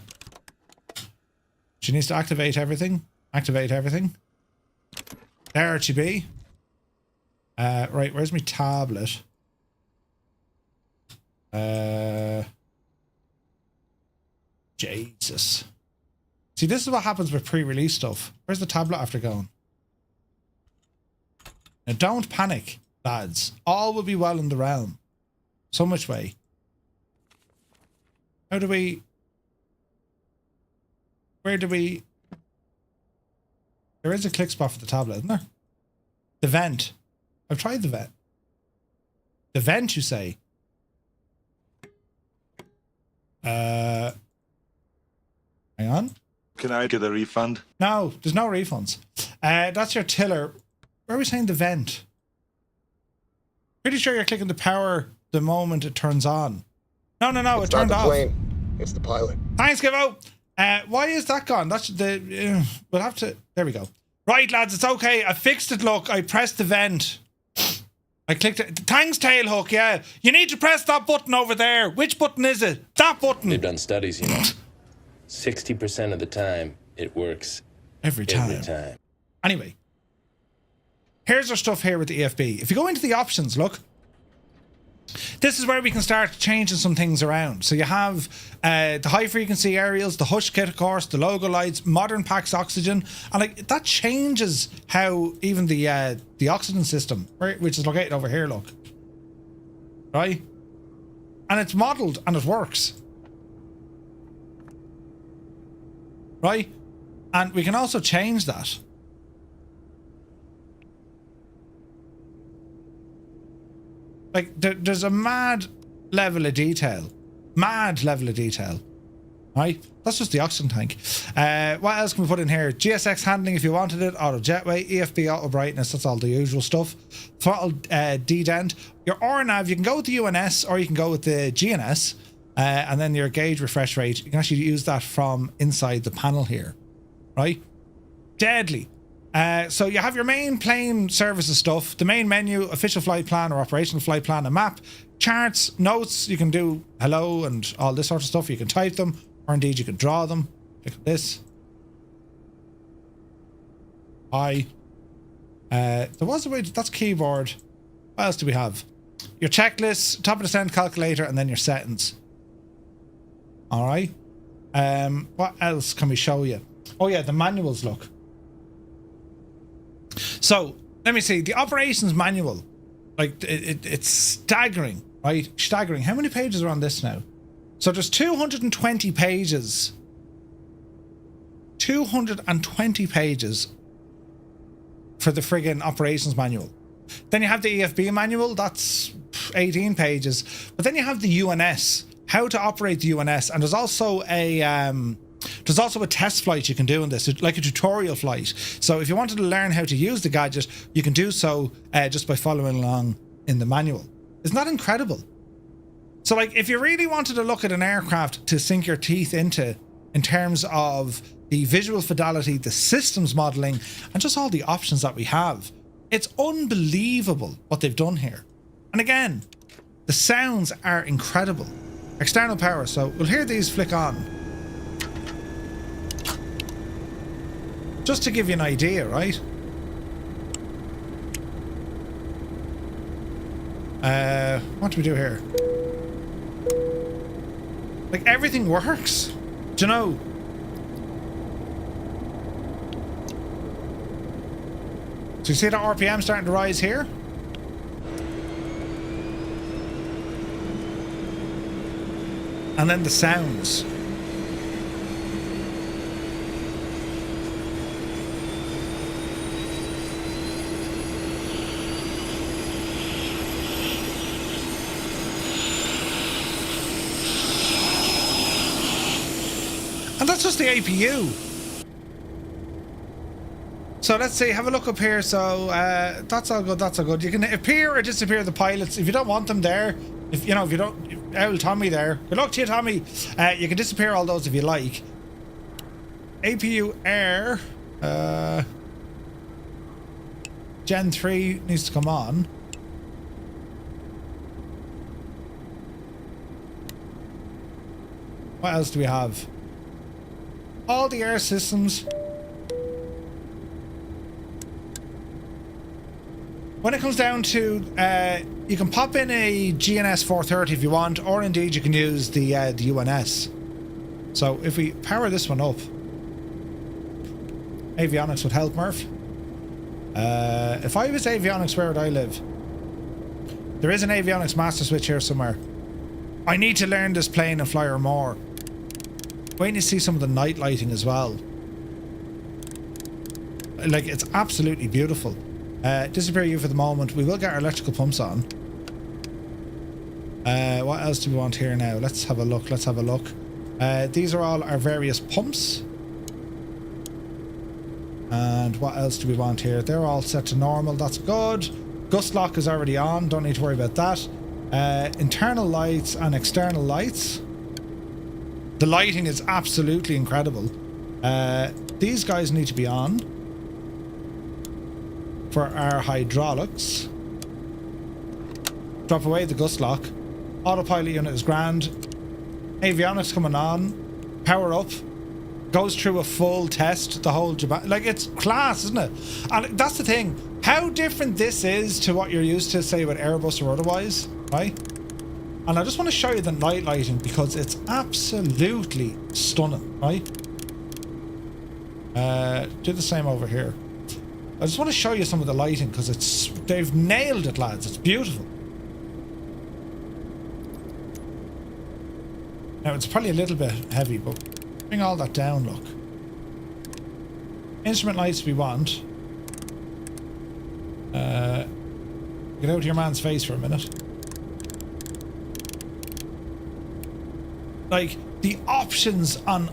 Speaker 1: She needs to activate everything. Activate everything. There she be. Right, where's my tablet? Jesus. See, this is what happens with pre-release stuff. Where's the tablet after going? Now, don't panic, lads. All will be well in the realm. So much way. How do we... Where do we... There is a click spot for the tablet, isn't there? The vent. I've tried the vent. The vent, you say? Hang on.
Speaker 5: Can I get a refund?
Speaker 1: No, there's no refunds. That's your tiller. Where are we saying the vent? Pretty sure you're clicking the power the moment it turns on. No, it turned off.
Speaker 6: Plane. It's the pilot.
Speaker 1: Thanks, Gibbo. Why is that gone? That's the... we'll have to... There we go. Right, lads, it's okay. I fixed it, look. I pressed the vent. I clicked it. Thanks, Tailhook, yeah. You need to press that button over there. Which button is it? That button.
Speaker 7: They've done studies, you know. 60% of the time, it works.
Speaker 1: Every time. Anyway. Here's our stuff here with the EFB. If you go into the options, look. This is where we can start changing some things around. So you have the high frequency aerials, the hush kit, of course, the logo lights, modern packs oxygen, and like that changes how even the oxygen system, which is located over here, look, right, and it's modelled and it works, right, and we can also change that. Like, there's a mad level of detail. Right? That's just the oxygen tank. What else can we put in here? GSX handling if you wanted it. Auto jetway. EFB auto brightness. That's all the usual stuff. Throttle dedent. Your RNAV, you can go with the UNS or you can go with the GNS. And then your gauge refresh rate. You can actually use that from inside the panel here. Right? Deadly. So you have your main plane services stuff, the main menu, official flight plan or operational flight plan, a map, charts, notes. You can do hello and all this sort of stuff. You can type them, or indeed you can draw them. Look at this. There was a way that's keyboard. What else do we have? Your checklist, top of descent calculator, and then your settings. All right. What else can we show you? Oh yeah, the manuals, look. So, let me see. The operations manual, like, it's staggering, right? Staggering. How many pages are on this now? So there's 220 pages. 220 pages for the friggin' operations manual. Then you have the EFB manual, that's 18 pages. But then you have the UNS, how to operate the UNS, and there's also a test flight you can do in this, like a tutorial flight. So if you wanted to learn how to use the gadget, you can do so just by following along in the manual. Isn't that incredible? So like, if you really wanted to look at an aircraft to sink your teeth into in terms of the visual fidelity, the systems modeling, and just all the options that we have, it's unbelievable what they've done here. And again, the sounds are incredible. External power, so we'll hear these flick on. Just to give you an idea, right? What do we do here? Like, everything works. Do you know? So you see the RPM starting to rise here? And then the sounds. And that's just the APU. So let's see, have a look up here. So that's all good, that's all good. You can appear or disappear the pilots if you don't want them there. If you don't, old Tommy there. Good luck to you, Tommy. You can disappear all those if you like. APU Air. Gen 3 needs to come on. What else do we have? All the air systems. When it comes down to, you can pop in a GNS 430 if you want, or indeed you can use the UNS. So if we power this one up, avionics would help, Murph. If I was avionics, where would I live? There is an avionics master switch here somewhere. I need to learn this plane and fly her more. Waiting to see some of the night lighting as well. Like, it's absolutely beautiful. Disappear you for the moment. We will get our electrical pumps on. What else do we want here now? Let's have a look. Let's have a look. These are all our various pumps. And what else do we want here? They're all set to normal. That's good. Gust lock is already on. Don't need to worry about that. Internal lights and external lights. The lighting is absolutely incredible. These guys need to be on. For our hydraulics. Drop away the gust lock. Autopilot unit is grand. Avionics coming on. Power up. Goes through a full test. The whole Japan. Like, it's class, isn't it? And that's the thing. How different this is to what you're used to, say, with Airbus or otherwise, right? And I just want to show you the night lighting because it's absolutely stunning, right? Do the same over here. I just want to show you some of the lighting because they've nailed it, lads. It's beautiful. Now, it's probably a little bit heavy, but bring all that down, look. Instrument lights we want. Get out of your man's face for a minute. Like, the options on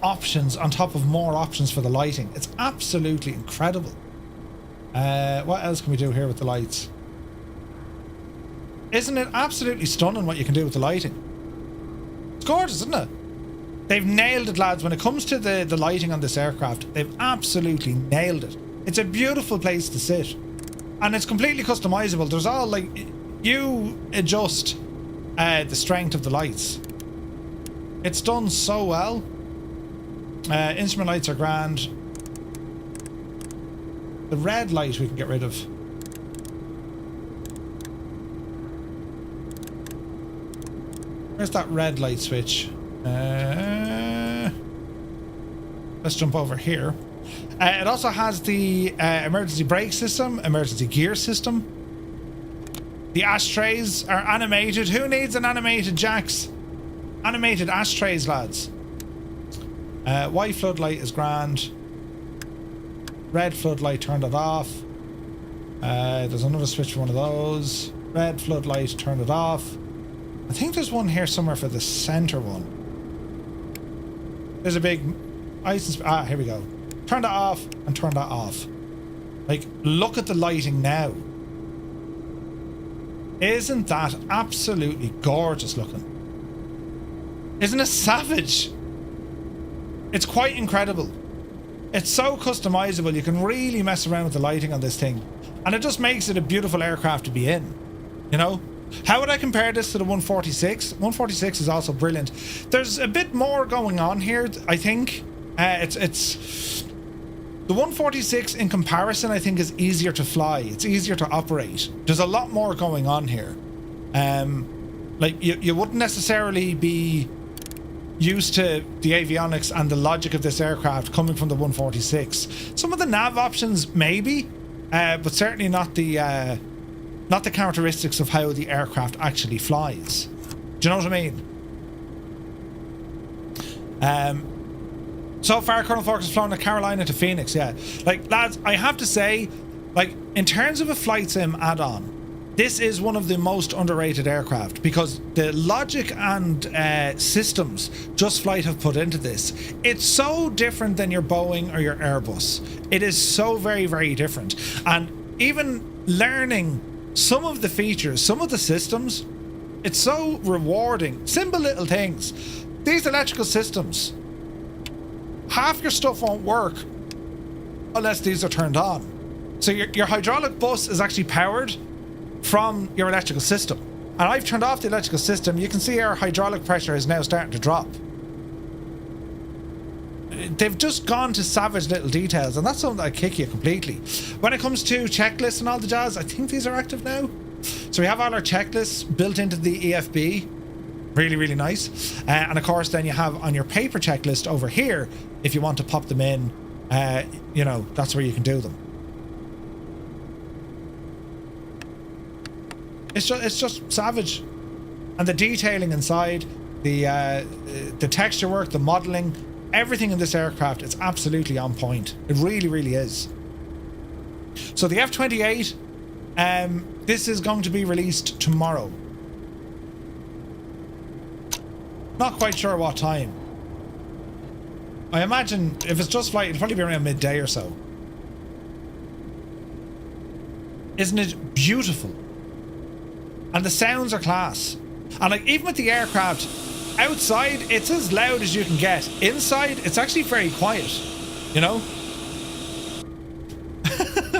Speaker 1: top of more options for the lighting. It's absolutely incredible. What else can we do here with the lights? Isn't it absolutely stunning what you can do with the lighting? It's gorgeous, isn't it? They've nailed it, lads. When it comes to the lighting on this aircraft, they've absolutely nailed it. It's a beautiful place to sit. And it's completely customizable. There's all, like, you adjust the strength of the lights. It's done so well. Instrument lights are grand. The red light we can get rid of. Where's that red light switch? let's jump over here. It also has the emergency brake system, emergency gear system. The ashtrays are animated. Who needs an animated jacks? Animated ashtrays, lads. White floodlight is grand. Red floodlight, turned it off. There's another switch for one of those. Red floodlight, turn it off. I think there's one here somewhere for the center one. There's a big ice. Here we go. Turn that off and turn that off. Like, look at the lighting now. Isn't that absolutely gorgeous looking? Isn't it savage? It's quite incredible. It's so customizable. You can really mess around with the lighting on this thing. And it just makes it a beautiful aircraft to be in. You know? How would I compare this to the 146? 146 is also brilliant. There's a bit more going on here, I think. It's the 146 in comparison, I think, is easier to fly. It's easier to operate. There's a lot more going on here. Like you wouldn't necessarily be used to the avionics and the logic of this aircraft coming from the 146. Some of the nav options maybe, but certainly not the characteristics of how the aircraft actually flies. Do you know what I mean? So far, Colonel Forks has flown to Carolina to Phoenix, yeah. Like, lads, I have to say, like, in terms of a flight sim add-on, this is one of the most underrated aircraft because the logic and systems Just Flight have put into this, it's so different than your Boeing or your Airbus. It is so very, very different. And even learning some of the features, some of the systems, it's so rewarding. Simple little things. These electrical systems, half your stuff won't work unless these are turned on. So your hydraulic bus is actually powered from your electrical system. And I've turned off the electrical system. You can see our hydraulic pressure is now starting to drop. They've just gone to savage little details, and that's something that kick you completely. When it comes to checklists and all the jazz, I think these are active now. So we have all our checklists built into the EFB. Really, really nice. And of course, then you have on your paper checklist over here, if you want to pop them in, you know, that's where you can do them. It's just savage. And the detailing inside, the texture work, the modeling, everything in this aircraft, it's absolutely on point. It really, really is. So the F28, this is going to be released tomorrow. Not quite sure what time. I imagine if it's Just Flight, it'll probably be around midday or so. Isn't it beautiful? And the sounds are class. And like, even with the aircraft, outside it's as loud as you can get. Inside, it's actually very quiet. You know?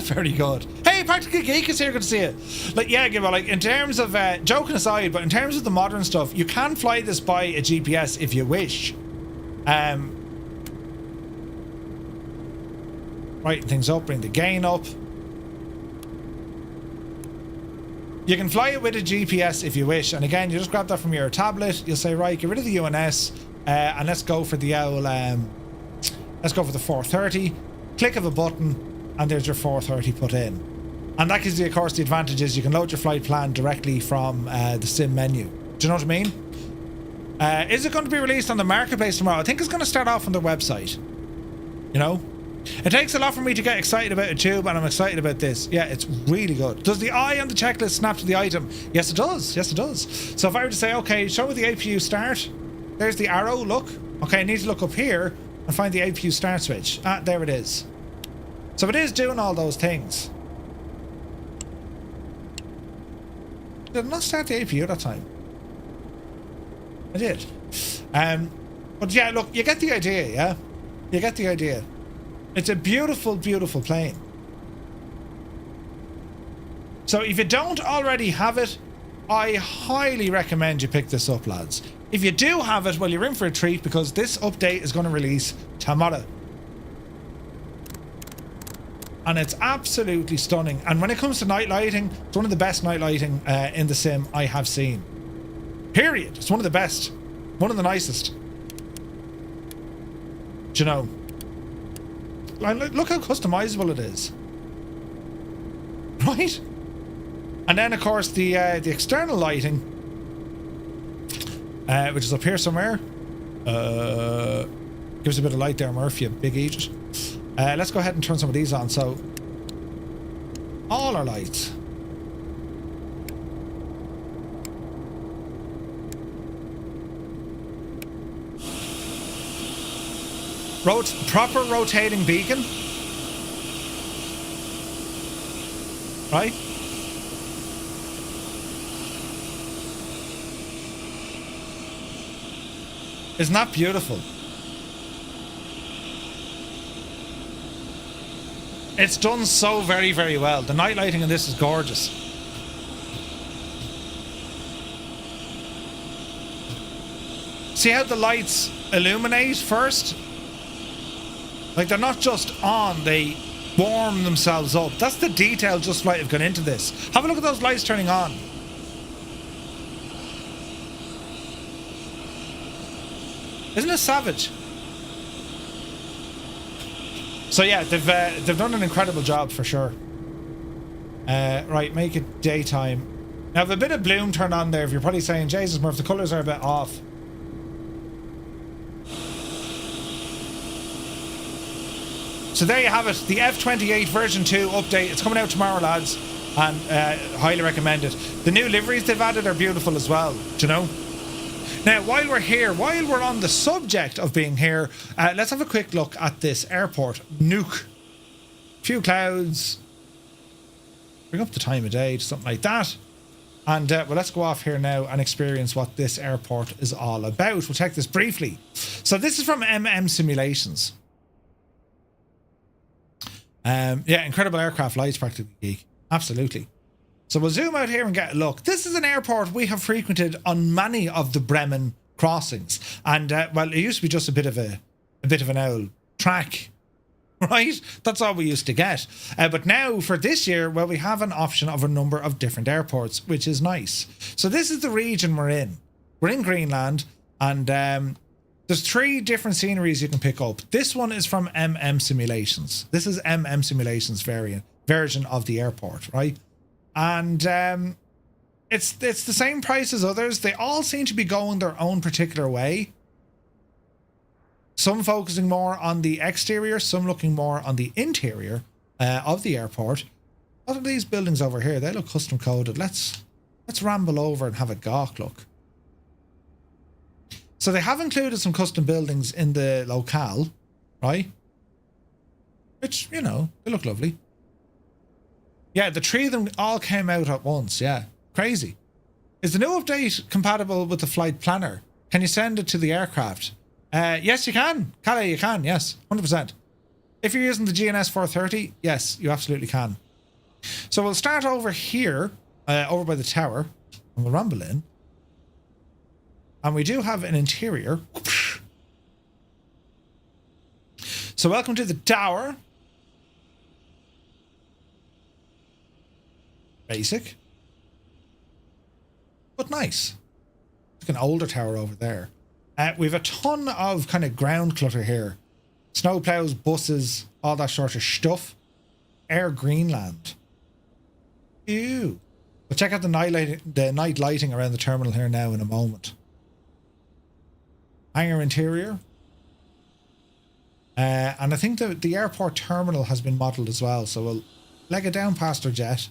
Speaker 1: Very good. Hey, Practical Geek is here, good to see you. Like, yeah, Gibbo, like, in terms of, joking aside, but in terms of the modern stuff, you can fly this by a GPS if you wish. Writing things up, bring the gain up. You can fly it with a GPS if you wish, and again, you just grab that from your tablet. You'll say, right, get rid of the UNS, and let's go for the owl. Let's go for the 430. Click of a button, and there's your 430 put in. And that gives you, of course, the advantage is you can load your flight plan directly from the sim menu. Do you know what I mean? Is it going to be released on the marketplace tomorrow? I think it's going to start off on their website. You know? It takes a lot for me to get excited about a tube, and I'm excited about this. Yeah, it's really good. Does the eye on the checklist snap to the item? Yes, it does. Yes, it does. So if I were to say, okay, show me the APU start. There's the arrow, look. Okay, I need to look up here and find the APU start switch. Ah, there it is. So it is doing all those things. Did I not start the APU that time? I did. But yeah, look, you get the idea, yeah? You get the idea. It's a beautiful, beautiful plane. So if you don't already have it, I highly recommend you pick this up, lads. If you do have it, well, you're in for a treat because this update is going to release tomorrow. And it's absolutely stunning. And when it comes to night lighting, it's one of the best night lighting in the sim I have seen. Period. It's one of the best. One of the nicest. Do you know? look how customizable it is. Right? And then, of course, the external lighting, which is up here somewhere. Gives a bit of light there, Murphy, a big eat. Let's go ahead and turn some of these on. So, all our lights. Proper rotating beacon. Right? Isn't that beautiful? It's done so very, very well. The night lighting in this is gorgeous. See how the lights illuminate first? Like, they're not just on, they warm themselves up. That's the detail Just Flight have gone into this. Have a look at those lights turning on. Isn't it savage? So yeah, they've done an incredible job for sure. Right, make it daytime. Now, have a bit of bloom turned on there. If you're probably saying, Jesus Murph, the colours are a bit off. So there you have it, the F28 version 2 update. It's coming out tomorrow, lads, and highly recommend it. The new liveries they've added are beautiful as well, do you know? Now, while we're here, while we're on the subject of being here, let's have a quick look at this airport, Nuuk. Few clouds. Bring up the time of day to something like that. And well, let's go off here now and experience what this airport is all about. We'll check this briefly. So this is from Simulations. Yeah, incredible aircraft lights, practically geek. Absolutely. So we'll zoom out here and get a look. This is an airport we have frequented on many of the Bremen crossings, and well, it used to be just a bit of an old track, right? That's all we used to get. But now for this year, well, we have an option of a number of different airports, which is nice. So this is the region we're in. We're in Greenland, and there's 3 different sceneries you can pick up. This one is from Simulations. This is Simulations version of the airport, right? And it's the same price as others. They all seem to be going their own particular way. Some focusing more on the exterior, some looking more on the interior of the airport. What are these buildings over here? They look custom coded. Let's ramble over and have a gawk look. So they have included some custom buildings in the locale, right? Which, you know, they look lovely. Yeah, the 3 of them all came out at once, yeah. Crazy. Is the new update compatible with the flight planner? Can you send it to the aircraft? Yes, you can. Calais, you can, yes. 100%. If you're using the GNS 430, yes, you absolutely can. So we'll start over here, over by the tower, and we'll ramble in. And we do have an interior. So welcome to the tower. Basic. But nice. It's like an older tower over there. We have a ton of kind of ground clutter here. Snowplows, buses, all that sort of stuff. Air Greenland. Ew. We'll check out the night lighting around the terminal here now in a moment. Hangar interior. And I think the airport terminal has been modelled as well. So we'll leg it down past our jet.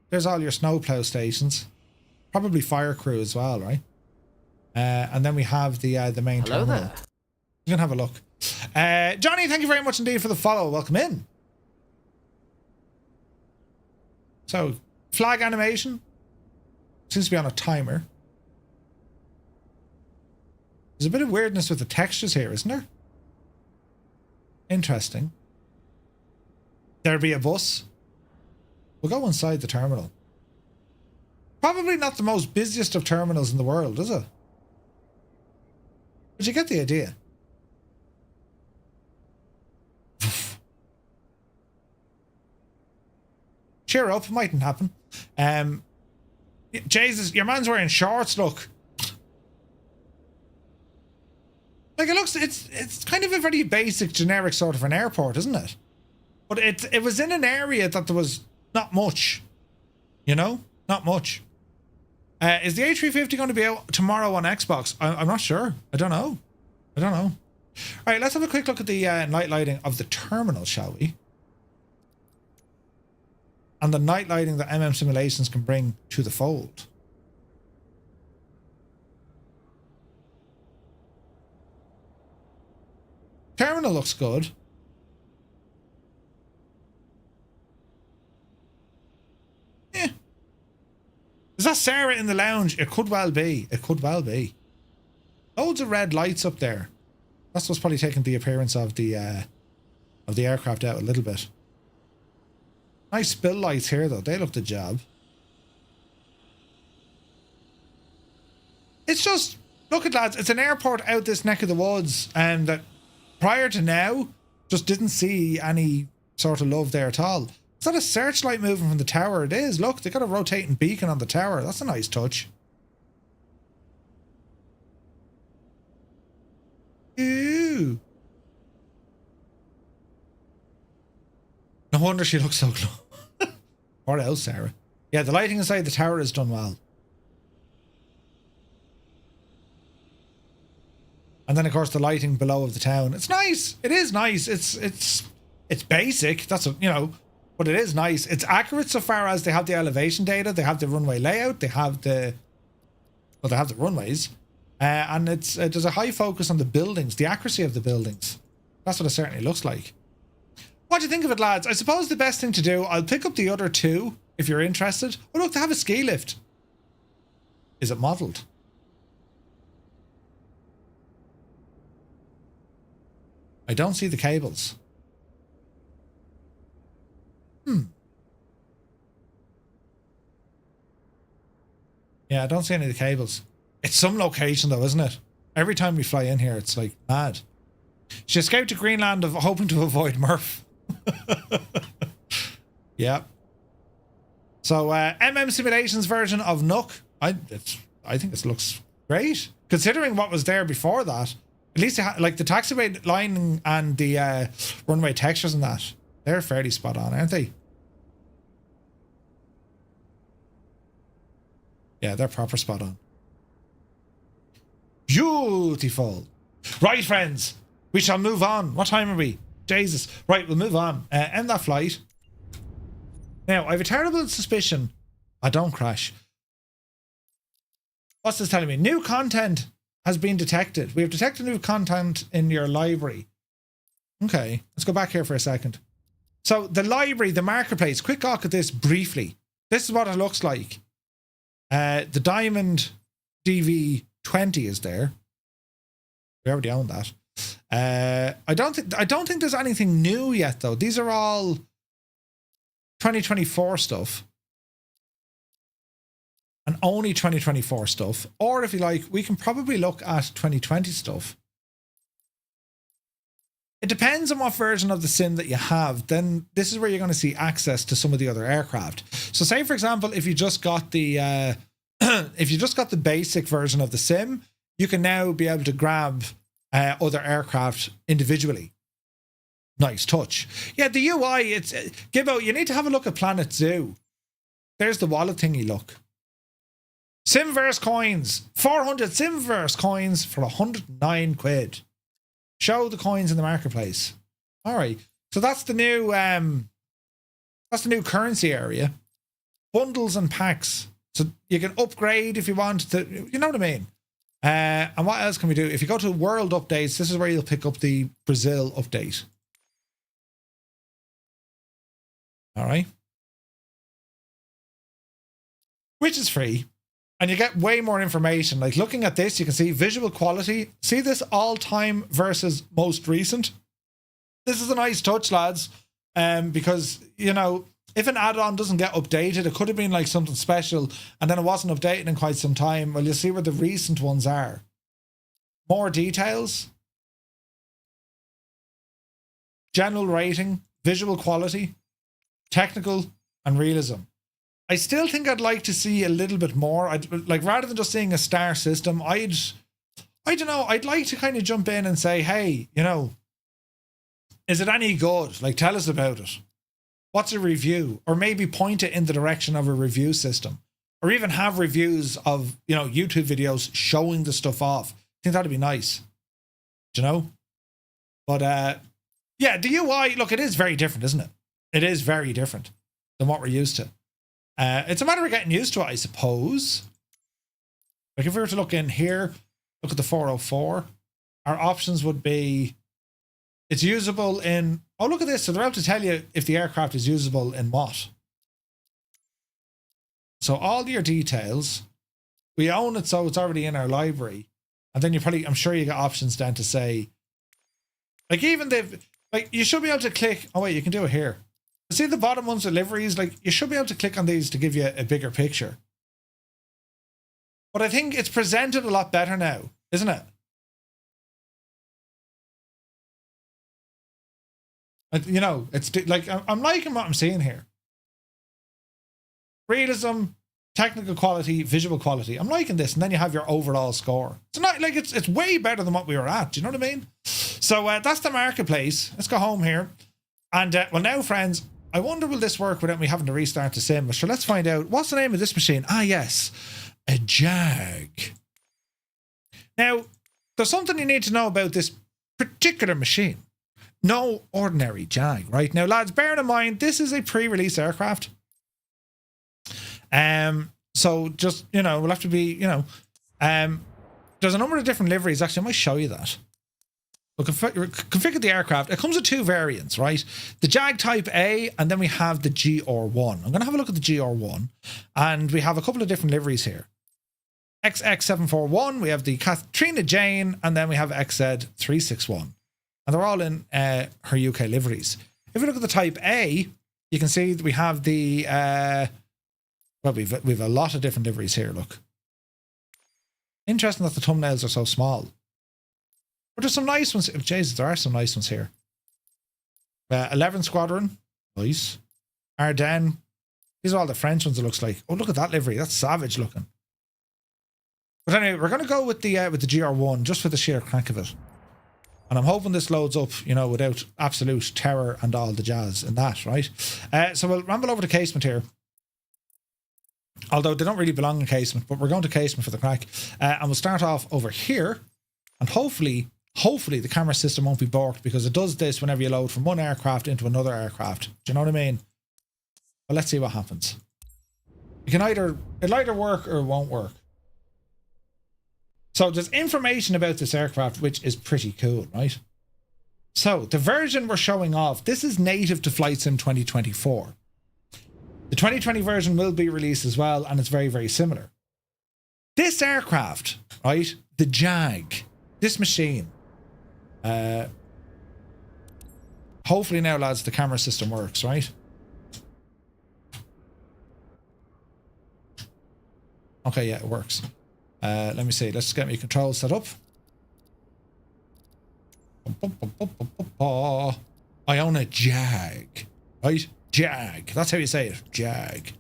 Speaker 1: There's all your snowplow stations. Probably fire crew as well, right? And then we have the main terminal. There. You can have a look. Johnny, thank you very much indeed for the follow. Welcome in. So, flag animation. Seems to be on a timer. There's a bit of weirdness with the textures here, isn't there? Interesting. There'll be a bus. We'll go inside the terminal. Probably not the most busiest of terminals in the world, is it? But you get the idea. Cheer up, mightn't happen. Jesus, your man's wearing shorts, look. Like it looks, it's kind of a very basic, generic sort of an airport, isn't it? But it was in an area that there was not much, you know, not much. Is the A350 going to be out tomorrow on Xbox? I'm not sure. I don't know. All right, let's have a quick look at the night lighting of the terminal, shall we? And the night lighting that Simulations can bring to the fold. Terminal looks good. Yeah. Is that Sarah in the lounge? It could well be. It could well be. Loads of red lights up there. That's what's probably taking the appearance of the aircraft out a little bit. Nice spill lights here though. They look the job. It's just, look at lads, it's an airport out this neck of the woods, and that prior to now just didn't see any sort of love there at all. Is that a searchlight moving from the tower? It is. Look, they got a rotating beacon on the tower. That's a nice touch. Ooh. No wonder she looks so close. Or else, Sarah. Yeah, the lighting inside the tower is done well. And then, of course, the lighting below of the town. It's nice. It is nice. It's basic. That's a, you know, but it is nice. It's accurate so far as they have the elevation data, they have the runway layout, they have the runways, and it's there's a high focus on the buildings, the accuracy of the buildings. That's what it certainly looks like. What do you think of it, lads? I suppose the best thing to do, I'll pick up the other two if you're interested. Oh look, they have a ski lift. Is it modelled? I don't see the cables. Yeah, I don't see any of the cables. It's some location though, isn't it? Every time we fly in here, it's like mad. She escaped to Greenland of hoping to avoid Murph. Yeah. So Simulations version of Nuuk, I think it looks great considering what was there before that. At least like the taxiway lining and the runway textures and that, they're fairly spot on, aren't they? Yeah, they're proper spot on. Beautiful. Right, friends, we shall move on. What time are we? Jesus. Right, we'll move on. End that flight. Now, I have a terrible suspicion. Don't crash. What's this telling me? New content has been detected. We have detected new content in your library. Okay, let's go back here for a second. So the library, the marketplace, quick look at this briefly. This is what it looks like. The Diamond DV20 is there. We already own that. I don't think there's anything new yet though. These are all 2024 stuff. And only 2024 stuff. Or if you like, we can probably look at 2020 stuff. It depends on what version of the sim that you have. Then this is where you're going to see access to some of the other aircraft. So say for example, if you just got the basic version of the sim, you can now be able to grab other aircraft individually. Nice touch. Yeah, the UI, it's Gibbo, you need to have a look at Planet Zoo. There's the wallet thingy, look. Simverse coins, 400 Simverse coins for 109 quid. Show the coins in the marketplace. All right, so that's the new currency area. Bundles and packs, so you can upgrade if you want to. You know what I mean? And what else can we do? If you go to World Updates, this is where you'll pick up the Brazil update. All right, which is free. And you get way more information. Like looking at this, you can see visual quality. See this all-time versus most recent. This is a nice touch, lads. Because, you know, if an add-on doesn't get updated, it could have been like something special and then it wasn't updated in quite some time. Well, you'll see where the recent ones are. More details. General rating, visual quality, technical, and realism. I still think I'd like to see a little bit more. I'd like, rather than just seeing a star system, I'd I don't know. I'd like to kind of jump in and say, hey, you know, is it any good? Like, tell us about it. What's a review? Or maybe point it in the direction of a review system. Or even have reviews of, you know, YouTube videos showing the stuff off. I think that'd be nice. Do you know? But, yeah, the UI, look, it is very different, isn't it? It is very different than what we're used to. It's a matter of getting used to it, I suppose. Like, if we were to look in here, look at the 404, our options would be, it's usable in, oh, look at this. So they're able to tell you if the aircraft is usable in what. So all your details, we own it, so it's already in our library. And then you probably, I'm sure you got options down to say, like, even they've, like, you should be able to click, oh wait, you can do it here. See the bottom ones, the liveries, like, you should be able to click on these to give you a bigger picture. But I think it's presented a lot better now, isn't it? You know, it's like, I'm liking what I'm seeing here. Realism, technical quality, visual quality. I'm liking this. And then you have your overall score. It's not like it's way better than what we were at. Do you know what I mean? So that's the marketplace. Let's go home here. And well, now, friends, I wonder will this work without me having to restart the sim? So let's find out. What's the name of this machine? Ah, yes. A Jag. Now, there's something you need to know about this particular machine. No ordinary Jag, right? Now, lads, bear in mind, this is a pre-release aircraft. So just, you know, we'll have to be, you know, there's a number of different liveries. Actually, I might show you that. We'll configure the aircraft. It comes with two variants, right? The Jag Type A, and then we have the GR1. I'm going to have a look at the GR1, and we have a couple of different liveries here. XX741, we have the Katrina Jane, and then we have XZ361. And they're all in her UK liveries. If we look at the Type A, you can see that we have the, well, we've a lot of different liveries here, look. Interesting that the thumbnails are so small. But there's some nice ones. Jesus, there are some nice ones here. 11 Squadron. Nice. Ardennes. These are all the French ones, it looks like. Oh, look at that livery. That's savage looking. But anyway, we're going to go with the GR1 just for the sheer crank of it. And I'm hoping this loads up, you know, without absolute terror and all the jazz in that, right? So we'll ramble over to casement here. Although they don't really belong in casement, but we're going to casement for the crack. And we'll start off over here. And hopefully the camera system won't be borked, because it does this whenever you load from one aircraft into another aircraft. Do you know what I mean? Well, let's see what happens. It'll either work or it won't work. So there's information about this aircraft, which is pretty cool, right? So the version we're showing off, this is native to Flight Sim 2024. The 2020 version will be released as well, and it's very, very similar. This aircraft, right? The Jag, this machine. Hopefully now, lads, the camera system works, right? Okay, yeah, it works. Let me see. Let's get my controls set up. I own a Jag, right? Jag. That's how you say it. Jag.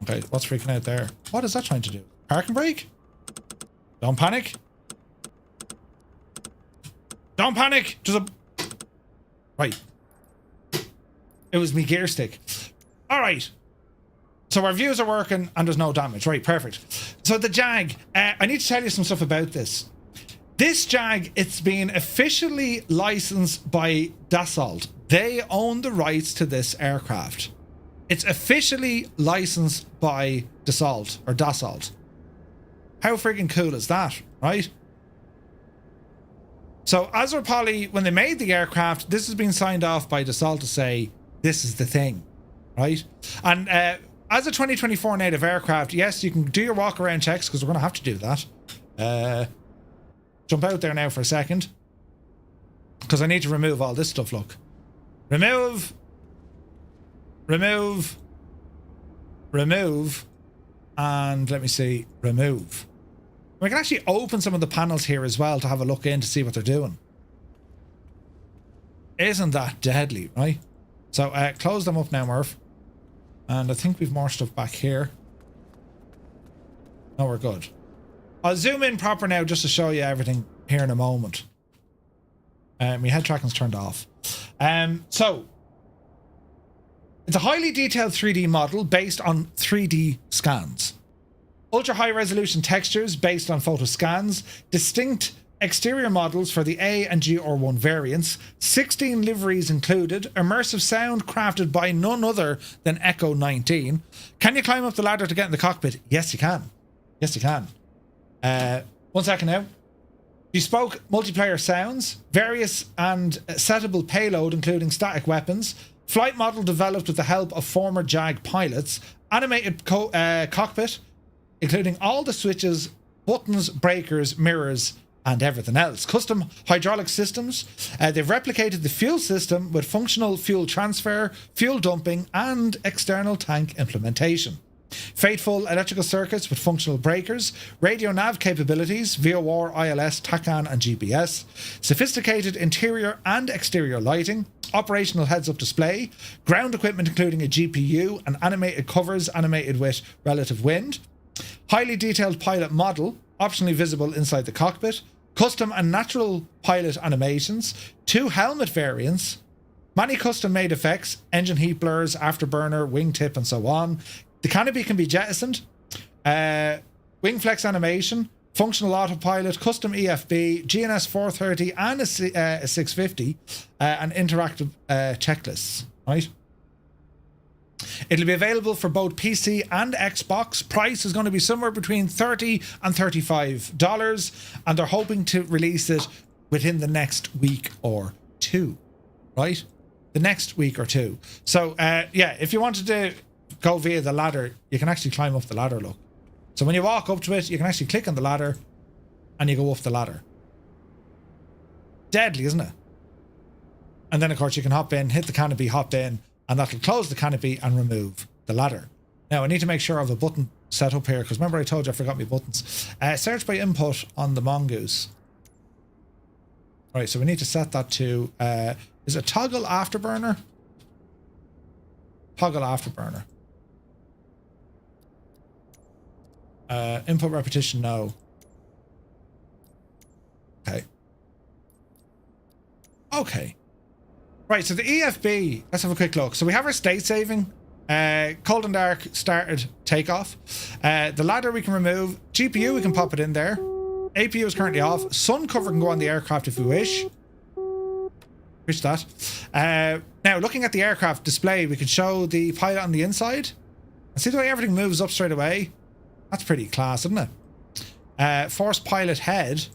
Speaker 1: Okay, what's freaking out there? What is that trying to do? Parking brake? Don't panic. Don't panic. Right. It was me gear stick. All right. So our views are working and there's no damage. Right, perfect. So the Jag, I need to tell you some stuff about this. This Jag, it's been officially licensed by Dassault. They own the rights to this aircraft. It's officially licensed by Dassault, or Dassault. How friggin' cool is that, right? So Azur Poly, when they made the aircraft, this has been signed off by Dassault to say, this is the thing, right? And as a 2024 native aircraft, yes, you can do your walk around checks, because we're going to have to do that. Jump out there now for a second, because I need to remove all this stuff, look. Remove, and let me see, remove. We can actually open some of the panels here as well to have a look in to see what they're doing. Isn't that deadly, right? So close them up now, Murph. And I think we've more stuff back here. No, we're good. I'll zoom in proper now just to show you everything here in a moment. My head tracking's turned off. So, it's a highly detailed 3D model based on 3D scans. Ultra high resolution textures based on photo scans. Distinct exterior models for the A and GR1 variants. 16 liveries included. Immersive sound crafted by none other than Echo 19. Can you climb up the ladder to get in the cockpit? Yes, you can. Yes, you can. 1 second now. Bespoke multiplayer sounds, various and settable payload including static weapons, flight model developed with the help of former JAG pilots, animated cockpit, including all the switches, buttons, breakers, mirrors, and everything else. Custom hydraulic systems. They've replicated the fuel system with functional fuel transfer, fuel dumping, and external tank implementation. Faithful electrical circuits with functional breakers, radio nav capabilities, VOR, ILS, TACAN and GPS, sophisticated interior and exterior lighting, operational heads-up display, ground equipment including a GPU and animated covers animated with relative wind, highly detailed pilot model, optionally visible inside the cockpit, custom and natural pilot animations, 2 helmet variants, many custom-made effects, engine heat blurs, afterburner, wingtip and so on. The canopy can be jettisoned, wing flex animation, functional autopilot, custom EFB, GNS 430 and a 650, and interactive checklists, right? It'll be available for both PC and Xbox. Price is going to be somewhere between $30 and $35, and they're hoping to release it within the next week or two, right? The next week or two. So, yeah, if you wanted to go via the ladder, you can actually climb up the ladder, look. So when you walk up to it, you can actually click on the ladder and you go up the ladder. Deadly, isn't it? And then, of course, you can hop in, hit the canopy, hop in, and that'll close the canopy and remove the ladder. Now, I need to make sure I have a button set up here, because remember I told you I forgot my buttons. Search by input on the Mongoose. All right, so we need to set that to, is it toggle afterburner? Toggle afterburner. Input repetition, no. Okay. Okay. Right, so the EFB, let's have a quick look. So we have our state saving. Cold and dark started takeoff. The ladder we can remove. GPU, we can pop it in there. APU is currently off. Sun cover can go on the aircraft if we wish. Wish that. Now, looking at the aircraft display, we could show the pilot on the inside. And see the way everything moves up straight away? That's pretty class, isn't it? Force pilot head.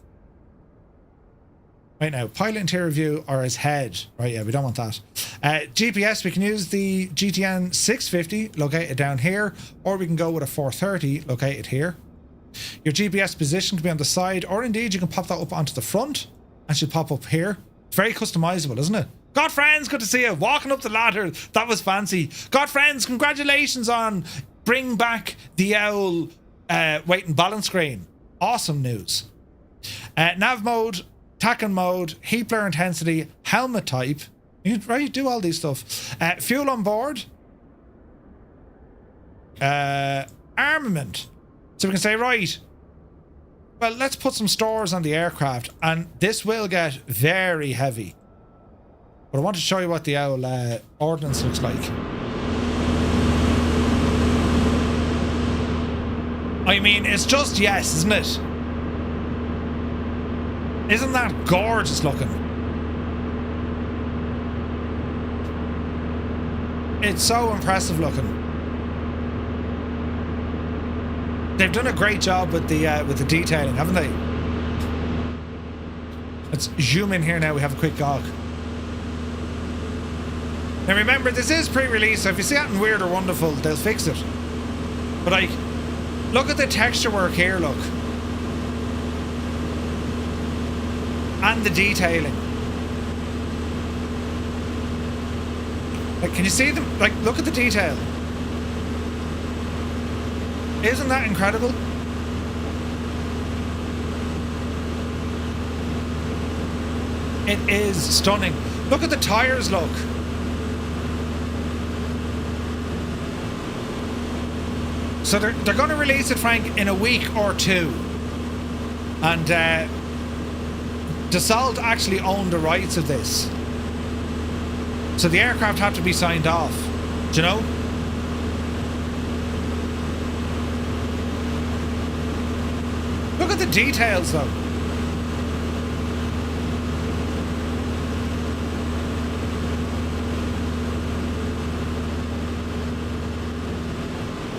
Speaker 1: Right now, pilot interior view or his head. Right, yeah, we don't want that. GPS, we can use the GTN 650 located down here, or we can go with a 430 located here. Your GPS position can be on the side, or indeed you can pop that up onto the front and she'll pop up here. It's very customizable, isn't it? God friends, good to see you. Walking up the ladder, that was fancy. God friends, congratulations on bring back the owl weight and balance screen. Awesome news. Nav mode, TACAN mode, heat blur intensity, helmet type. You can right, do all these stuff. Fuel on board. Armament. So we can say, right, well, let's put some stores on the aircraft, and this will get very heavy. But I want to show you what the owl ordnance looks like. I mean, it's just yes, isn't it? Isn't that gorgeous looking? It's so impressive looking. They've done a great job with the detailing, haven't they? Let's zoom in here now. We have a quick gog. Now remember, this is pre-release, so if you see anything weird or wonderful, they'll fix it. But like, look at the texture work here, look. And the detailing. Like, can you see them? Like, look at the detail. Isn't that incredible? It is stunning. Look at the tires, look. So they're going to release it, Frank, in a week or two. And Dassault actually own the rights of this. So the aircraft have to be signed off. Do you know? Look at the details though.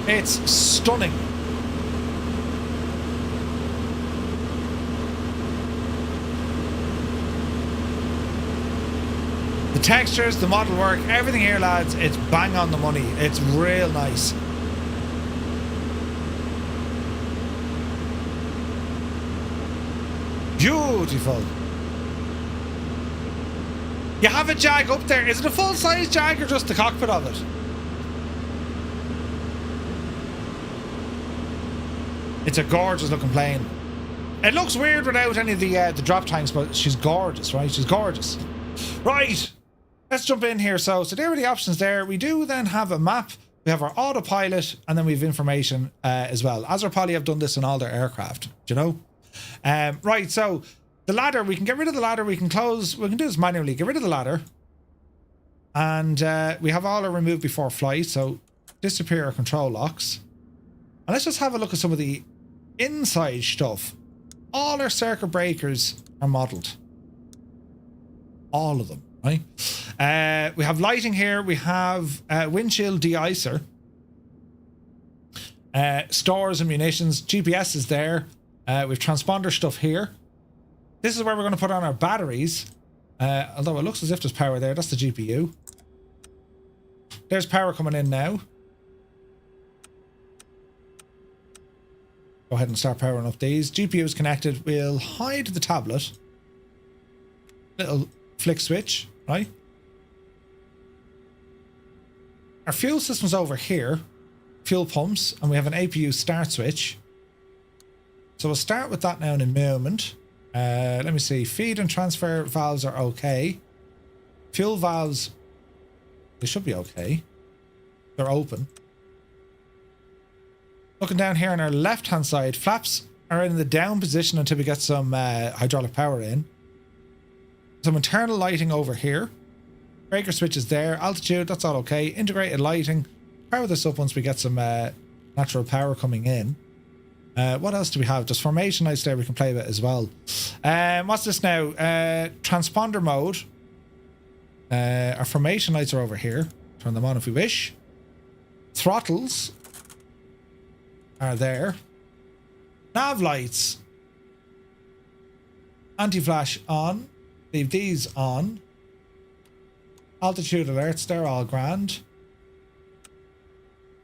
Speaker 1: It's stunning. The textures, the model work, everything here, lads, it's bang on the money. It's real nice. Beautiful. You have a Jag up there. Is it a full-size Jag or just the cockpit of it? It's a gorgeous looking plane. It looks weird without any of the drop tanks, but she's gorgeous, right? She's gorgeous. Right. Let's jump in here. So there are the options there. We do then have a map. We have our autopilot, and then we have information as well. Azur Poly have done this on all their aircraft. Do you know? Right. So the ladder, we can get rid of the ladder. We can close. We can do this manually. Get rid of the ladder. And we have all our remove before flight. So disappear our control locks. And let's just have a look at some of the inside stuff. All our circuit breakers are modelled. All of them, right? We have lighting here. We have windshield de-icer. Stores and munitions. GPS is there. We have transponder stuff here. This is where we're going to put on our batteries. Although it looks as if there's power there. That's the GPU. There's power coming in now. Go ahead and start powering up these. GPU is connected. We'll hide the tablet. Little flick switch, right? Our fuel system's over here. Fuel pumps. And we have an APU start switch. So we'll start with that now in a moment. Let me see. Feed and transfer valves are okay. Fuel valves, they should be okay. They're open. Looking down here on our left-hand side, flaps are in the down position until we get some hydraulic power in. Some internal lighting over here. Breaker switch is there. Altitude, that's all okay. Integrated lighting. Power this up once we get some natural power coming in. What else do we have? There's formation lights there we can play with as well. What's this now? Transponder mode. Our formation lights are over here. Turn them on if we wish. Throttles are there. Nav lights. Anti-flash on. Leave these on. Altitude alerts, they're all grand.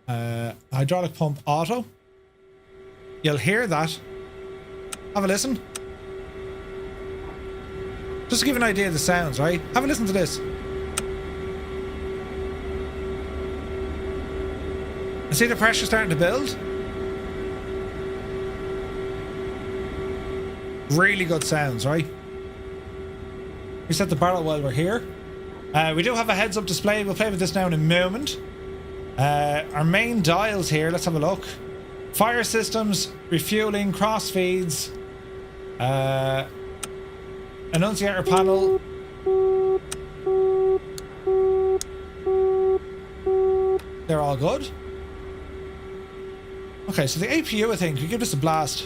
Speaker 1: Hydraulic pump auto. You'll hear that. Have a listen. Just to give an idea of the sounds, right? Have a listen to this. And see the pressure starting to build? Really good sounds, right? We set the barrel while we're here. We do have a heads-up display. We'll play with this now in a moment. Our main dials here. Let's have a look. Fire systems, refueling, cross feeds, annunciator panel. They're all good. Okay, so the APU, I think, we give this a blast.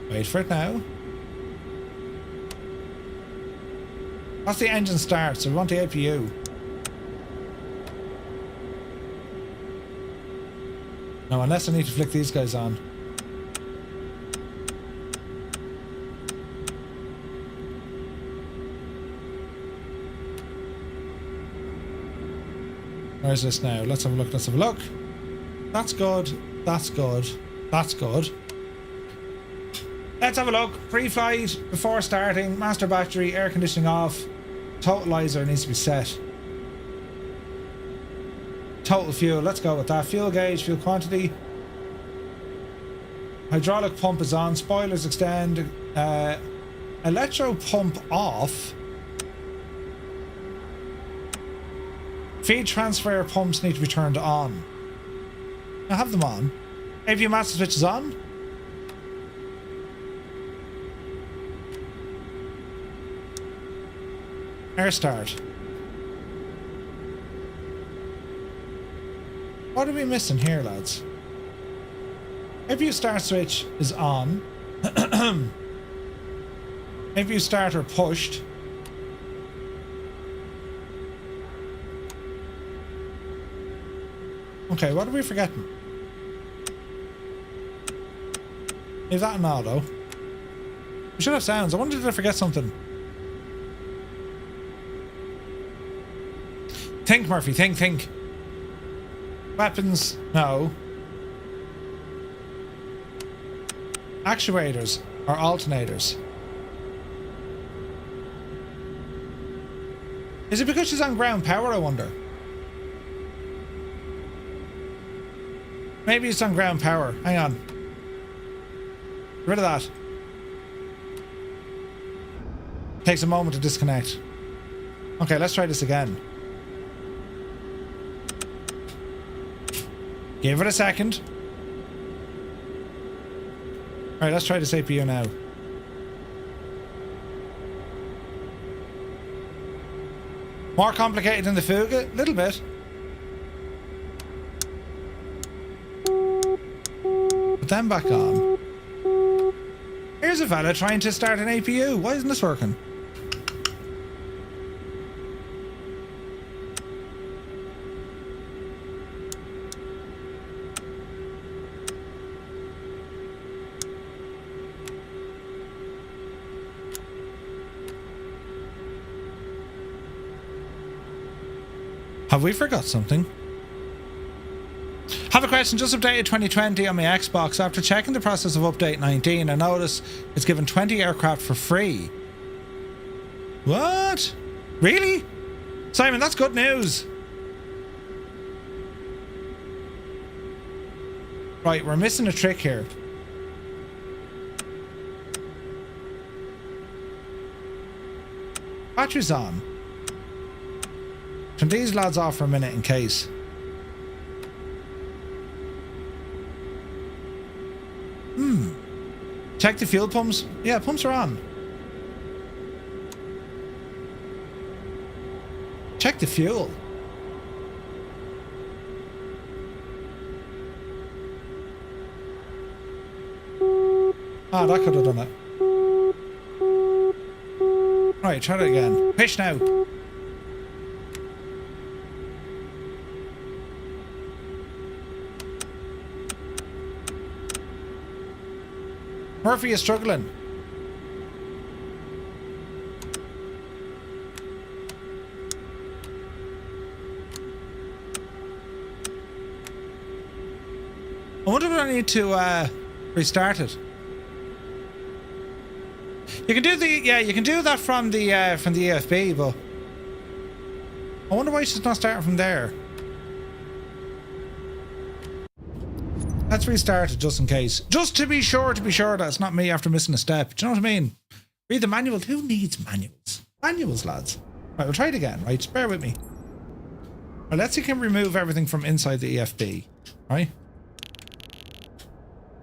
Speaker 1: Wait for it now. That's the engine start, so we want the APU. No, unless I need to flick these guys on. Where's this now? Let's have a look, let's have a look. That's good, that's good, that's good. Let's have a look. Pre-flight, before starting, master battery, air conditioning off. Totalizer needs to be set. Total fuel, let's go with that. Fuel gauge, fuel quantity. Hydraulic pump is on. Spoilers extend. Electro pump off. Feed transfer pumps need to be turned on. I have them on. AV master switch is on. Air start. What are we missing here, lads? AV start switch is on. AV starter pushed. Okay, what are we forgetting? Is that an auto? We should have sounds. I wonder did I forget something? Think, Murphy, think. Weapons, no. Actuators or alternators. Is it because she's on ground power, I wonder? Maybe it's on ground power. Hang on. Get rid of that. Takes a moment to disconnect. Okay, let's try this again. Give it a second. Alright, let's try this APU now. More complicated than the Fuga? A little bit. Put them back on. Here's a fella trying to start an APU. Why isn't this working? Have we forgot something? Have a question. Just updated 2020 on my Xbox. After checking the process of update 19, I notice it's given 20 aircraft for free. What? Really? Simon, that's good news. Right, we're missing a trick here. Battery's on. Turn these lads off for a minute in case. Check the fuel pumps. Yeah, pumps are on. Check the fuel. Ah, that could have done it. Right, try it again. Pitch now. Murphy is struggling. I wonder if I need to restart it. You can do you can do that from the EFB, but I wonder why she's not starting from there. Let's restart it just in case. Just to be sure that it's not me after missing a step. Do you know what I mean? Read the manual. Who needs manuals? Manuals, lads. Right, we'll try it again, right? Just bear with me. Right, let's see if we can remove everything from inside the EFB. Right?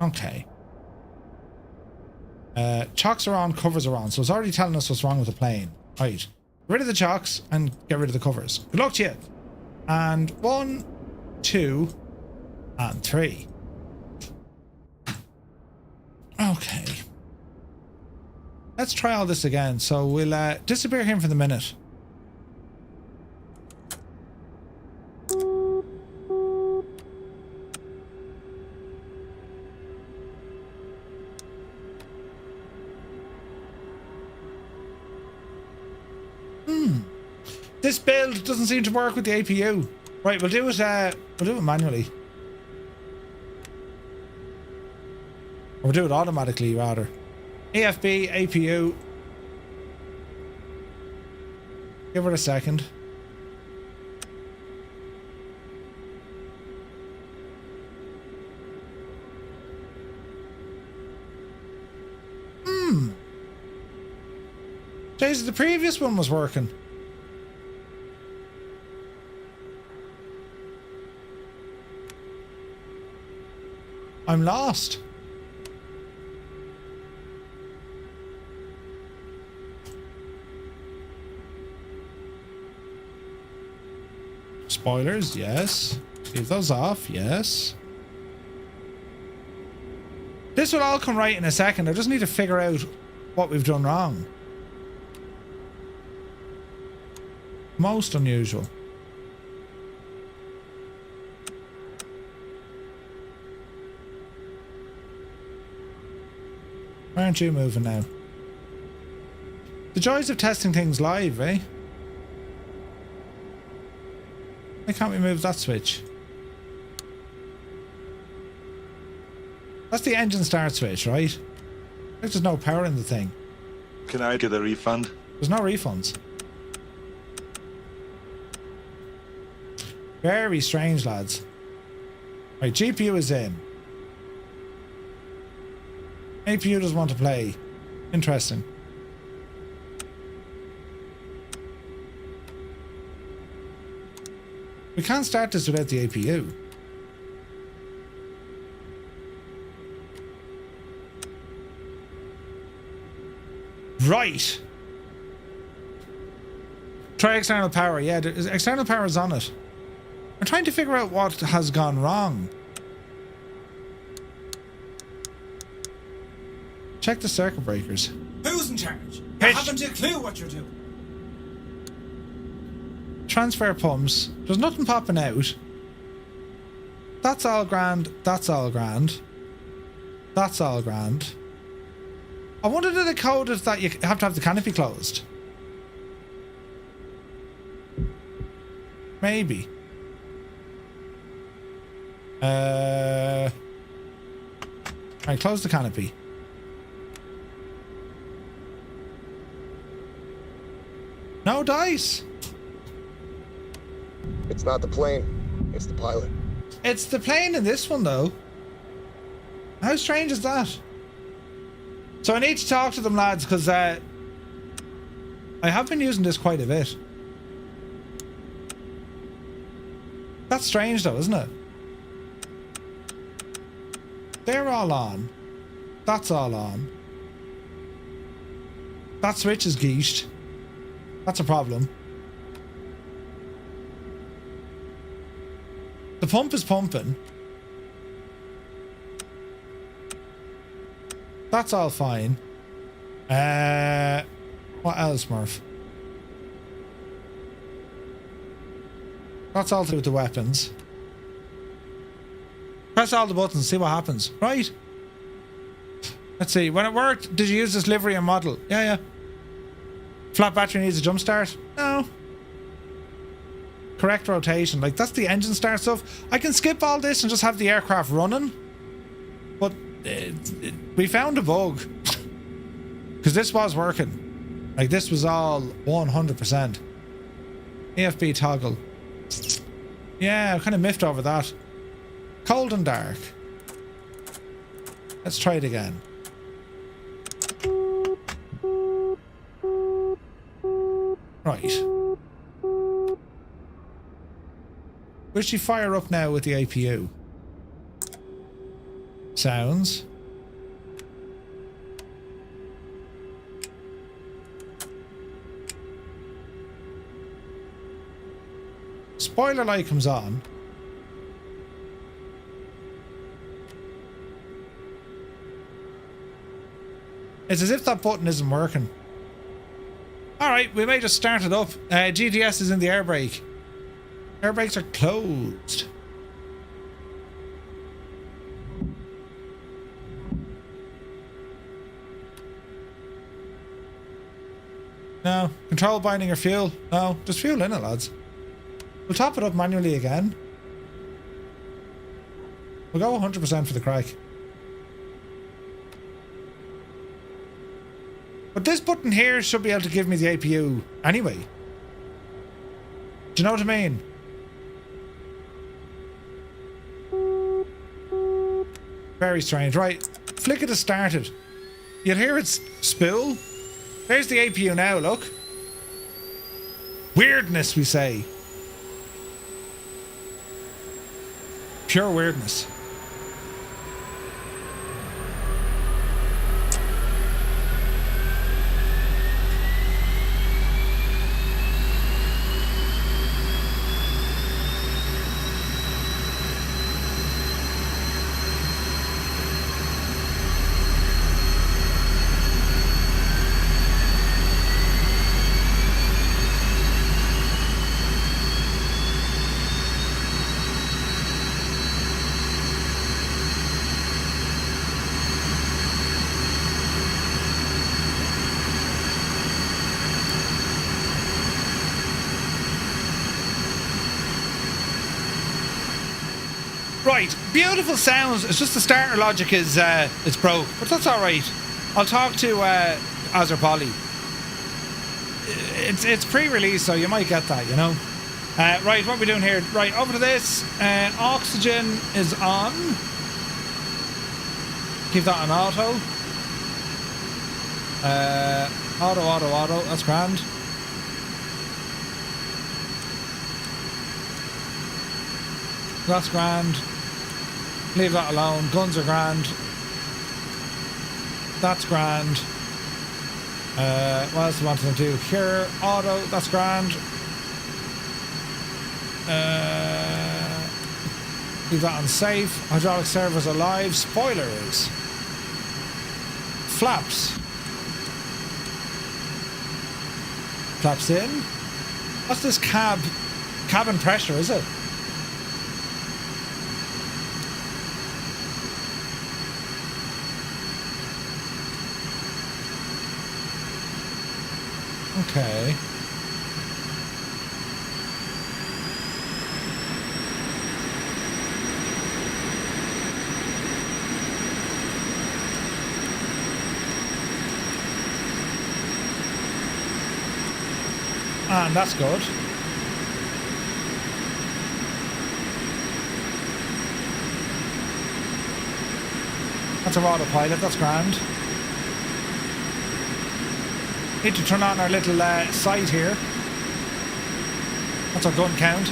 Speaker 1: Okay. Chocks are on, covers are on. So it's already telling us what's wrong with the plane. Right. Get rid of the chocks and get rid of the covers. Good luck to you. And 1, 2, and 3. Okay. Let's try all this again. So we'll disappear here for the minute. This build doesn't seem to work with the APU. Right, we'll do it manually. Or we'll do it automatically, rather. EFB, APU. Give it a second. Jesus, the previous one was working. I'm lost. Spoilers, yes. Leave those off, yes. This will all come right in a second. I just need to figure out what we've done wrong. Most unusual. Why aren't you moving now? The joys of testing things live, eh? Why can't we move that switch? That's the engine start switch, right? There's no power in the thing.
Speaker 5: Can I get a refund?
Speaker 1: There's no refunds. Very strange, lads. Right, GPU is in. APU doesn't want to play. Interesting. We can't start this without the APU. Right. Try external power. Yeah, external power is on it. I'm trying to figure out what has gone wrong. Check the circuit breakers.
Speaker 6: Who's in charge? You
Speaker 1: Pitch.
Speaker 6: haven't a clue what you're doing.
Speaker 1: Transfer pumps. There's nothing popping out. That's all grand. That's all grand. That's all grand. I wonder if the code is that you have to have the canopy closed. Maybe. Alright, close the canopy. No dice.
Speaker 8: It's not the plane, it's the pilot.
Speaker 1: It's the plane in this one, though. How strange is that? So I need to talk to them, lads, because I have been using this quite a bit. That's strange, though, isn't it? They're all on. That's all on. That switch is geeshed. That's a problem. The pump is pumping. That's all fine. What else, Murph? That's all to do with the weapons. Press all the buttons, see what happens. Right. Let's see. When it worked, did you use this livery and model? Yeah. Flat battery needs a jump start? No. Correct rotation. Like, that's the engine start stuff. I can skip all this and just have the aircraft running. But we found a bug. Because this was working. Like, this was all 100%. EFB toggle. Yeah, I kind of miffed over that. Cold and dark. Let's try it again. Right. Will she fire up now with the APU? Sounds. Spoiler light comes on. It's as if that button isn't working. Alright, we may just start it up. GDS is in the air brake. Air brakes are closed. No. Control binding or fuel? No. Just fuel in it, lads. We'll top it up manually again. We'll go 100% for the crack. But this button here should be able to give me the APU anyway. Do you know what I mean? Very strange. Right. Flick it to started. You'll hear it spool. There's the APU now, look. Weirdness, we say. Pure weirdness. Right, beautiful sounds. It's just the starter logic is broke, but that's all right. I'll talk to Azur Poly. It's pre-release, so you might get that, you know. Right, what are we doing here? Right, over to this. Oxygen is on. Keep that on auto. Auto. That's grand. That's grand. Leave that alone. Guns are grand. That's grand. What else do we want to do here? Auto, that's grand. Leave that on safe. Hydraulic servos alive. Spoilers. Flaps. Flaps in. What's this cabin pressure, is it? Okay. And that's good. That's a autopilot, that's grand. Need to turn on our little sight here. That's our gun count.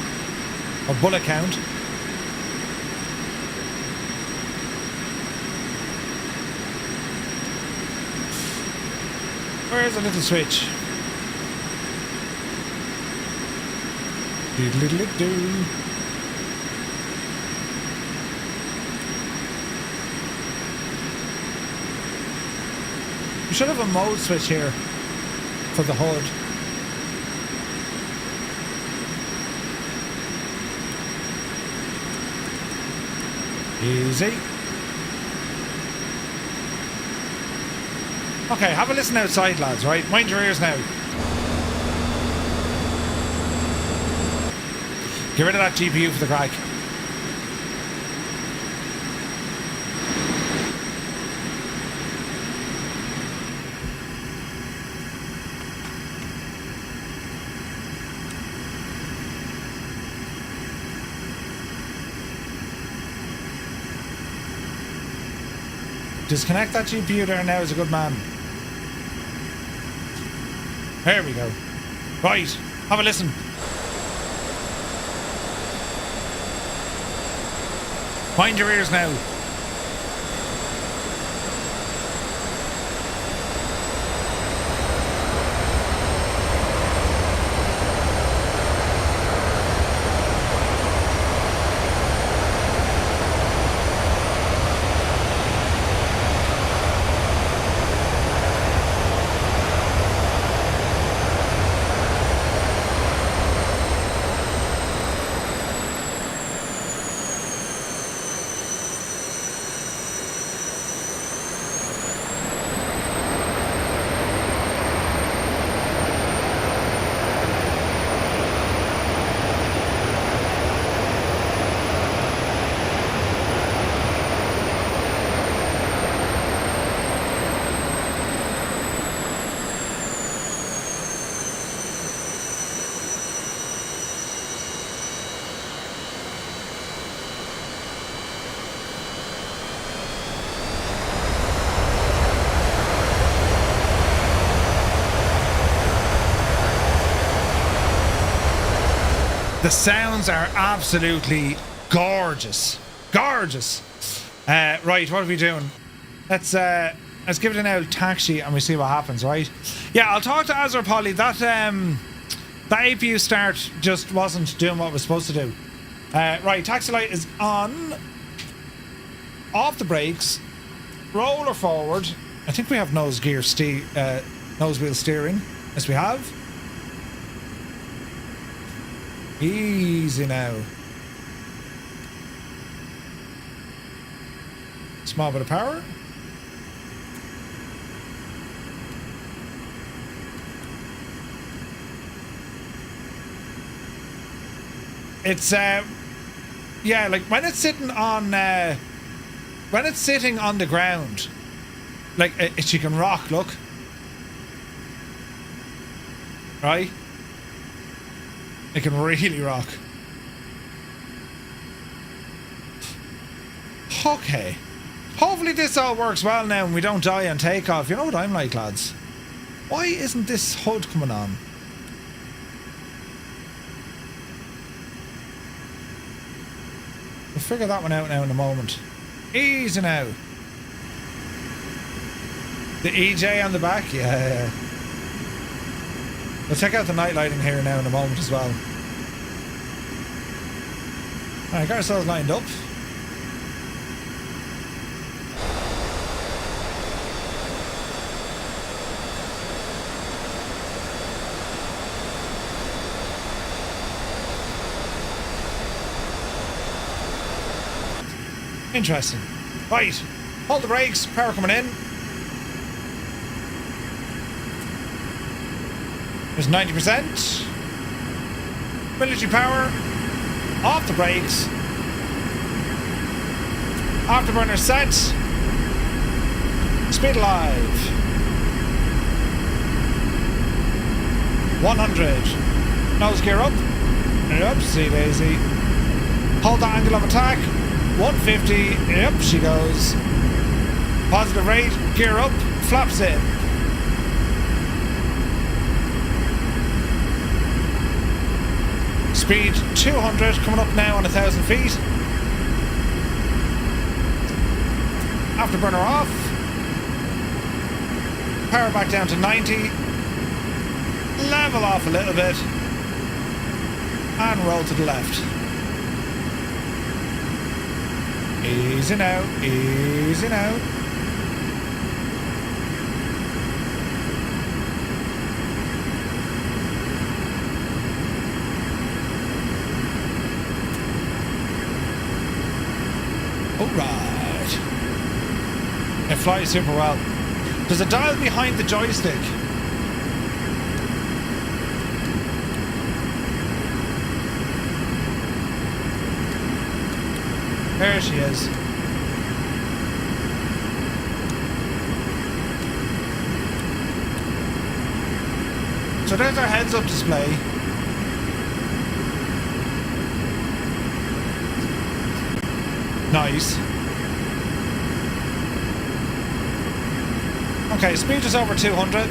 Speaker 1: Or bullet count. Where's the little switch? Doodle-doo-doo. We should have a mode switch here for the hood. Easy. Okay, have a listen outside, lads, right? Mind your ears now. Get rid of that GPU for the crack. Disconnect that GPU there now, is a good man. There we go. Right, have a listen. Mind your ears now. The sounds are absolutely gorgeous. Gorgeous. Right, what are we doing? Let's give it an old taxi and we see what happens, right? Yeah, I'll talk to Azur Poly. That APU start just wasn't doing what it was supposed to do. Right, taxi light is on. Off the brakes. Roller forward. I think we have nose wheel steering. Yes, we have. Easy now. Small bit of power. It's Yeah, like when it's sitting on the ground, like she can rock. Look, right? It can really rock. Okay. Hopefully this all works well now and we don't die on takeoff. You know what I'm like, lads? Why isn't this HUD coming on? We'll figure that one out now in a moment. Easy now. The EJ on the back? Yeah. We'll check out the night lighting here now in a moment as well. Alright, got ourselves lined up. Interesting. Right, hold the brakes, power coming in. There's 90%. Military power. Off the brakes. Afterburner set. Speed alive. 100. Nose gear up. Oopsie daisy. Hold the angle of attack. 150. Yep, she goes. Positive rate. Gear up. Flaps in. Speed 200, coming up now on 1,000 feet. Afterburner off. Power back down to 90. Level off a little bit. And roll to the left. Easy now, easy now. Alright. It flies super well. There's a dial behind the joystick. There she is. So there's our heads-up display. Nice. Okay, speed is over 200.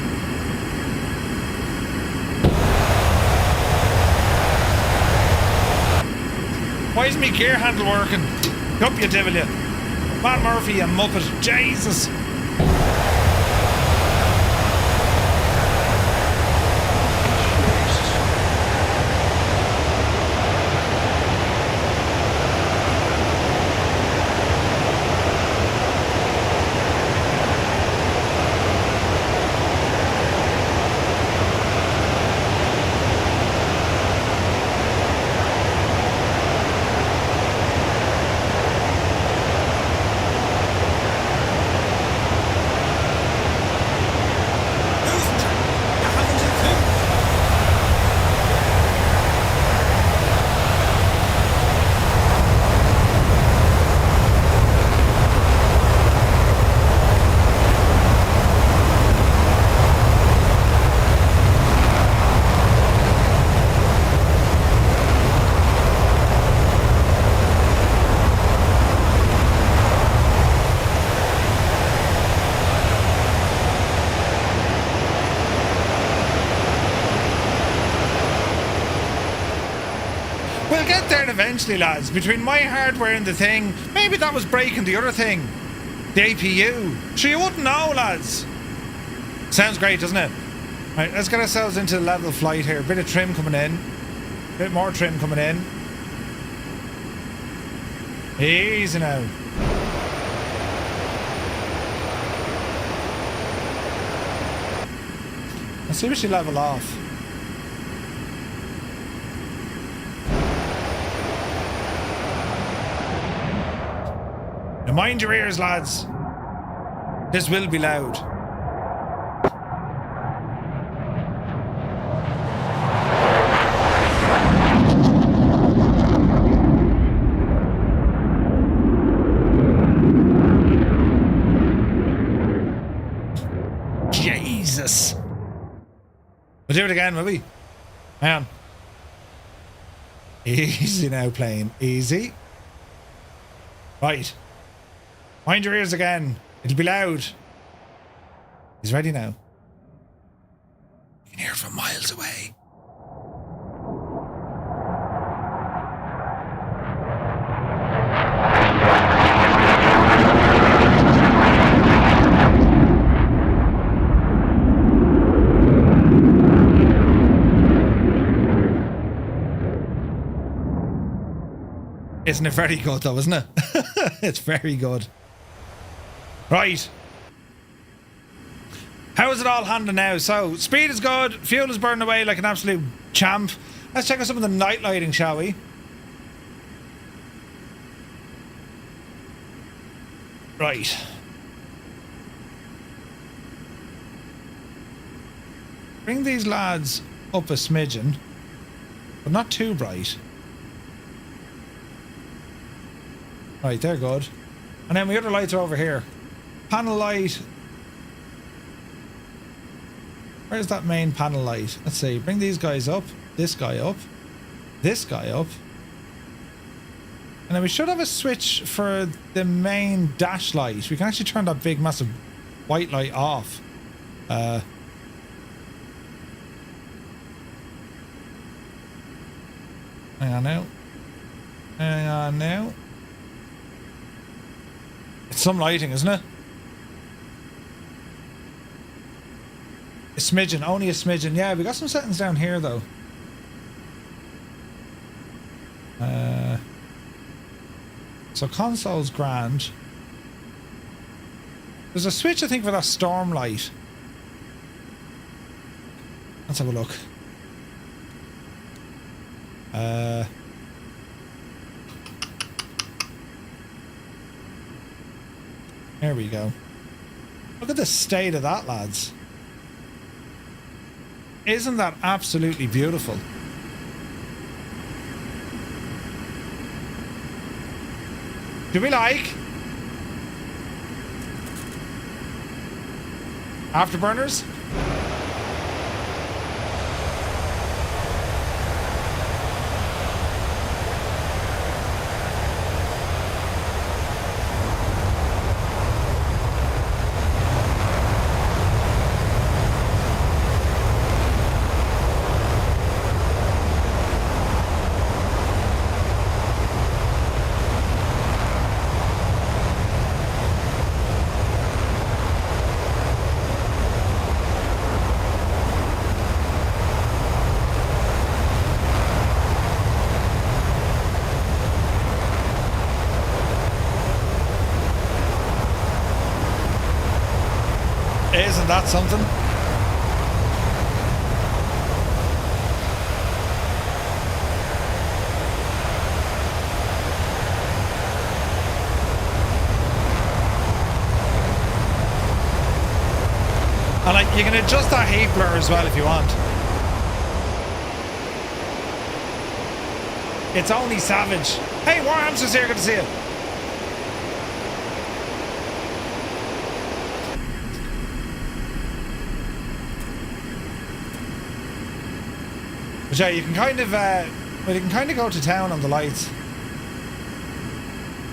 Speaker 1: Why isn't my gear handle working? Up you devil you. Man Murphy, you muppet. Jesus. We'll get there eventually, lads. Between my hardware and the thing, maybe that was breaking the other thing. The APU. Sure, you wouldn't know, lads. Sounds great, doesn't it? Right, let's get ourselves into the level flight here. Bit of trim coming in. Bit more trim coming in. Easy now. Let's see if she level off. Now mind your ears, lads. This will be loud. Jesus. We'll do it again, will we? Hang on. Easy now, plane. Easy. Right. Mind your ears again. It'll be loud. He's ready now. You can hear from miles away. Isn't it very good though, isn't it? It's very good. Right. How is it all handling now? So, speed is good. Fuel is burning away like an absolute champ. Let's check out some of the night lighting, shall we? Right. Bring these lads up a smidgen, but not too bright. Right, they're good. And then the other lights are over here. Panel light. Where's that main panel light? Let's see. Bring these guys up. This guy up. This guy up. And then we should have a switch for the main dash light. We can actually turn that big, massive white light off. Hang on now. Hang on now. It's some lighting, isn't it? A smidgen, only a smidgen. Yeah, we got some settings down here though. So console's grand. There's a switch, I think, for that storm light. Let's have a look. There we go. Look at the state of that, lads. Isn't that absolutely beautiful? Do we like afterburners? Isn't that something? And like, you can adjust that heat blur as well if you want. It's only savage. Hey, War Hamster's here, good to see you. But yeah, you can kind of go to town on the lights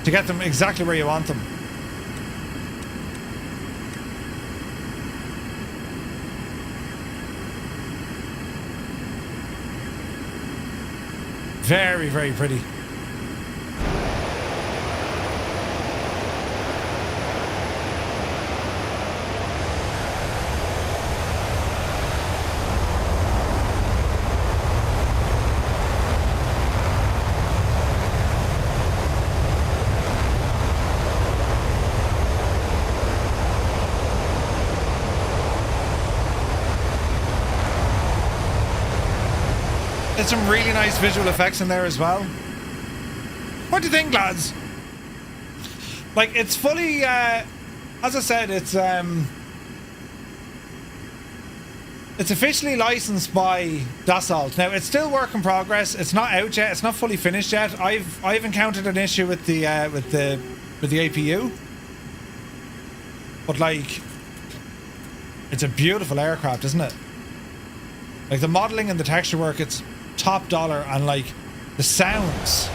Speaker 1: to get them exactly where you want them. Very, very pretty. There's some really nice visual effects in there as well. What do you think, lads? Like, it's fully, as I said, it's officially licensed by Dassault. Now, it's still work in progress. It's not out yet. It's not fully finished yet. I've encountered an issue with the APU, but like, It's a beautiful aircraft, isn't it? Like the modeling and the texture work, it's top dollar, and like the sounds.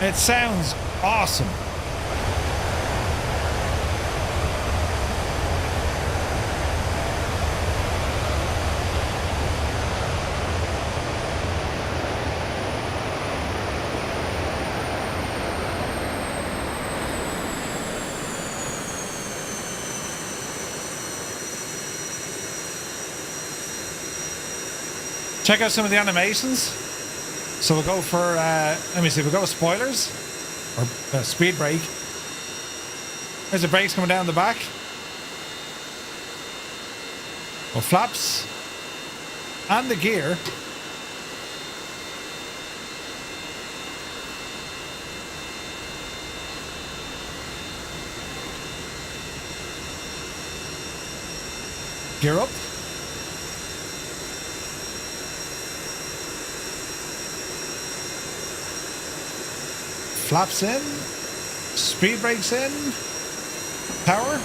Speaker 1: It sounds awesome. Check out some of the animations. So we'll go for, let me see, we'll go with spoilers. Or speed brake. There's the brakes coming down the back. Well, flaps. And the gear. Gear up. Flaps in, speed brakes in, power.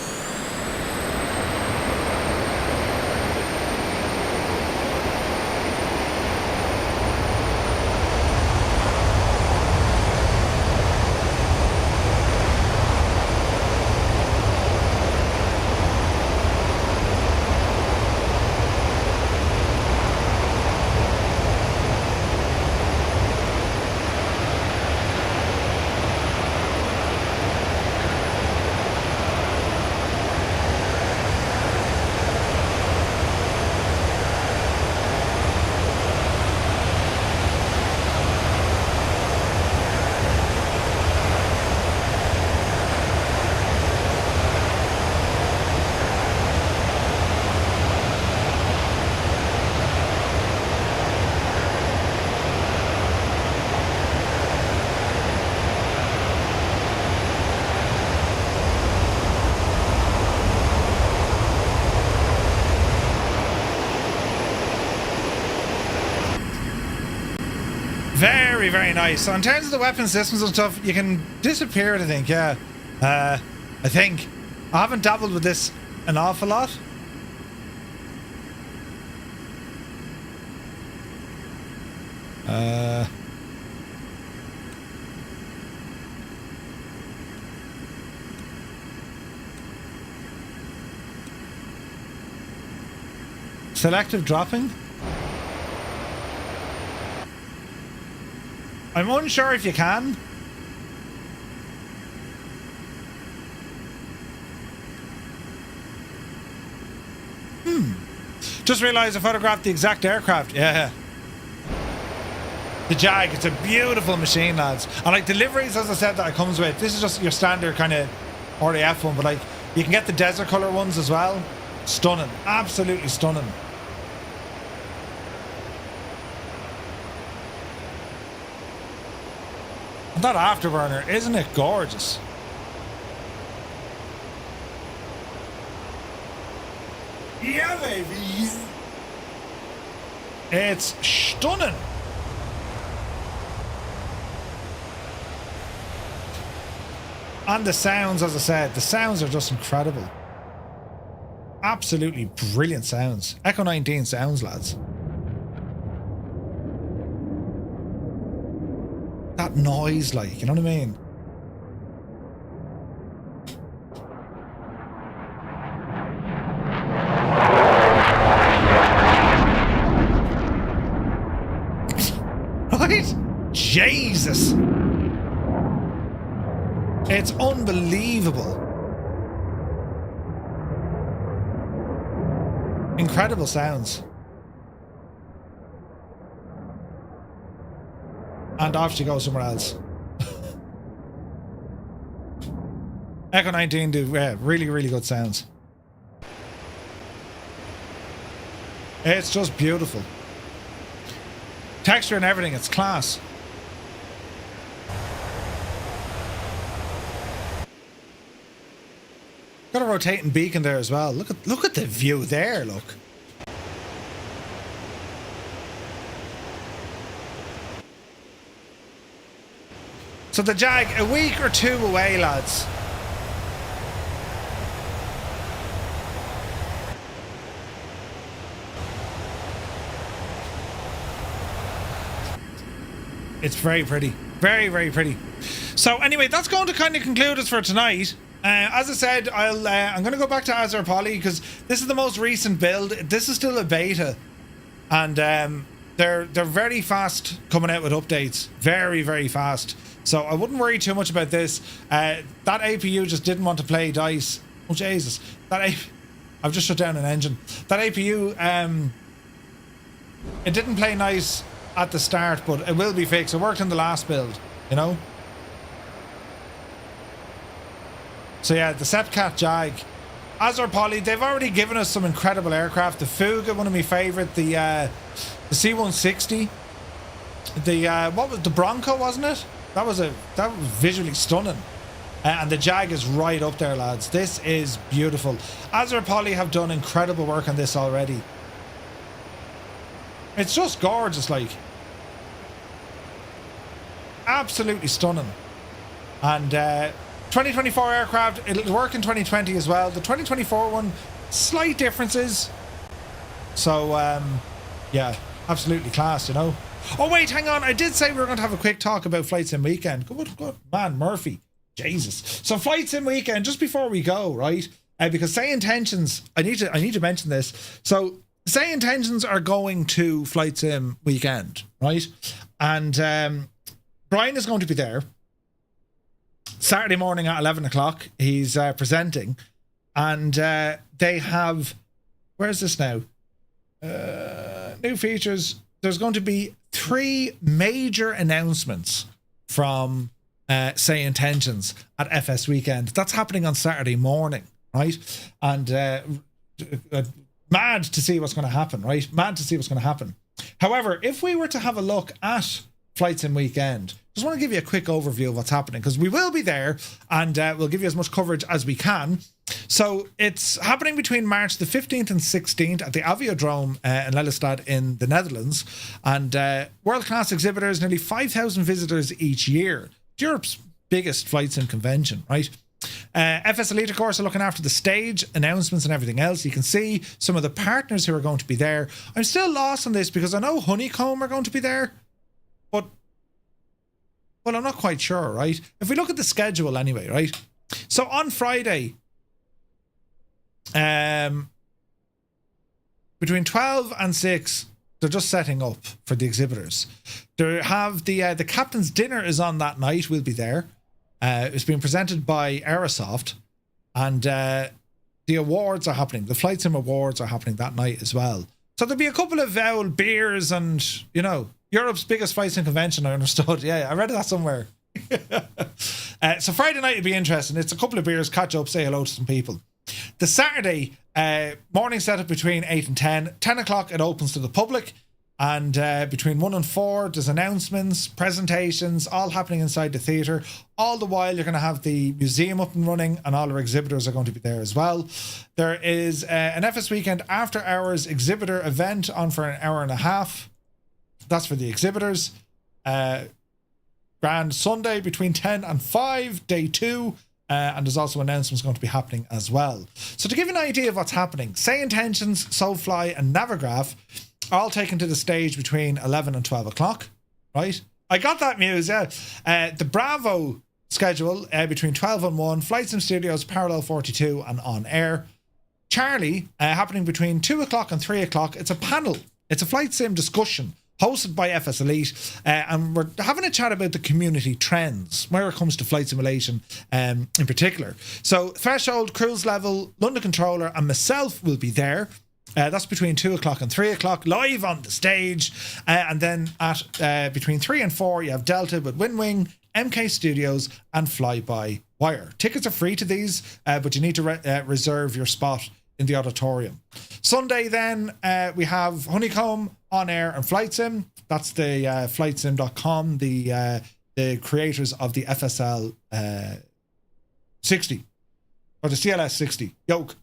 Speaker 1: Very, very nice. So in terms of the weapon systems and stuff, you can disappear it, I think, yeah. I think. I haven't dabbled with this an awful lot. Selective dropping. I'm unsure if you can. Just realised I photographed the exact aircraft. Yeah. The Jag, it's a beautiful machine, lads. And like deliveries, as I said, that it comes with, this is just your standard kind of RAF one, but like you can get the desert colour ones as well. Stunning. Absolutely stunning. And that afterburner, isn't it gorgeous? Yeah, baby. It's stunning. And the sounds, as I said, the sounds are just incredible. Absolutely brilliant sounds. Echo 19 sounds, lads. That noise, like, you know what I mean? Right? Jesus. It's unbelievable. Incredible sounds. And off she goes somewhere else. Echo 19 do really, really good sounds. It's just beautiful. Texture and everything, it's class. Got a rotating beacon there as well. Look at the view there, look. So the Jag, a week or two away, lads. It's very pretty. Very, very pretty. So anyway, that's going to kind of conclude us for tonight. As I said, I'm going to go back to Azur Poly because this is the most recent build. This is still a beta. And they're very fast coming out with updates. Very, very fast. So I wouldn't worry too much about this. That APU just didn't want to play dice. Oh, Jesus. I've just shut down an engine. That APU, it didn't play nice at the start, but it will be fixed. It worked in the last build, you know? So yeah, the SEPECAT Jag. Azur Poly, they've already given us some incredible aircraft. The Fuga, one of my favourite. The C-160. What was the Bronco, wasn't it? That was visually stunning. And the Jag is right up there, lads. This is beautiful. Azur Poly have done incredible work on this already. It's just gorgeous, like. Absolutely stunning. And 2024 aircraft, it'll work in 2020 as well. The 2024 one, slight differences. So, yeah, absolutely class, you know. Oh, wait, hang on. I did say we were going to have a quick talk about Flight Sim Weekend. Good man, Murphy. Jesus. So Flight Sim Weekend, just before we go, right? Because SayIntentions, I need to mention this. So SayIntentions are going to Flight Sim Weekend, right? And Brian is going to be there Saturday morning at 11 o'clock. He's presenting, and they have, where's this now? New features. There's going to be 3 major announcements from SayIntentions at FSWeekend. That's happening on Saturday morning, right? And mad to see what's going to happen, right? Mad to see what's going to happen. However, if we were to have a look at Flight Sim Weekend, just want to give you a quick overview of what's happening, because we will be there, and we'll give you as much coverage as we can. So it's happening between March the 15th and 16th at the Aviodrome in Lelystad in the Netherlands, and world-class exhibitors, nearly 5,000 visitors each year. It's Europe's biggest flight sim convention, right? FS Elite, of course, are looking after the stage, announcements and everything else. You can see some of the partners who are going to be there. I'm still lost on this because I know Honeycomb are going to be there, but well, I'm not quite sure, right? If we look at the schedule anyway, right? So on Friday, between 12 and 6, they're just setting up for the exhibitors. They have the captain's dinner is on that night. We'll be there. It's being presented by Aerosoft, and the awards are happening. The Flight Sim Awards are happening that night as well. So there'll be a couple of Veral beers and, you know, Europe's biggest flight sim convention, I understood. Yeah, I read that somewhere. So Friday night will be interesting. It's a couple of beers, catch up, say hello to some people. The Saturday morning setup between 8 and 10. 10 o'clock it opens to the public, and between 1 and 4 there's announcements, presentations, all happening inside the theatre. All the while you're going to have the museum up and running, and all our exhibitors are going to be there as well. There is an FS Weekend after hours exhibitor event on for an hour and a half. That's for the exhibitors. Grand Sunday between 10 and 5, day 2. And there's also announcements going to be happening as well. So to give you an idea of what's happening, SayIntentions, Soulfly and Navigraph are all taken to the stage between 11 and 12 o'clock, right? I got that news, yeah. The Bravo schedule between 12 and 1, Flight Sim Studios, Parallel 42 and On Air. Charlie happening between 2 o'clock and 3 o'clock. It's a panel. It's a flight sim discussion hosted by FS Elite, and we're having a chat about the community trends where it comes to flight simulation in particular. So Threshold, Cruise Level, London Controller and myself will be there. That's between 2 o'clock and 3 o'clock, live on the stage. And then at between 3 and 4, you have Delta with Windwing, MK Studios and Fly-By Wire. Tickets are free to these, but you need to reserve your spot in the auditorium. Sunday then, we have Honeycomb, On Air and Flight Sim. That's the flightsim.com, the creators of the FSL 60, or the CLS 60, yoke.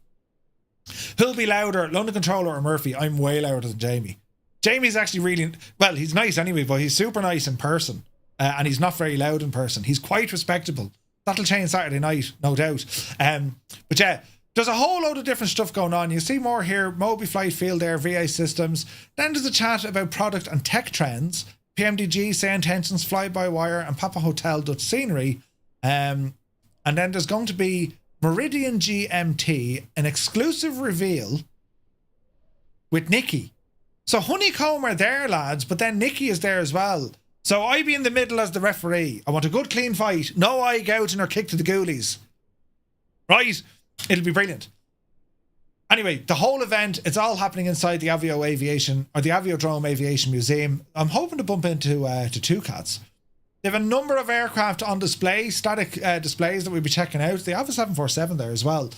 Speaker 1: Who'll be louder, London Controller or Murphy? I'm way louder than Jamie. Jamie's actually really, well, he's nice anyway, but he's super nice in person. And he's not very loud in person. He's quite respectable. That'll change Saturday night, no doubt. But yeah, there's a whole load of different stuff going on. You see more here. Moby Flight, Field Air, VA Systems. Then there's a chat about product and tech trends. PMDG, SayIntentions, Fly By Wire, and Papa Hotel Dutch Scenery. And then there's going to be Meridian GMT, an exclusive reveal with Nikki. So Honeycomb are there, lads, but then Nikki is there as well. So I be in the middle as the referee. I want a good clean fight. No eye gouging or kick to the ghoulies. Right? It'll be brilliant. Anyway, the whole event, it's all happening inside the Aviation, or the Aviodrome Aviation Museum. I'm hoping to bump into two cats. They have a number of aircraft on display, static displays that we'll be checking out. They have a 747 there as well.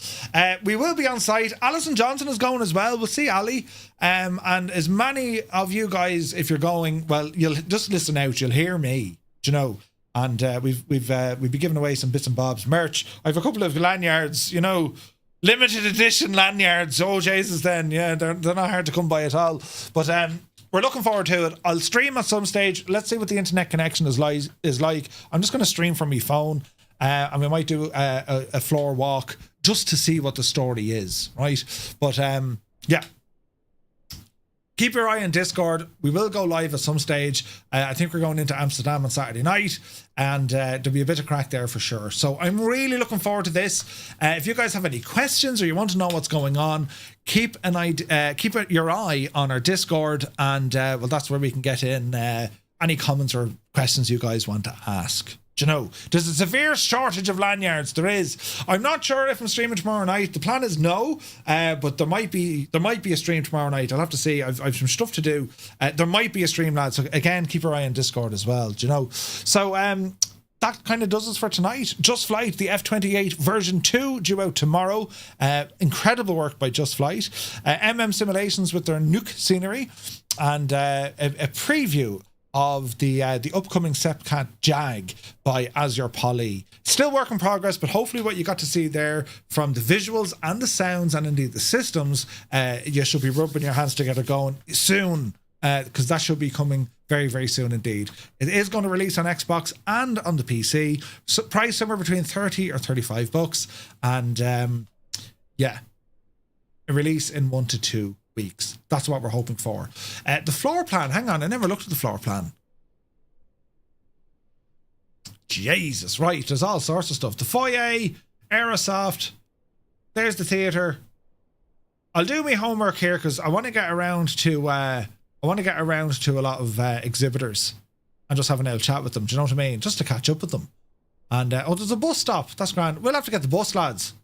Speaker 1: We will be on site. Alison Johnson is going as well. We'll see Ali. And as many of you guys, if you're going, well, you'll just listen out. You'll hear me, do you know. And we've been giving away some bits and bobs merch. I have a couple of lanyards, you know, limited edition lanyards. Oh Jesus, then yeah, they're not hard to come by at all. But we're looking forward to it. I'll stream at some stage. Let's see what the internet connection is like. I'm just going to stream from my phone, and we might do a floor walk just to see what the story is, right? But yeah. Keep your eye on Discord. We will go live at some stage. I think we're going into Amsterdam on Saturday night, and there'll be a bit of crack there for sure. So I'm really looking forward to this. If you guys have any questions or you want to know what's going on, keep your eye on our Discord, and well, that's where we can get in any comments or questions you guys want to ask. Do you know, there's a severe shortage of lanyards. There is. I'm not sure if I'm streaming tomorrow night. The plan is no, but there might be a stream tomorrow night. I'll have to see. I've some stuff to do. There might be a stream, lads. So again, keep your eye on Discord as well. Do you know? So that kind of does us for tonight. Just Flight, the F28 version 2 due out tomorrow. Incredible work by Just Flight. Simulations with their Nuuk scenery, and a preview of the upcoming SEPECAT Jag by Azur Poly. Still work in progress, but hopefully what you got to see there from the visuals and the sounds and indeed the systems, you should be rubbing your hands together going soon, because that should be coming very, very soon indeed. It is going to release on Xbox and on the PC. So price somewhere between 30 or 35 bucks, and yeah, a release in 1 to 2 weeks. That's what we're hoping for. The floor plan, hang on, I never looked at the floor plan. Jesus, right, there's all sorts of stuff. The foyer, Aerosoft, there's the theatre. I'll do my homework here because I want to get around to a lot of exhibitors and just have an old chat with them. Do you know what I mean? Just to catch up with them. And oh, there's a bus stop. That's grand. We'll have to get the bus, lads.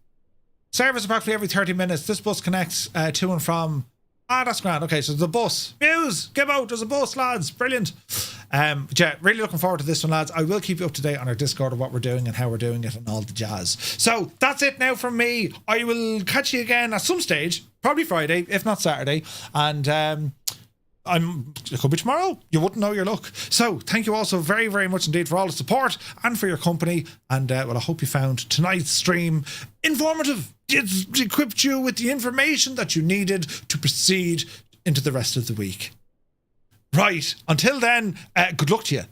Speaker 1: Service approximately every 30 minutes. This bus connects to and from. That's grand. Okay, so the bus. Muse, give out. There's a bus, lads. Brilliant. But yeah, really looking forward to this one, lads. I will keep you up to date on our Discord of what we're doing and how we're doing it and all the jazz. So that's it now from me. I will catch you again at some stage, probably Friday, if not Saturday. And it could be tomorrow. You wouldn't know your luck. So thank you all so very, very much indeed for all the support and for your company. And well, I hope you found tonight's stream informative. It's equipped you with the information that you needed to proceed into the rest of the week. Right. Until then, good luck to you.